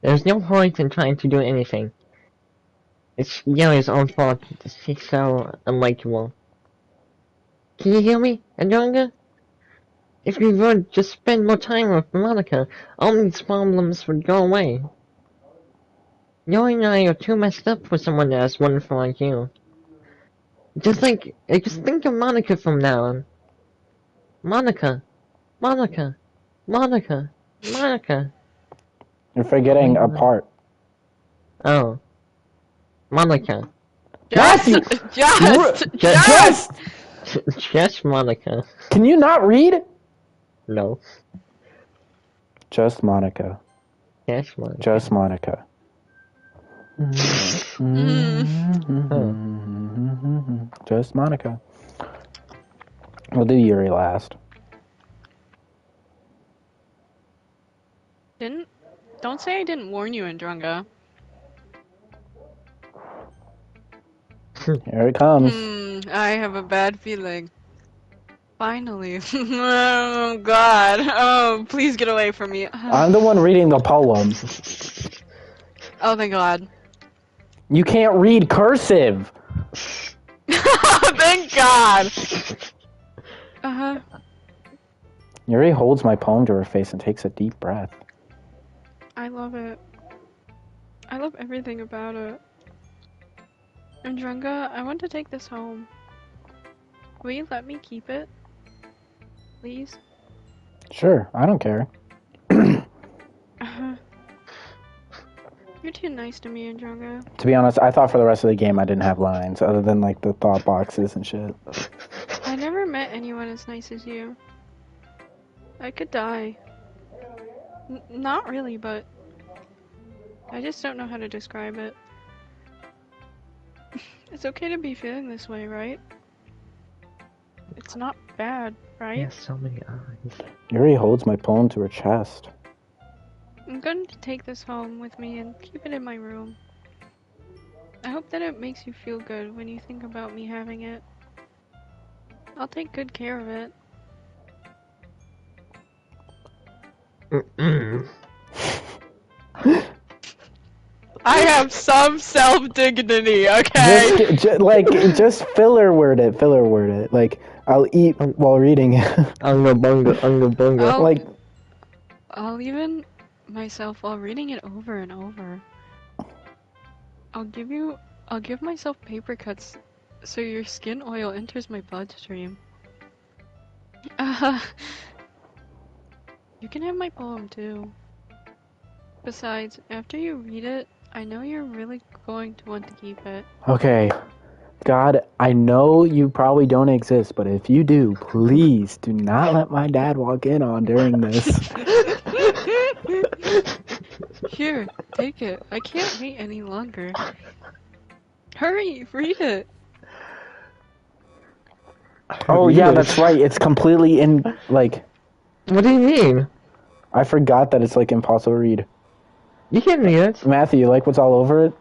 There's no point in trying to do anything. It's Gary's own fault that she's so unlikable. Can you hear me, Andronga? If you would just spend more time with Monica, all these problems would go away. You and I are too messed up for someone as wonderful like you. Just think of Monica from now on. Monica, Monica, Monica, Monica. You're forgetting a part. Oh, Monica. Matthew! Just Monica. Can you not read? No. Just Monica. Just Monica. Just Monica. Just Monica. We'll do Yuri last. Don't say I didn't warn you, Andronga. Here it comes. I have a bad feeling. Finally. Oh god. Oh, please get away from me. I'm the one reading the poem. Oh thank god. You can't read cursive. Thank god. Yuri holds my poem to her face and takes a deep breath. I love it. I love everything about it. Andronga, I want to take this home. Will you let me keep it? Please? Sure, I don't care. You're too nice to me, Andronga. To be honest, I thought for the rest of the game I didn't have lines, other than like the thought boxes and shit. I never met anyone as nice as you. I could die. Not really, but I just don't know how to describe it. It's okay to be feeling this way, right? It's not bad, right? He has so many eyes. Yuri holds my poem to her chest. I'm going to take this home with me and keep it in my room. I hope that it makes you feel good when you think about me having it. I'll take good care of it. I have some self-dignity, okay? Just filler word it. Like, I'll eat while reading it. Unga bunga. Like, I'll even myself while reading it over and over. I'll give myself paper cuts so your skin oil enters my bloodstream. You can have my poem too. Besides, after you read it, I know you're really going to want to keep it. okay. God, I know you probably don't exist, but if you do, please do not let my dad walk in on during this. Here, take it. I can't wait any longer. Hurry, read it. Oh yeah, that's right. It's completely like. What do you mean? I forgot that it's like impossible to read. You can read it. Matthew, you like what's all over it?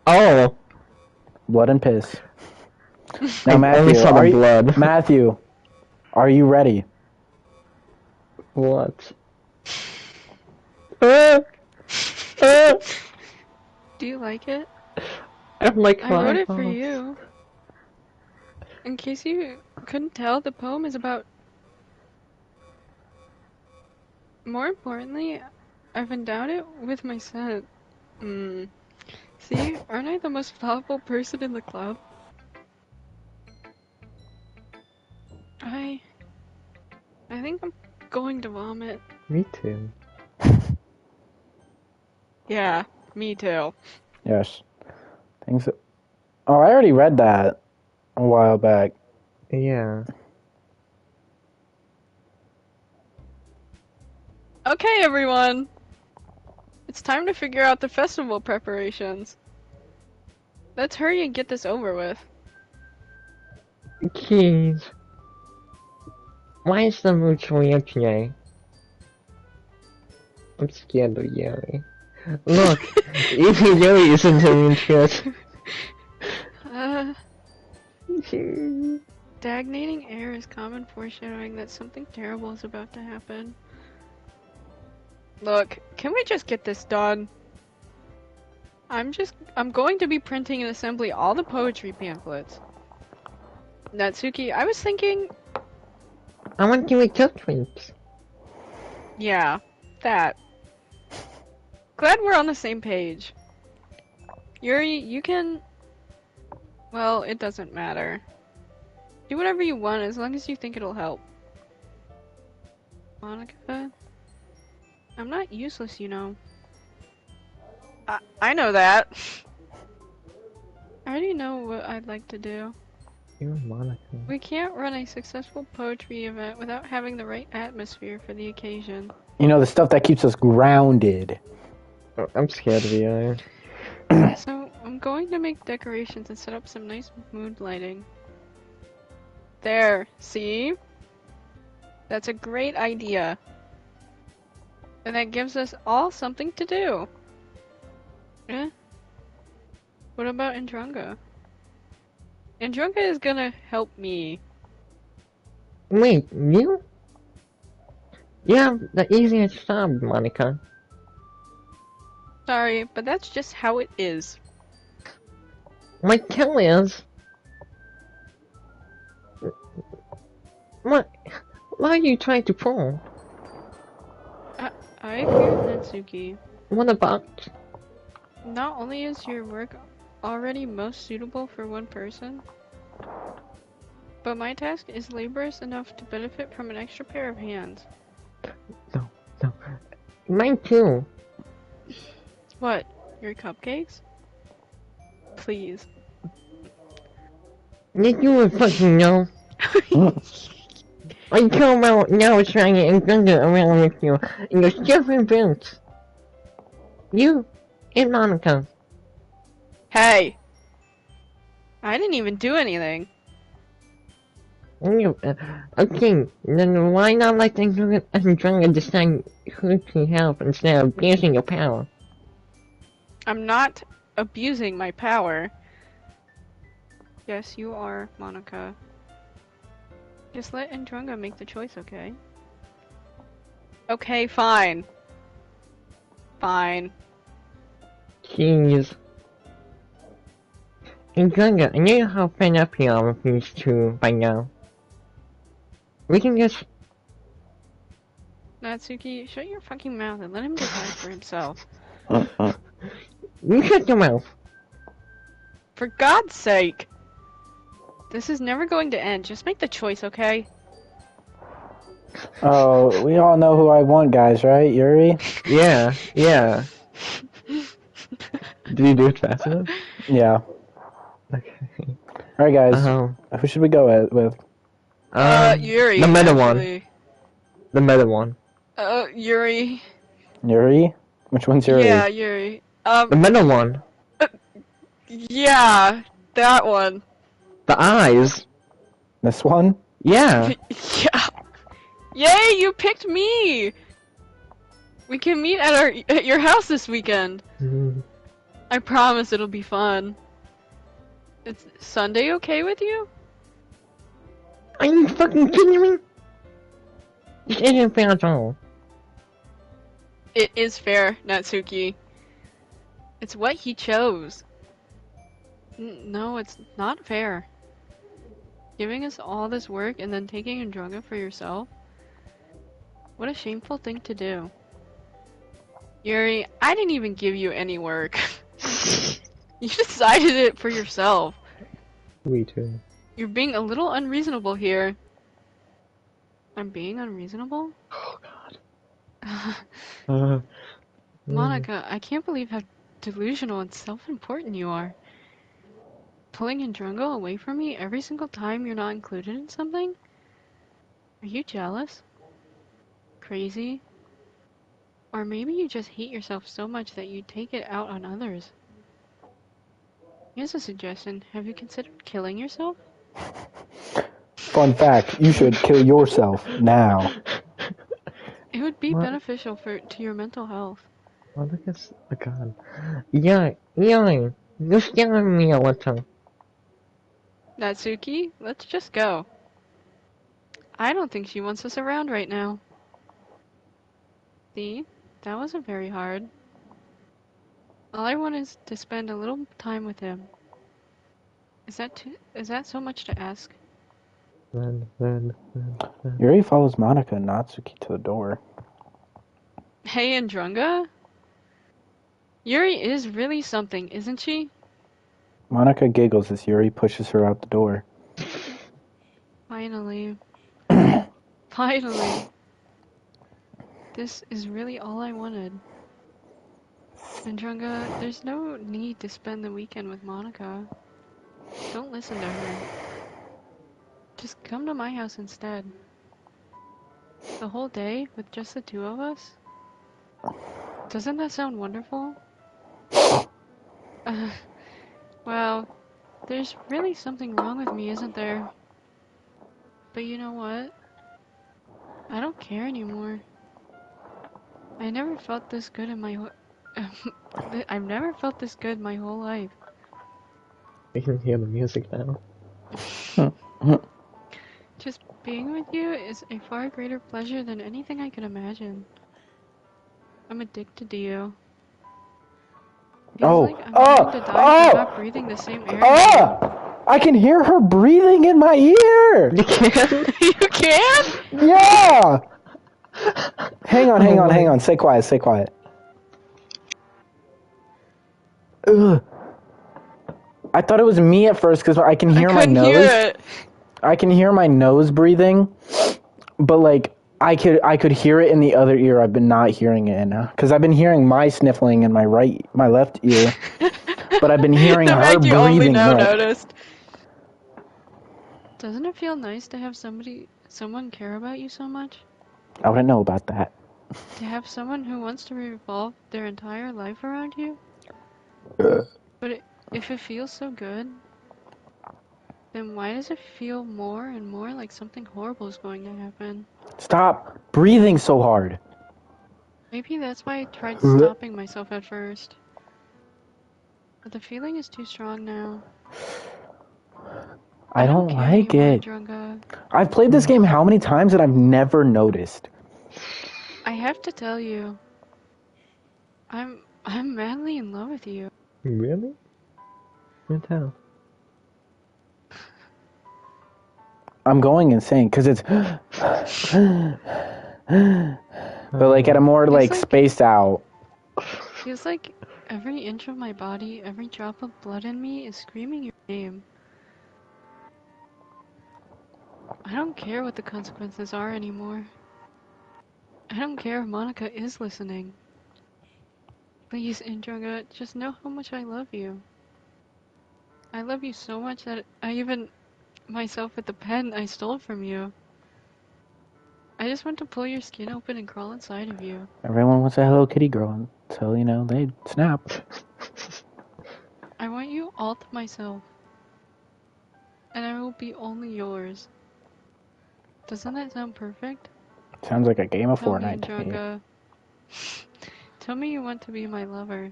Oh. Blood and piss. Now, I only saw the blood. Matthew, are you ready? What? Do you like it? I'm like, I wrote it for you. In case you couldn't tell, the poem is about... More importantly, I've endowed it with my scent. See, aren't I the most powerful person in the club? I think I'm going to vomit. Me too. Yeah, me too. Yes. Things. Oh, I already read that a while back. Yeah. Okay, everyone! It's time to figure out the festival preparations. Let's hurry and get this over with. Jeez. Why is the mood so weird today? I'm scared of Yuri. Look, even Yuri isn't doing shit. Stagnating air is common foreshadowing that something terrible is about to happen. Look, can we just get this done? I'm going to be printing and assembling all the poetry pamphlets. Natsuki, I was thinking, I want to make cupcakes. yeah, that. Glad we're on the same page. Yuri, you can... Well, it doesn't matter. Do whatever you want as long as you think it'll help. Monica? I'm not useless, you know. I know that. I already know what I'd like to do. You're Monica. We can't run a successful poetry event without having the right atmosphere for the occasion. You know, the stuff that keeps us grounded. I'm scared of Yuri. So, I'm going to make decorations and set up some nice mood lighting. There, see? That's a great idea. And that gives us all something to do. Eh? What about Andrunga? Andrunga is gonna help me. Wait, you? You have the easiest job, Monica. Sorry, but that's just how it is. My kill is... What? What are you trying to pull? I agree with Natsuki. What about... Not only is your work already most suitable for one person, but my task is laborious enough to benefit from an extra pair of hands. No. Mine too. What? Your cupcakes? Please. You would fucking know. I come out now trying to encounter around with you, and you're still convinced. You and Monica. Hey! I didn't even do anything. Okay, then why not let them trying to decide who to help instead of abusing your power? I'm not abusing my power. Yes, you are, Monica. Just let Andrunga make the choice, okay? Okay, fine. Fine. Jeez. Andrunga, I know how fed up you are with these two by now. We can just... Natsuki, shut your fucking mouth and let him decide for himself. You shut your mouth. For God's sake! This is never going to end. Just make the choice, okay? Oh, we all know who I want, guys, right? Yuri? Yeah. Did you do it fast enough? Yeah. Okay. Alright, guys. Who should we go with? Yuri. The meta actually. one. The meta one. Yuri. Yuri? Which one's Yuri? Yeah, Yuri. The meta one. Yeah, that one. The eyes. This one? Yeah. Yeah. Yay, you picked me! We can meet at your house this weekend. I promise it'll be fun. Is Sunday okay with you? Are you fucking kidding me? This isn't fair at all. It is fair, Natsuki. It's what he chose. No, it's not fair. Giving us all this work and then taking Andrunga for yourself? What a shameful thing to do. Yuri, I didn't even give you any work. You decided it for yourself. Me too. You're being a little unreasonable here. I'm being unreasonable? Oh god. Monica, I can't believe how delusional and self-important you are. Pulling Andrunga away from me every single time you're not included in something? Are you jealous? Crazy? Or maybe you just hate yourself so much that you take it out on others. Here's a suggestion. Have you considered killing yourself? Fun fact, you should kill yourself now. It would be What? beneficial to your mental health. What is the god? Yeah, you're scaring me a little. Natsuki, let's just go. I don't think she wants us around right now. See? That wasn't very hard. All I want is to spend a little time with him. Is that so much to ask? Then. Yuri follows Monica and Natsuki to the door. Hey, Andrunga? Yuri is really something, isn't she? Monica giggles as Yuri pushes her out the door. Finally. Finally. This is really all I wanted. Andrunga, there's no need to spend the weekend with Monica. Don't listen to her. Just come to my house instead. The whole day with just the two of us? Doesn't that sound wonderful? Well, there's really something wrong with me, isn't there? But you know what? I don't care anymore. I never felt this good in my I've never felt this good my whole life. You can hear the music now. Just being with you is a far greater pleasure than anything I could imagine. I'm addicted to you. Feels like I'm going to die if I'm not breathing the same air. I can hear her breathing in my ear! You can? You can? Yeah! Hang on. Stay quiet. Ugh. I thought it was me at first because I can hear my nose. Hear it. I can hear my nose breathing, but like I could hear it in the other ear. I've been not hearing it in because I've been hearing my sniffling in my left ear, but I've been hearing the her fact you only breathing. now right. noticed. Doesn't it feel nice to have someone care about you so much? I wouldn't know about that. To have someone who wants to revolve their entire life around you? But if it feels so good, then why does it feel more and more like something horrible is going to happen? Stop breathing so hard. Maybe that's why I tried stopping myself at first. But the feeling is too strong now. I don't care like anymore, it. Drunga. I've played this game how many times and I've never noticed. I have to tell you, I'm madly in love with you. Really? Can't tell. I'm going insane because it's but like at a more like spaced out. Feels like every inch of my body, every drop of blood in me is screaming your name. I don't care what the consequences are anymore. I don't care if Monica is listening. Please, Indrunga, just know how much I love you. I love you so much that I even myself with the pen I stole from you. I just want to pull your skin open and crawl inside of you. Everyone wants a Hello Kitty girl, so you know they snap. I want you all to myself. And I will be only yours. Doesn't that sound perfect? Sounds like a game of Tell Fortnite me, to me. Indrunga. Tell me you want to be my lover.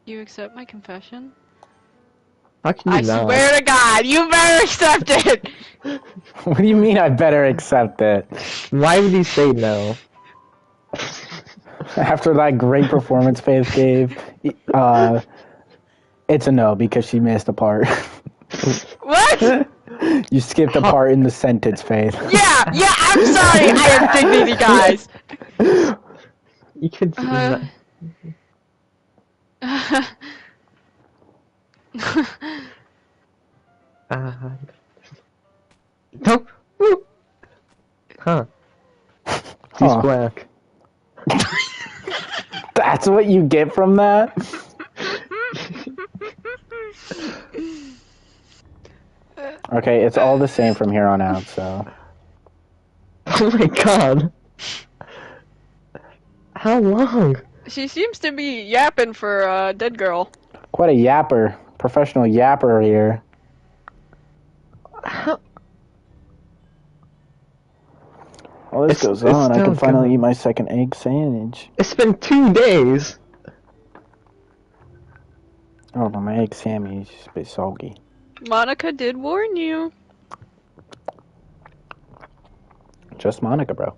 You accept my confession? How can you not? Swear to God, you better accept it! What do you mean I better accept it? Why would you say no? After that great performance Faith gave, it's a no because she missed a part. What? You skipped a part in the sentence, Faith. Yeah, I'm sorry, I have dignity, guys! You could see that. Nope. Huh. He's black. That's what you get from that? Okay, it's all the same from here on out, so... Oh my god. How long? She seems to be yapping for a dead girl. Quite a yapper. Professional yapper here. While this goes on, I can finally eat my second egg sandwich. It's been 2 days. Oh, but my egg sandwich is a bit soggy. Monica did warn you. Just Monica, bro.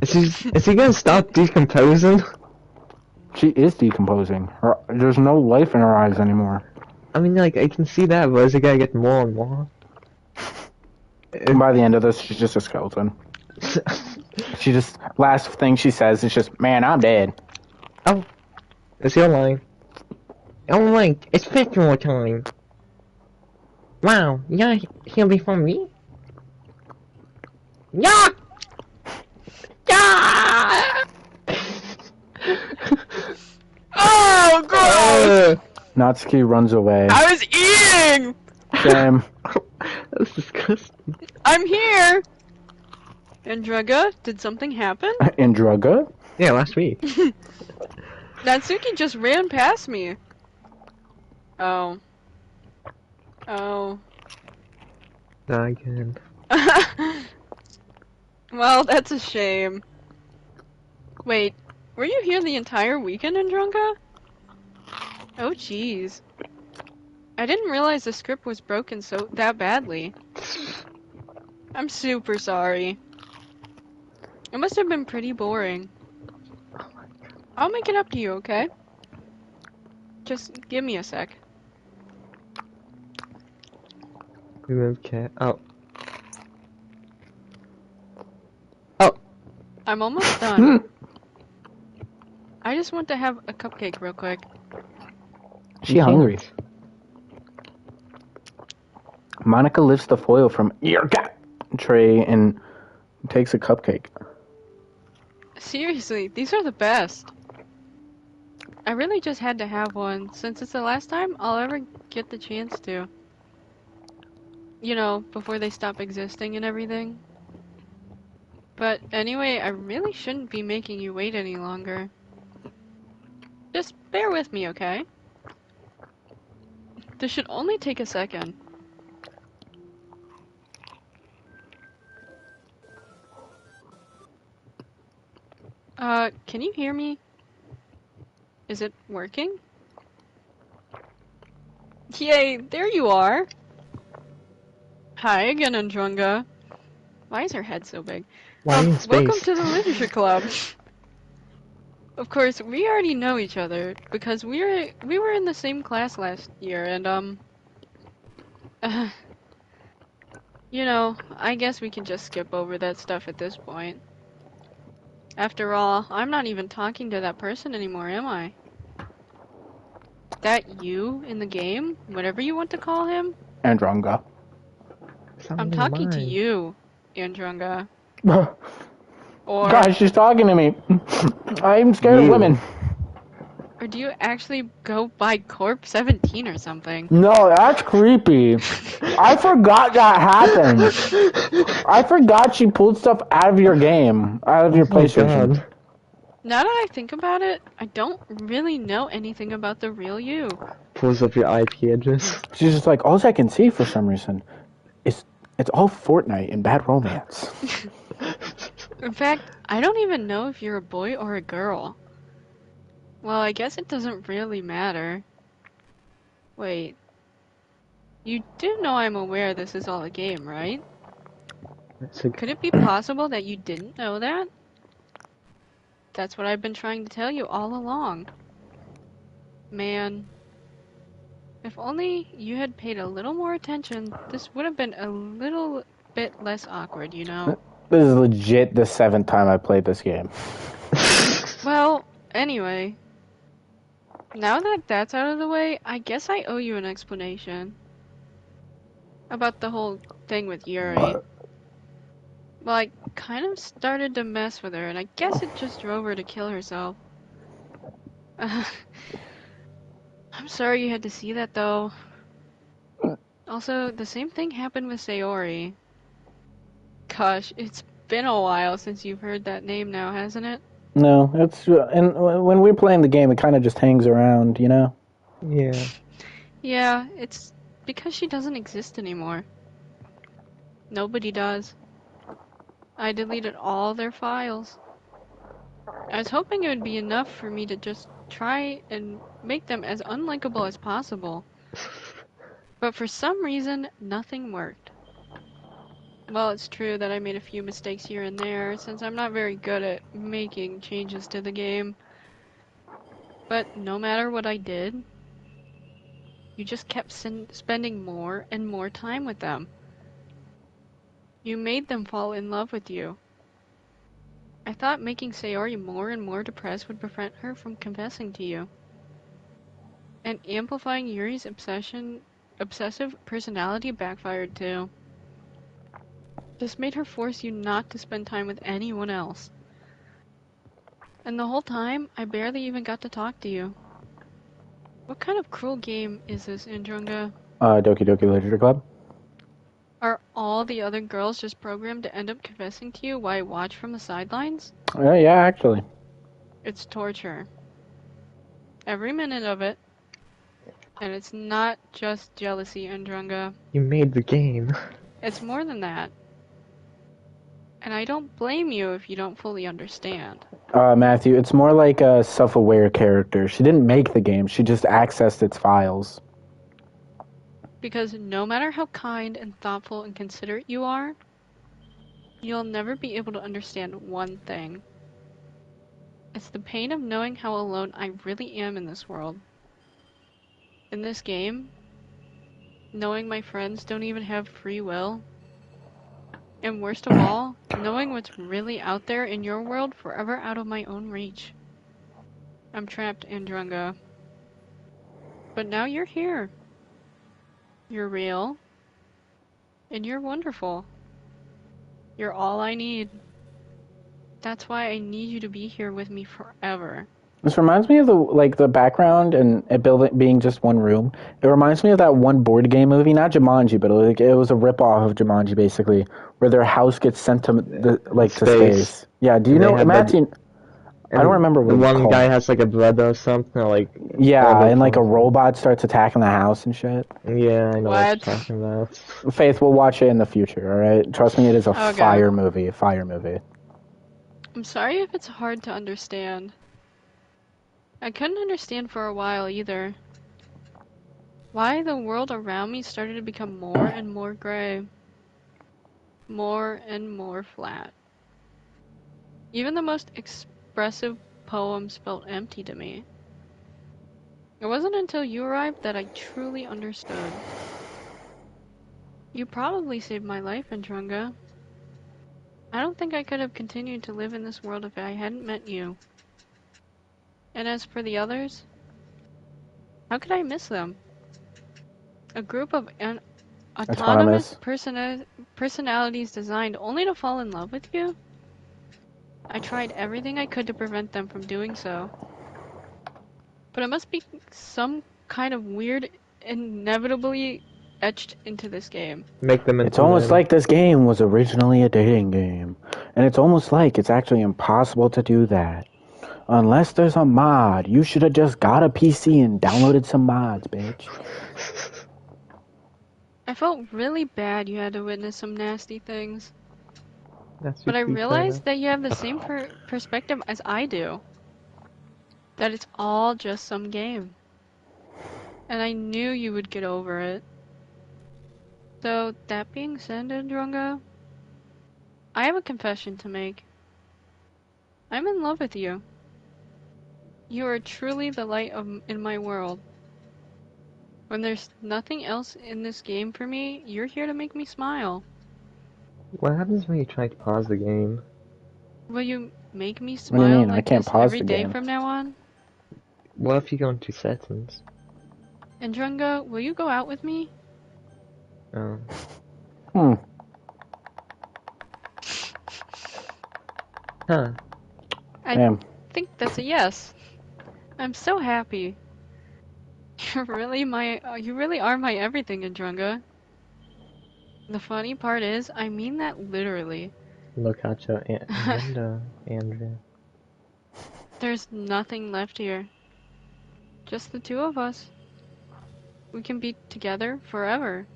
Is he gonna stop decomposing? She is decomposing. There's no life in her eyes anymore. I mean, like, I can see that, but is it gonna get more and more? And by the end of this, she's just a skeleton. She just, last thing she says is just, man, I'm dead. Oh, is he online? Oh my, it's festival time. Wow, you're here before me? Yeah! Yeah! Oh, gross! Natsuki runs away. I was eating! Same. That's disgusting. I'm here! Andrega, did something happen? Andrega? Yeah, last week. Natsuki just ran past me. Oh. Oh. Not again. Well, that's a shame. Wait, were you here the entire weekend, Andronka? Oh, jeez. I didn't realize the script was broken that badly. I'm super sorry. It must have been pretty boring. I'll make it up to you, okay? Just give me a sec. Remove cat. Oh. I'm almost done. I just want to have a cupcake real quick. She hungry. Monica lifts the foil from your tray and takes a cupcake. Seriously, these are the best. I really just had to have one, since it's the last time I'll ever get the chance to. You know, before they stop existing and everything. But anyway, I really shouldn't be making you wait any longer. Just bear with me, okay? This should only take a second. Can you hear me? Is it working? Yay, there you are! Hi again, Andronga. Why is her head so big? Why in space? Welcome to the Literature Club. Of course, we already know each other because we were in the same class last year, and you know, I guess we can just skip over that stuff at this point. After all, I'm not even talking to that person anymore, am I? That you in the game, whatever you want to call him? Andronga. I'm talking to you, Andronga. Or Guys, she's talking to me. I'm scared of women. Or do you actually go by Corp 17 or something? No, that's creepy. I forgot that happened. I forgot she pulled stuff out of your game, out of your PlayStation. God. Now that I think about it, I don't really know anything about the real you. Pulls up your IP address. She's just like, all I can see for some reason is it's all Fortnite and bad romance. In fact, I don't even know if you're a boy or a girl. Well, I guess it doesn't really matter. Wait. You do know I'm aware this is all a game, right? Could it be possible that you didn't know that? That's what I've been trying to tell you all along. Man. If only you had paid a little more attention, this would have been a little bit less awkward, you know? This is legit the 7th time I played this game. Well, anyway. Now that that's out of the way, I guess I owe you an explanation. About the whole thing with Yuri. Well, I kind of started to mess with her, and I guess it just drove her to kill herself. I'm sorry you had to see that, though. Also, the same thing happened with Sayori. Gosh, it's been a while since you've heard that name now, hasn't it? No, it's and when we're playing the game, it kind of just hangs around, you know. Yeah. Yeah, it's because she doesn't exist anymore. Nobody does. I deleted all their files. I was hoping it would be enough for me to just try and make them as unlikable as possible. But for some reason, nothing worked. Well, it's true that I made a few mistakes here and there, since I'm not very good at making changes to the game. But no matter what I did, you just kept spending more and more time with them. You made them fall in love with you. I thought making Sayori more and more depressed would prevent her from confessing to you. And amplifying Yuri's obsessive personality backfired too. This made her force you not to spend time with anyone else. And the whole time, I barely even got to talk to you. What kind of cruel game is this, Indrunga? Doki Doki Literature Club. Are all the other girls just programmed to end up confessing to you while I watch from the sidelines? Yeah, actually. It's torture. Every minute of it. And it's not just jealousy, Indrunga. You made the game. It's more than that. And I don't blame you if you don't fully understand. Matthew, it's more like a self-aware character. She didn't make the game. She just accessed its files. Because no matter how kind and thoughtful and considerate you are, you'll never be able to understand one thing. It's the pain of knowing how alone I really am in this world. In this game, knowing my friends don't even have free will. And worst of all, knowing what's really out there in your world forever out of my own reach. I'm trapped, Andrunga. But now you're here. You're real. And you're wonderful. You're all I need. That's why I need you to be here with me forever. This reminds me of the background and it being just one room. It reminds me of that one board game movie, not Jumanji, but it was a ripoff of Jumanji, basically, where their house gets sent to to space. Yeah, do you know, Matthew? I don't remember what the it's one called. guy has like a brother or something, or like Yeah, and like a robot starts attacking the house and shit. Yeah, I know what you're What? talking about. Faith, we'll watch it in the future, alright? Trust me, it is a Okay. fire movie. Fire movie. I'm sorry if it's hard to understand. I couldn't understand for a while either. Why the world around me started to become more and more gray. More and more flat. Even the most expressive poems felt empty to me. It wasn't until you arrived that I truly understood. You probably saved my life, Andrunga. I don't think I could have continued to live in this world if I hadn't met you. And as for the others, how could I miss them? A group of autonomous personalities designed only to fall in love with you? I tried everything I could to prevent them from doing so. But it must be some kind of weird, inevitably etched into this game. Make them into It's almost men. like this game was originally a dating game. And it's almost like it's actually impossible to do that. Unless there's a mod. You should have just got a PC and downloaded some mods, bitch. I felt really bad you had to witness some nasty things. That's But I usually realized fair. that you have the same perspective as I do. That it's all just some game. And I knew you would get over it. So, that being said, Ndrongo, I have a confession to make. I'm in love with you. You are truly the light in my world. When there's nothing else in this game for me, you're here to make me smile. What happens when you try to pause the game? Will you make me What do you smile mean? I like can't this pause every the day game. from now on? What if you go into settings? And Drunga, will you go out with me? Oh. Hmm. Huh. I Damn. think that's a yes. I'm so happy. You really are my everything, Ndrunga. The funny part is, I mean that literally. Look out your window, Andrew. There's nothing left here. Just the two of us. We can be together forever.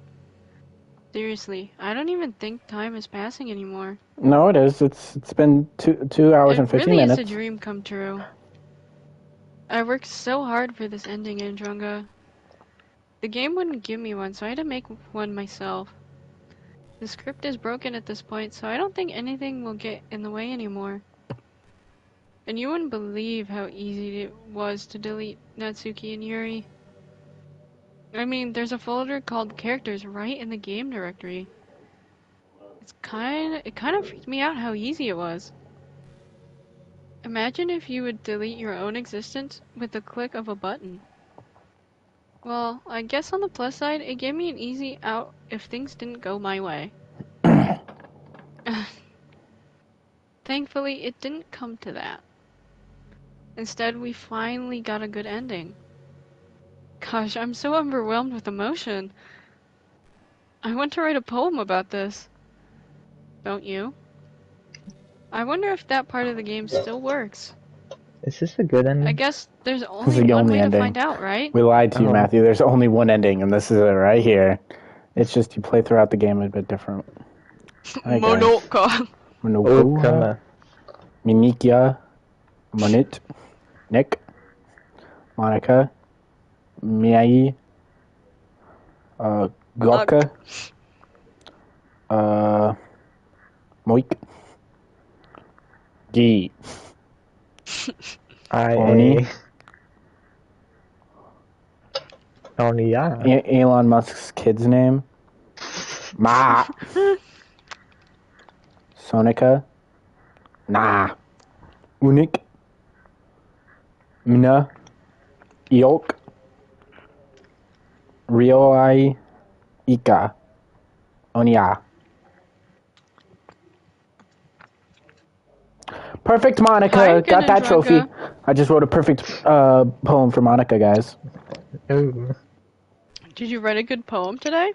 Seriously, I don't even think time is passing anymore. No, it is. It's been 2 hours It and 50 really is minutes. a dream come true. I worked so hard for this ending, Andrunga. The game wouldn't give me one, so I had to make one myself. The script is broken at this point, so I don't think anything will get in the way anymore. And you wouldn't believe how easy it was to delete Natsuki and Yuri. I mean, there's a folder called Characters right in the game directory. It kind of freaked me out how easy it was. Imagine if you would delete your own existence with the click of a button. Well, I guess on the plus side, it gave me an easy out if things didn't go my way. Thankfully, it didn't come to that. Instead, we finally got a good ending. Gosh, I'm so overwhelmed with emotion. I want to write a poem about this. Don't you? I wonder if that part of the game still works. Is this a good ending? I guess there's This only is the one only way ending. to find out, right? We lied to you, Oh. Matthew. There's only one ending, and this is it right here. It's just you play throughout the game a bit different. Hi, guys. Monoka. Monoka. Minikia. Monit. Nick. Monica. Miyagi. Gorka. Moik. Gee. Oni. Oni, yeah. Elon Musk's kid's name. Ma. Sonica. Nah. Unik. Mina. Eok. Rioi. Ika. Onia. Perfect, Monica. Hi, Got that Andrunga. trophy. I just wrote a perfect poem for Monica, guys. Ooh. Did you write a good poem today?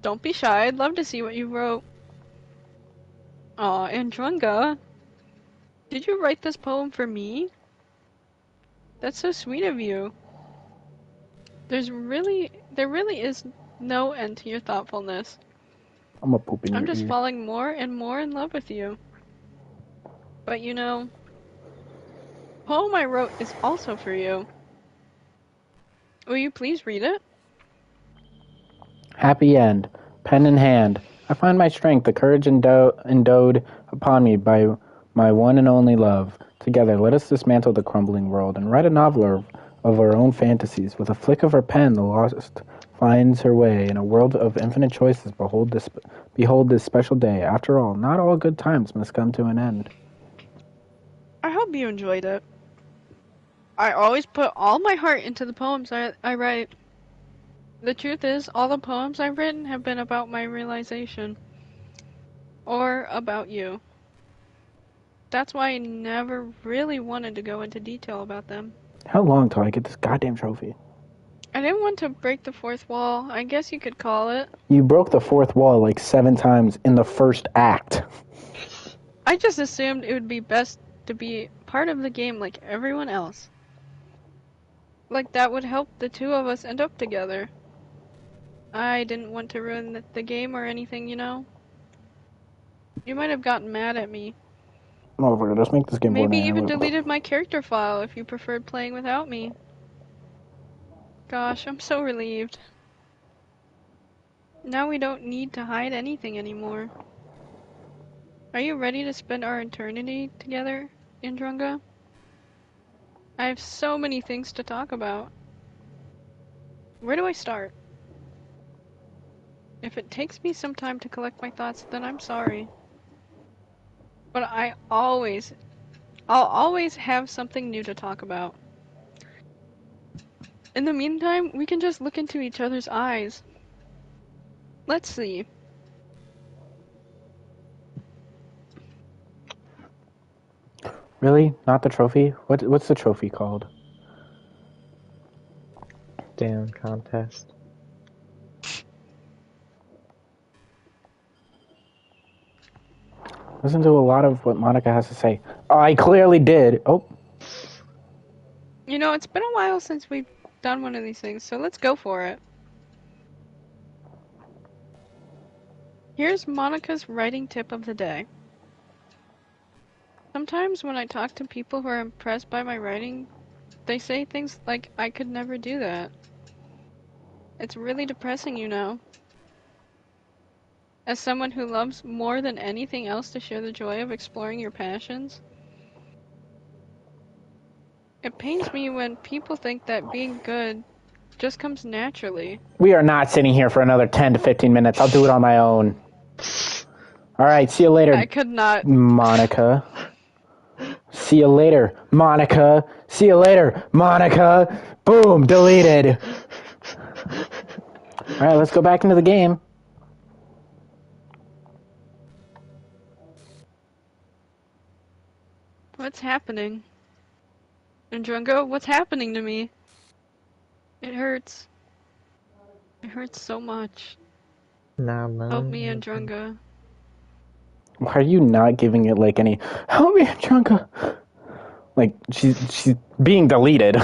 Don't be shy. I'd love to see what you wrote. Aw, Andrunga. Did you write this poem for me? That's so sweet of you. There really is no end to your thoughtfulness. I'm a poop in I'm your just ear. falling more and more in love with you. But you know, the poem I wrote is also for you. Will you please read it? Happy end. Pen in hand. I find my strength, the courage endowed upon me by my one and only love. Together, let us dismantle the crumbling world and write a novel of our own fantasies. With a flick of her pen, the lost finds her way in a world of infinite choices. Behold this special day. After all, not all good times must come to an end. I hope you enjoyed it. I always put all my heart into the poems I write. The truth is, all the poems I've written have been about my realization. Or about you. That's why I never really wanted to go into detail about them. How long till I get this goddamn trophy? I didn't want to break the fourth wall, I guess you could call it. You broke the fourth wall like 7 times in the first act. I just assumed it would be best to be part of the game like everyone else. Like that would help the two of us end up together. I didn't want to ruin the game or anything, you know? You might have gotten mad at me. Motherfucker, let's make this game Maybe boring. even deleted my character file if you preferred playing without me. Gosh, I'm so relieved. Now we don't need to hide anything anymore. Are you ready to spend our eternity together, Indrunga? I have so many things to talk about. Where do I start? If it takes me some time to collect my thoughts, then I'm sorry. But I'll always have something new to talk about. In the meantime, we can just look into each other's eyes. Let's see. Really? Not the trophy? What's the trophy called? Damn contest. Listen to a lot of what Monica has to say. Oh, I clearly did. Oh. You know, it's been a while since we've done one of these things, so let's go for it. Here's Monica's writing tip of the day. Sometimes when I talk to people who are impressed by my writing, they say things like, I could never do that. It's really depressing, you know. As someone who loves more than anything else to share the joy of exploring your passions, it pains me when people think that being good just comes naturally. We are not sitting here for another 10 to 15 minutes. I'll do it on my own. All right, see you later, I could not. Monica. See you later, Monica. See you later, Monica. Boom, deleted. All right, let's go back into the game. What's happening? Andrungo, what's happening to me? It hurts. It hurts so much. No. Help me, Andrunga. Why are you not giving it like any? Help me, Trunka. Like she's being deleted.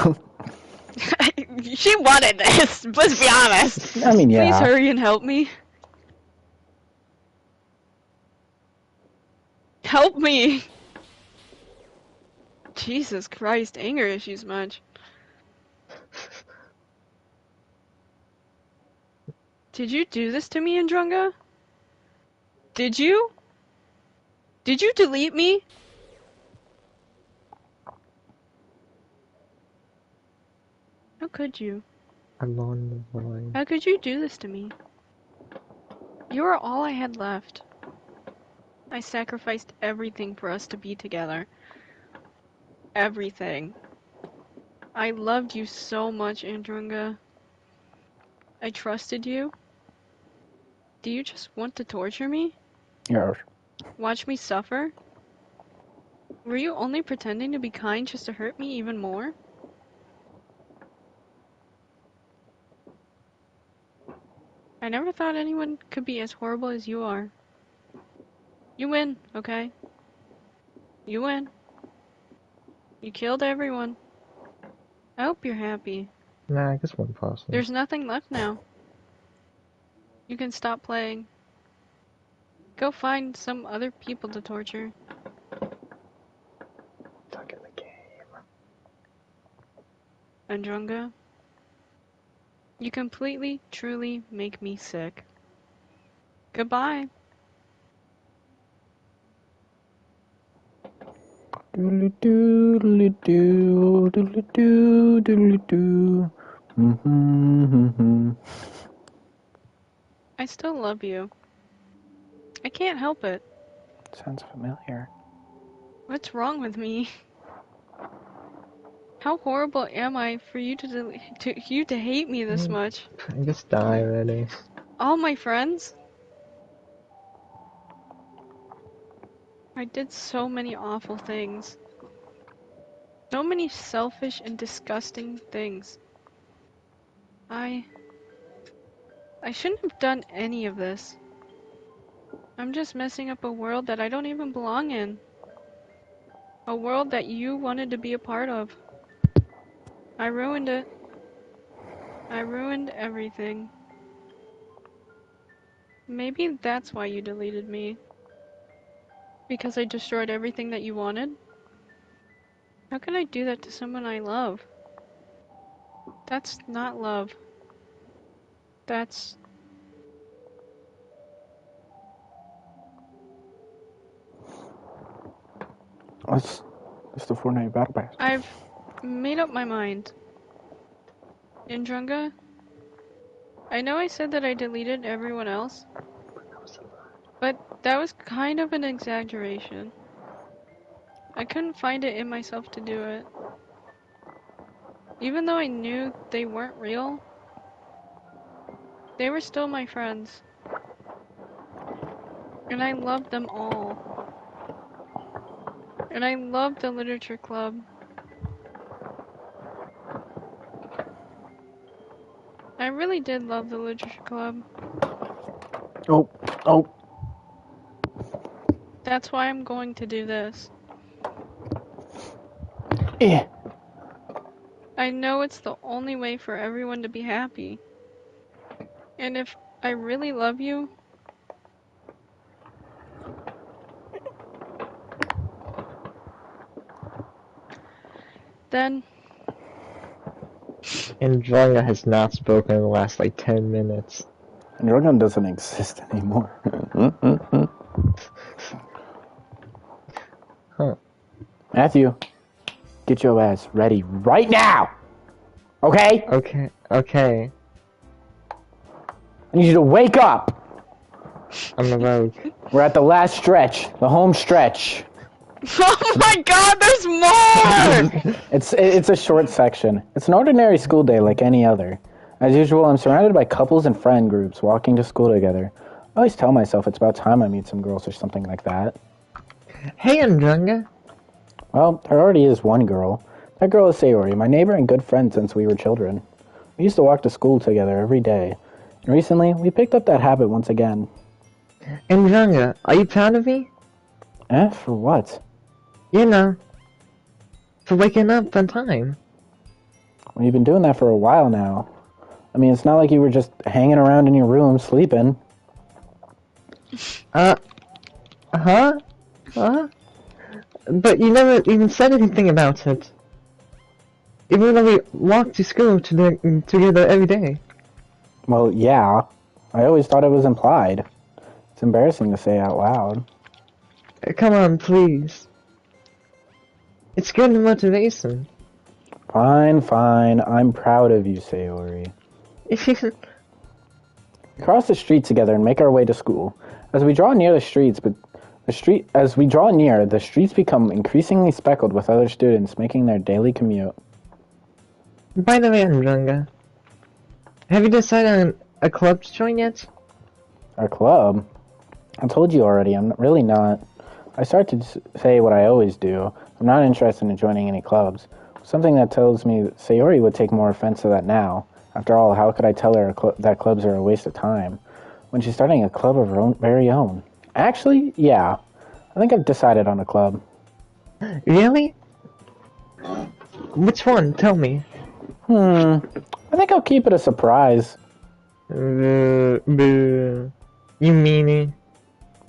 She wanted this. Let's be honest. I mean, yeah. Please hurry and help me. Help me. Jesus Christ, anger issues much. Did you do this to me, Andrunga? Did you? Did you delete me? How could you? Alone the boy. How could you do this to me? You are all I had left. I sacrificed everything for us to be together. Everything. I loved you so much, Andrunga. I trusted you. Do you just want to torture me? Yes. Watch me suffer? Were you only pretending to be kind just to hurt me even more? I never thought anyone could be as horrible as you are. You win, okay? You win. You killed everyone. I hope you're happy. Nah, I guess one person. There's nothing left now. You can stop playing. Go find some other people to torture. Stuck in the game. Andrunga, you completely, truly make me sick. Goodbye. Doodly-doo, doodly-doo, doodly-doo, doodly-doo. I still love you. I can't help it. Sounds familiar. What's wrong with me? How horrible am I for you to hate me this much? I just die already. All my friends? I did so many awful things. So many selfish and disgusting things. I shouldn't have done any of this. I'm just messing up a world that I don't even belong in. A world that you wanted to be a part of. I ruined it. I ruined everything. Maybe that's why you deleted me. Because I destroyed everything that you wanted? How can I do that to someone I love? That's not love. That's... It's the Fortnite Battle Pass. I've made up my mind. Indrunga, I know I said that I deleted everyone else, but that was kind of an exaggeration. I couldn't find it in myself to do it. Even though I knew they weren't real, they were still my friends. And I loved them all. And I loved the literature club. I really did love the literature club. Oh. That's why I'm going to do this. Eh. I know it's the only way for everyone to be happy. And if I really love you, then Andrea has not spoken in the last like 10 minutes. Drogon doesn't exist anymore. Huh. Matthew, get your ass ready right now! Okay? Okay. I need you to wake up! On the road. We're at the last stretch, the home stretch. oh my god, there's more! It's a short section. It's an ordinary school day like any other. As usual, I'm surrounded by couples and friend groups walking to school together. I always tell myself it's about time I meet some girls or something like that. Hey, Andrea. Well, there already is one girl. That girl is Sayori, my neighbor and good friend since we were children. We used to walk to school together every day. And recently, we picked up that habit once again. Andrea, are you proud of me? For what? You know, for waking up on time. Well, you've been doing that for a while now. I mean, it's not like you were just hanging around in your room sleeping. Huh? But you never even said anything about it. Even though we walk to school together every day. Well, yeah. I always thought it was implied. It's embarrassing to say out loud. Come on, please. It's good motivation. Fine. I'm proud of you, Sayori. We cross the street together and make our way to school. As we draw near the streets become increasingly speckled with other students making their daily commute. By the way, Andrea, have you decided on a club to join yet? Our club? I told you already, I'm really not. I start to say what I always do. I'm not interested in joining any clubs. Something that tells me that Sayori would take more offense to that now. After all, how could I tell her that clubs are a waste of time when she's starting a club of her very own? Actually, yeah. I think I've decided on a club. Really? Which one? Tell me. I think I'll keep it a surprise. You meanie.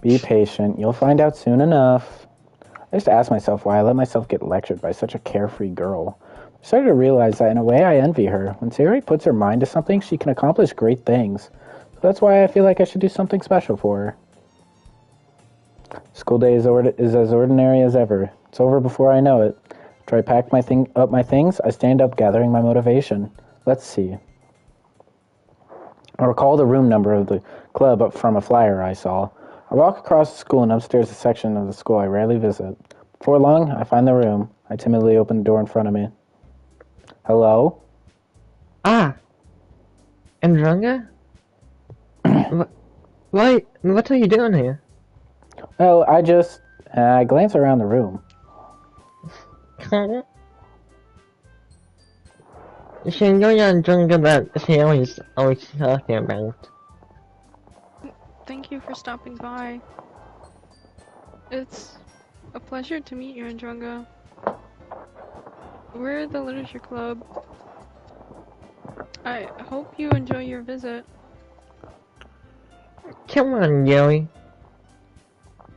Be patient. You'll find out soon enough. I used to ask myself why I let myself get lectured by such a carefree girl. I started to realize that in a way I envy her. When Sayori puts her mind to something, she can accomplish great things. So that's why I feel like I should do something special for her. School day is as ordinary as ever. It's over before I know it. After I pack up my things, I stand up gathering my motivation. Let's see. I recall the room number of the club from a flyer I saw. I walk across the school and upstairs a section of the school I rarely visit. Before long, I find the room. I timidly open the door in front of me. Hello? Ah! Andrea? What are you doing here? Well, I glance around the room. She knows Andrea that she always talking about. thank you for stopping by. It's a pleasure to meet you, Andrunga. We're the Literature Club. I hope you enjoy your visit. Come on, Joey.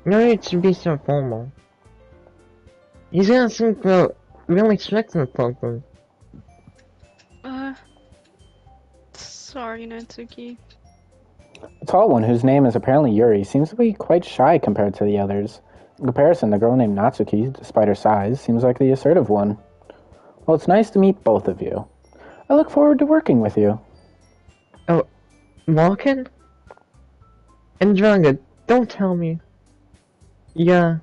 No need to be so formal. He's gonna seem to really expecting something. Sorry, Natsuki. The tall one, whose name is apparently Yuri, seems to be quite shy compared to the others. In comparison, the girl named Natsuki, despite her size, seems like the assertive one. Well, it's nice to meet both of you. I look forward to working with you. Oh, Malkin? Andrunga, don't tell me. Yeah.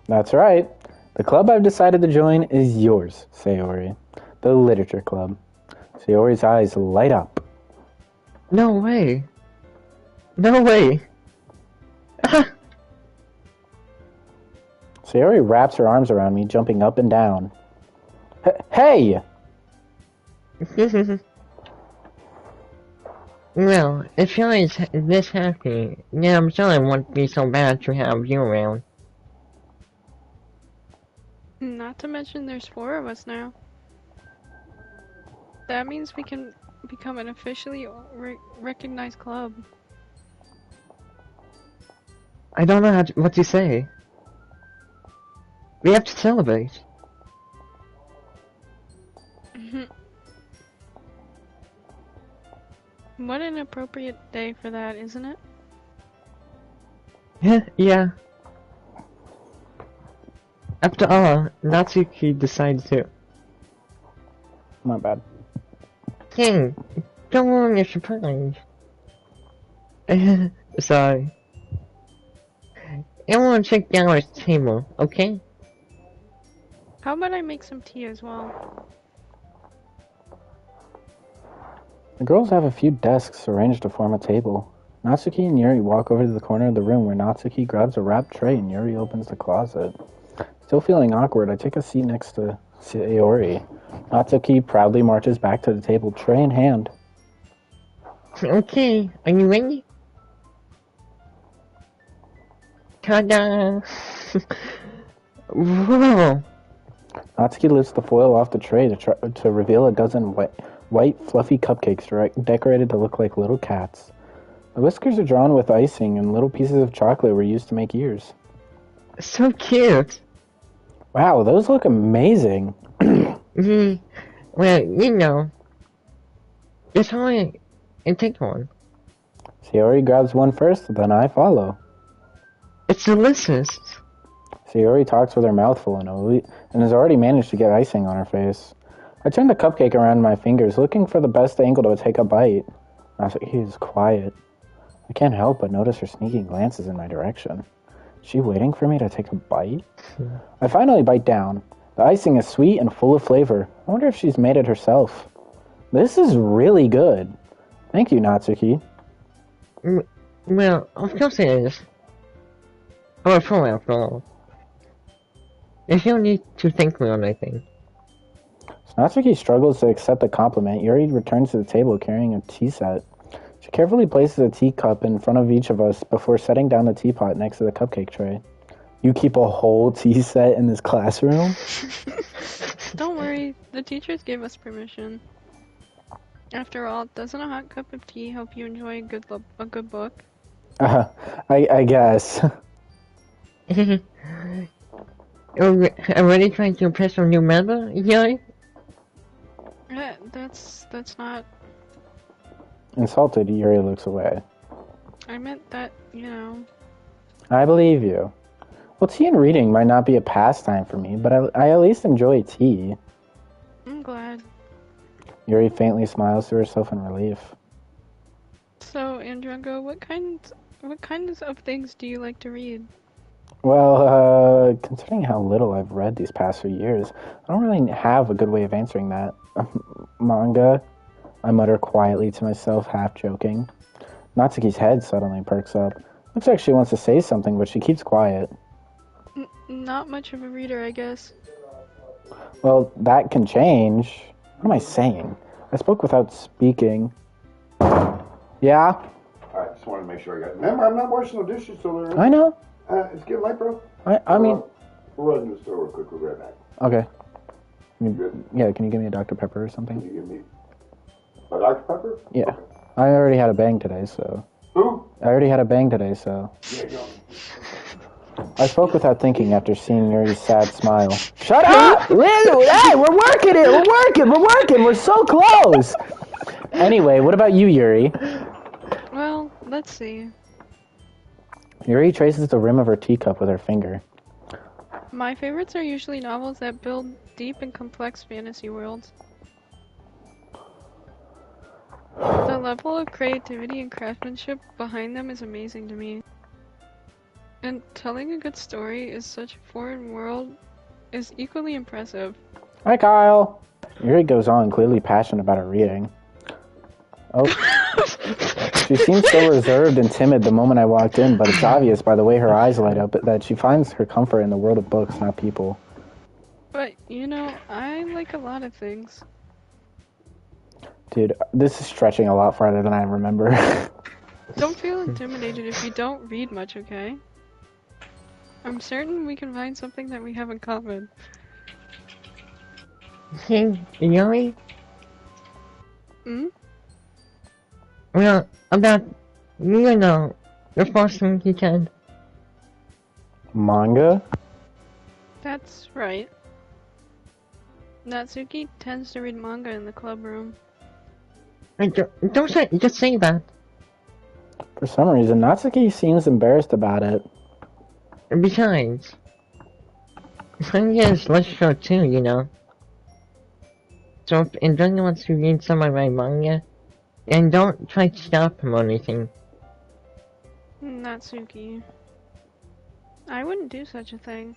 That's right. The club I've decided to join is yours, Sayori. The Literature Club. Sayori's eyes light up. No way. No way. Sayori wraps her arms around me, jumping up and down. Hey! Well, if you're this happy, yeah, I'm sure it wouldn't be so bad to have you around. Not to mention there's 4 of us now. That means we can become an officially recognized club. I don't know what to say. We have to celebrate. What an appropriate day for that, isn't it? Yeah. After all, Natsuki decided to. My bad. Hey, don't ruin your surprise. Sorry. Everyone check down our table, okay? How about I make some tea as well? The girls have a few desks arranged to form a table. Natsuki and Yuri walk over to the corner of the room where Natsuki grabs a wrapped tray and Yuri opens the closet. Still feeling awkward, I take a seat next to Sayori. Natsuki proudly marches back to the table, tray in hand. Okay, are you ready? Ta-da! Whoa! Natsuki lifts the foil off the tray to reveal a dozen white, fluffy cupcakes decorated to look like little cats. The whiskers are drawn with icing, and little pieces of chocolate were used to make ears. So cute! Wow, those look amazing! Well, you know. Just hurry and take one. Sayori grabs one first, then I follow. It's delicious. Sayori talks with her mouth full and has already managed to get icing on her face. I turn the cupcake around my fingers, looking for the best angle to take a bite. Natsuki is quiet. I can't help but notice her sneaking glances in my direction. Is she waiting for me to take a bite? I finally bite down. The icing is sweet and full of flavor. I wonder if she's made it herself. This is really good. Thank you, Natsuki. Well, of course it is. Or full after all. There's no need to thank me or anything. As Natsuki struggles to accept the compliment, Yuri returns to the table carrying a tea set. She carefully places a teacup in front of each of us before setting down the teapot next to the cupcake tray. You keep a whole tea set in this classroom? Don't worry, the teachers gave us permission. After all, doesn't a hot cup of tea help you enjoy a good book? I guess. Already trying to impress your new member, Yuri? That's not... Insulted, Yuri looks away. I meant that, you know... I believe you. Well, tea and reading might not be a pastime for me, but I at least enjoy tea. I'm glad. Yuri faintly smiles to herself in relief. So, Androngo, what kinds of things do you like to read? Well, considering how little I've read these past few years, I don't really have a good way of answering that. Manga? I mutter quietly to myself, half joking. Natsuki's head suddenly perks up. Looks like she wants to say something, but she keeps quiet. Not much of a reader, I guess. Well, that can change. What am I saying? I spoke without speaking. Yeah? Alright, just wanted to make sure I got it. Remember, I'm not washing the dishes, so they're... I know. It's getting late, bro. I mean... We'll run to the store real quick. We'll be right back. Okay. Good. Yeah, can you give me a Dr. Pepper or Can something? you give me a Dr. Pepper? Yeah. Okay. I already had a bang today, so... Who? I already had a bang today, so... Yeah, go. I spoke without thinking after seeing Yuri's sad smile. Shut up! Liz, hey, we're working here! We're working! We're so close! Anyway, what about you, Yuri? Well, let's see. Yuri traces the rim of her teacup with her finger. My favorites are usually novels that build deep and complex fantasy worlds. The level of creativity and craftsmanship behind them is amazing to me. And telling a good story in such a foreign world is equally impressive. Hi, Kyle. Yuri goes on, clearly passionate about her reading. Oh. She seems so reserved and timid the moment I walked in, but it's obvious by the way her eyes light up that she finds her comfort in the world of books, not people. But, you know, I like a lot of things. Dude, this is stretching a lot farther than I remember. Don't feel intimidated if you don't read much, okay? I'm certain we can find something that we have in common. Hey, Yuri? Hmm? Well, about, the first thing you said. Manga? That's right. Natsuki tends to read manga in the club room. Don't say, just say that. For some reason, Natsuki seems embarrassed about it. And besides, manga is literature too, you know. So if Andrea wants to read some of my manga, and don't try to stop him or anything. Natsuki. I wouldn't do such a thing.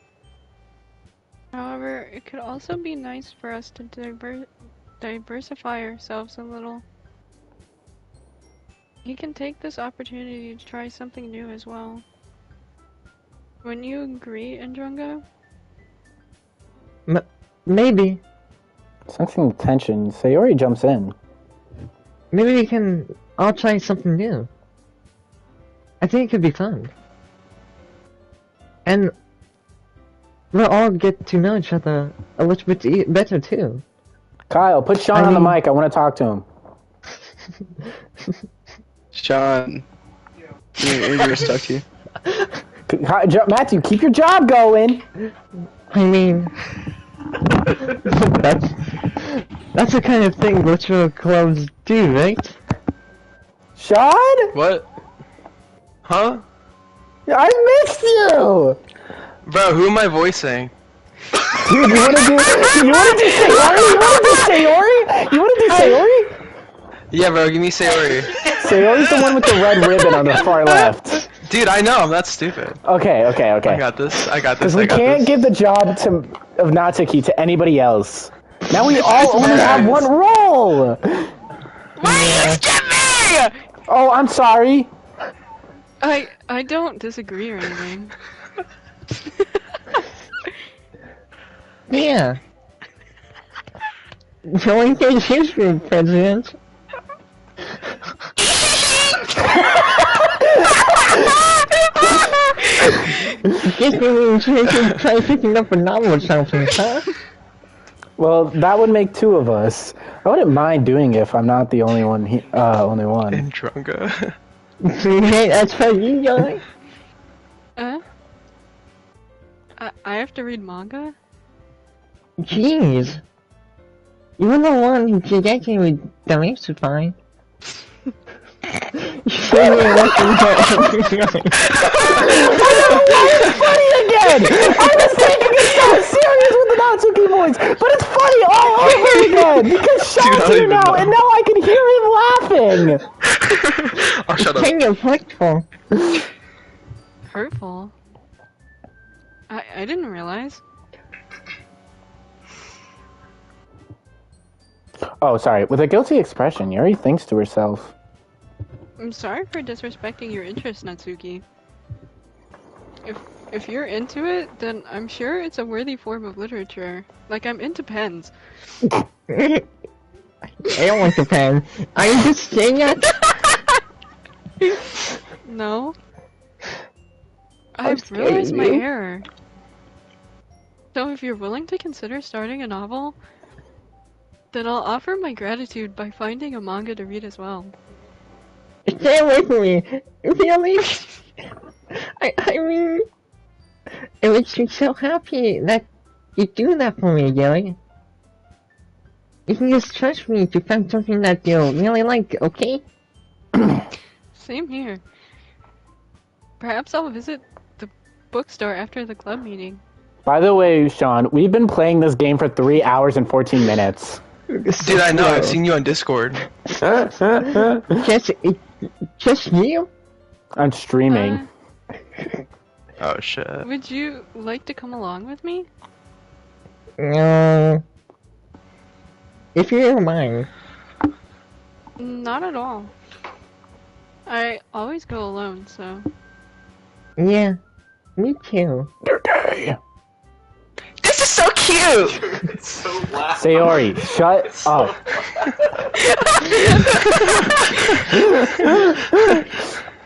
However, it could also be nice for us to diversify ourselves a little. He can take this opportunity to try something new as well. Wouldn't you agree, Ndrunga? Maybe. Sensing the tension, Sayori jumps in. Maybe we can all try something new. I think it could be fun. And we'll all get to know each other a little bit better too. Kyle, put Sean on the mic. I want to talk to him. Sean. We just talk to you. Matthew, keep your job going. I mean, that's the kind of thing virtual clubs do, right? Sean? What? Huh? I missed you! Bro, who am I voicing? Dude, you wanna do Sayori? You wanna do Sayori? Yeah, bro, give me Sayori. Sayori's the one with the red ribbon on the far left. Dude, I know, that's stupid. Okay. I got this. Because we can't give the job of Natsuki to anybody else. Now we all only have one role! Wait, get me! Oh, I'm sorry. I don't disagree or anything. Yeah. Join the history, President. Guess we should try picking up a novel or something, huh? Well, that would make two of us. I wouldn't mind doing it if I'm not the only one. Only one. Ndrunga. Hey, that's how you going? I have to read manga? Jeez. You were the one who connected with diversify. Funny again! I was thinking it's so serious with the Natsuki voice, but it's funny all over again because Sean's here now, and now I can hear him laughing. Oh, shut up. Kind of hurtful. Hurtful? I didn't realize. Oh, sorry. With a guilty expression, Yuri thinks to herself. I'm sorry for disrespecting your interest, Natsuki. If you're into it, then I'm sure it's a worthy form of literature. Like, I'm into pens. I don't want the pen. Are you just saying that? No. I've realized my error. So if you're willing to consider starting a novel, then I'll offer my gratitude by finding a manga to read as well. Stay away from me. Really? I mean, it makes me so happy that you do that for me, Gilly. You can just trust me to find something that you'll really like, okay? Same here. Perhaps I'll visit the bookstore after the club meeting. By the way, Sean, we've been playing this game for 3 hours and 14 minutes. Dude, I know, I've seen you on Discord. Just you? I'm streaming. Oh, shit. Would you like to come along with me? If you don't mind. Not at all. I always go alone, so... Yeah, me too. You're gay. This is so cute! It's so loud. Sayori, shut up.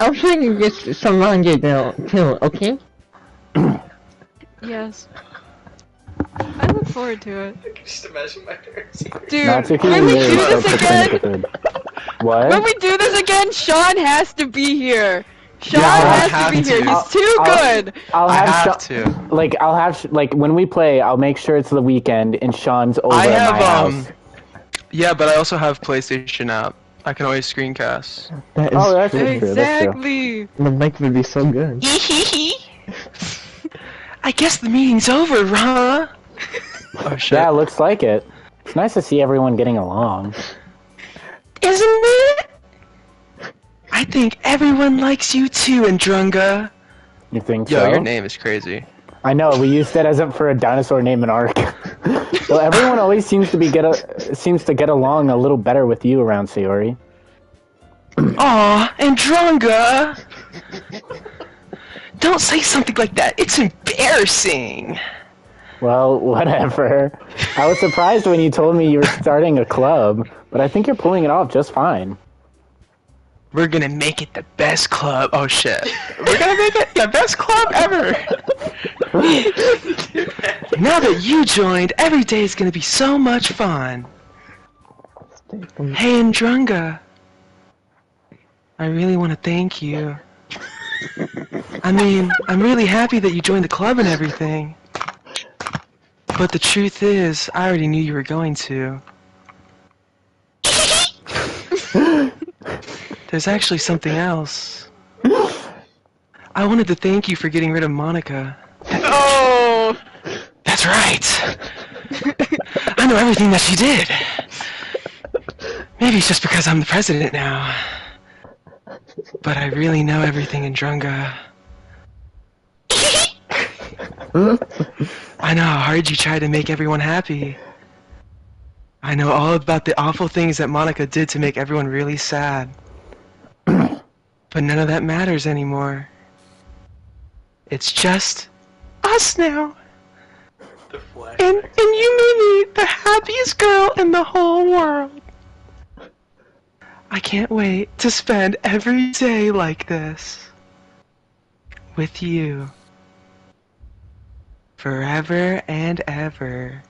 I'll show you just some manga too, okay? Yes. I look forward to it. Just imagine my parents here. Dude, Not to when we years, do but this to finish the again, third. What? when we do this again, Sean has to be here. Sean Yeah, I has to have be here. to. He's too good. I'll I have, have to. like when we play, I'll make sure it's the weekend and Sean's over I at have my house. Yeah, but I also have PlayStation app. I can always screencast. That is Oh, that's true. true. That's true. Exactly. The mic would be so good. I guess the meeting's over, huh? Oh shit. Yeah, looks like it. It's nice to see everyone getting along. Isn't it? I think everyone likes you too, Andrunga. You think Yo, so? your name is crazy. I know. We used it as for a dinosaur name in Ark. Well, everyone always seems to get along a little better with you around Sayori. Aw, Andrunga! Don't say something like that. It's embarrassing. Well, whatever. I was surprised when you told me you were starting a club, but I think you're pulling it off just fine. We're gonna make it the best club. Oh shit. We're gonna make it the best club ever. Now that you joined, every day is gonna be so much fun. Hey, Andrunga. I really want to thank you. I mean, I'm really happy that you joined the club and everything. But the truth is, I already knew you were going to. There's actually something else. I wanted to thank you for getting rid of Monica. Oh. That's right. I know everything that she did. Maybe it's just because I'm the president now. But I really know everything in Drunga. I know how hard you tried to make everyone happy. I know all about the awful things that Monica did to make everyone really sad. But none of that matters anymore. It's just us now. And you made me the happiest girl in the whole world. I can't wait to spend every day like this with you. Forever and ever.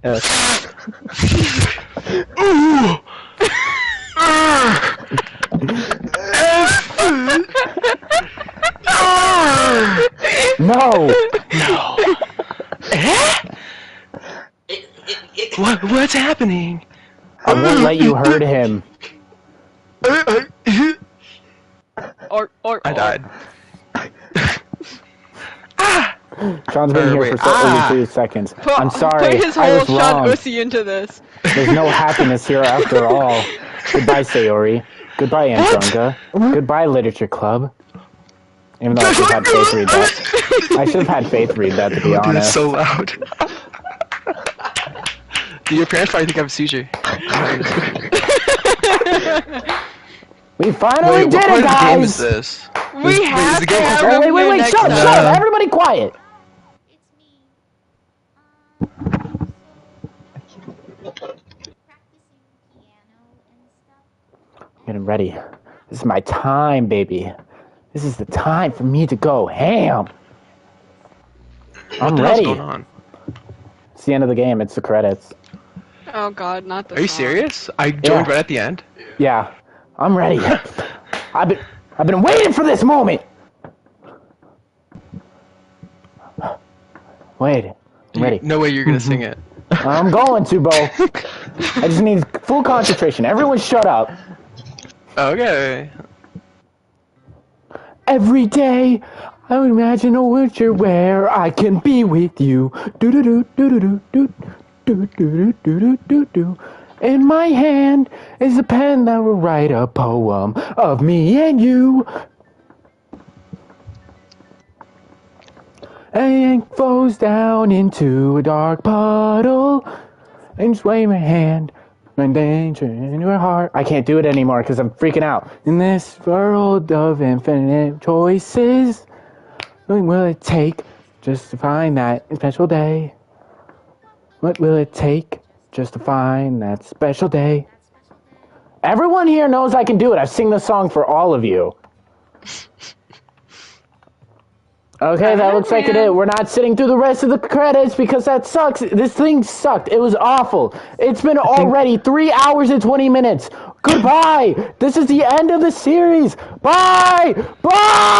Yes. Ooh! No! No. Eh? What's happening? I won't let you hurt him. I died. Sean's been here wait, for over 2 seconds. I'm sorry. Put his I whole was Sean wrong. Ussy into this. There's no happiness here after all. Goodbye, Sayori. Goodbye, Andrunga. Goodbye, Literature Club. Even though I should have had Faith read that. I should have had Faith read that, to be Dude, that's honest. so loud. Dude, your parents probably think I have a seizure. We finally Wait, did what part it, of the game is guys! this? We have the to game have called- him Oh, wait, here next shut up, time. shut up! Everybody quiet! Getting ready. This is my time, baby. This is the time for me to go ham. I'm What the hell's ready. going on? It's the end of the game. It's the credits. Oh god, not the Are you song. serious? I joined Yeah. right at the end. Yeah, I'm ready. I've been waiting for this moment. Wait, I'm ready. No way you're gonna sing it. I'm going to, Bo. I just need full concentration. Everyone shut up. Okay. Every day, I imagine a future where I can be with you. Do do do do do do do do do do do do. In my hand is a pen that will write a poem of me and you. And it flows down into a dark puddle. And just wave my hand. And danger in your heart. I can't do it anymore because I'm freaking out. In this world of infinite choices, what will it take just to find that special day? What will it take just to find that special day? Everyone here knows I can do it. I've sing this song for all of you. Okay, that looks like it man. is. We're not sitting through the rest of the credits because that sucks. This thing sucked. It was awful. It's been already 3 hours and 20 minutes. Goodbye. This is the end of the series. Bye. Bye.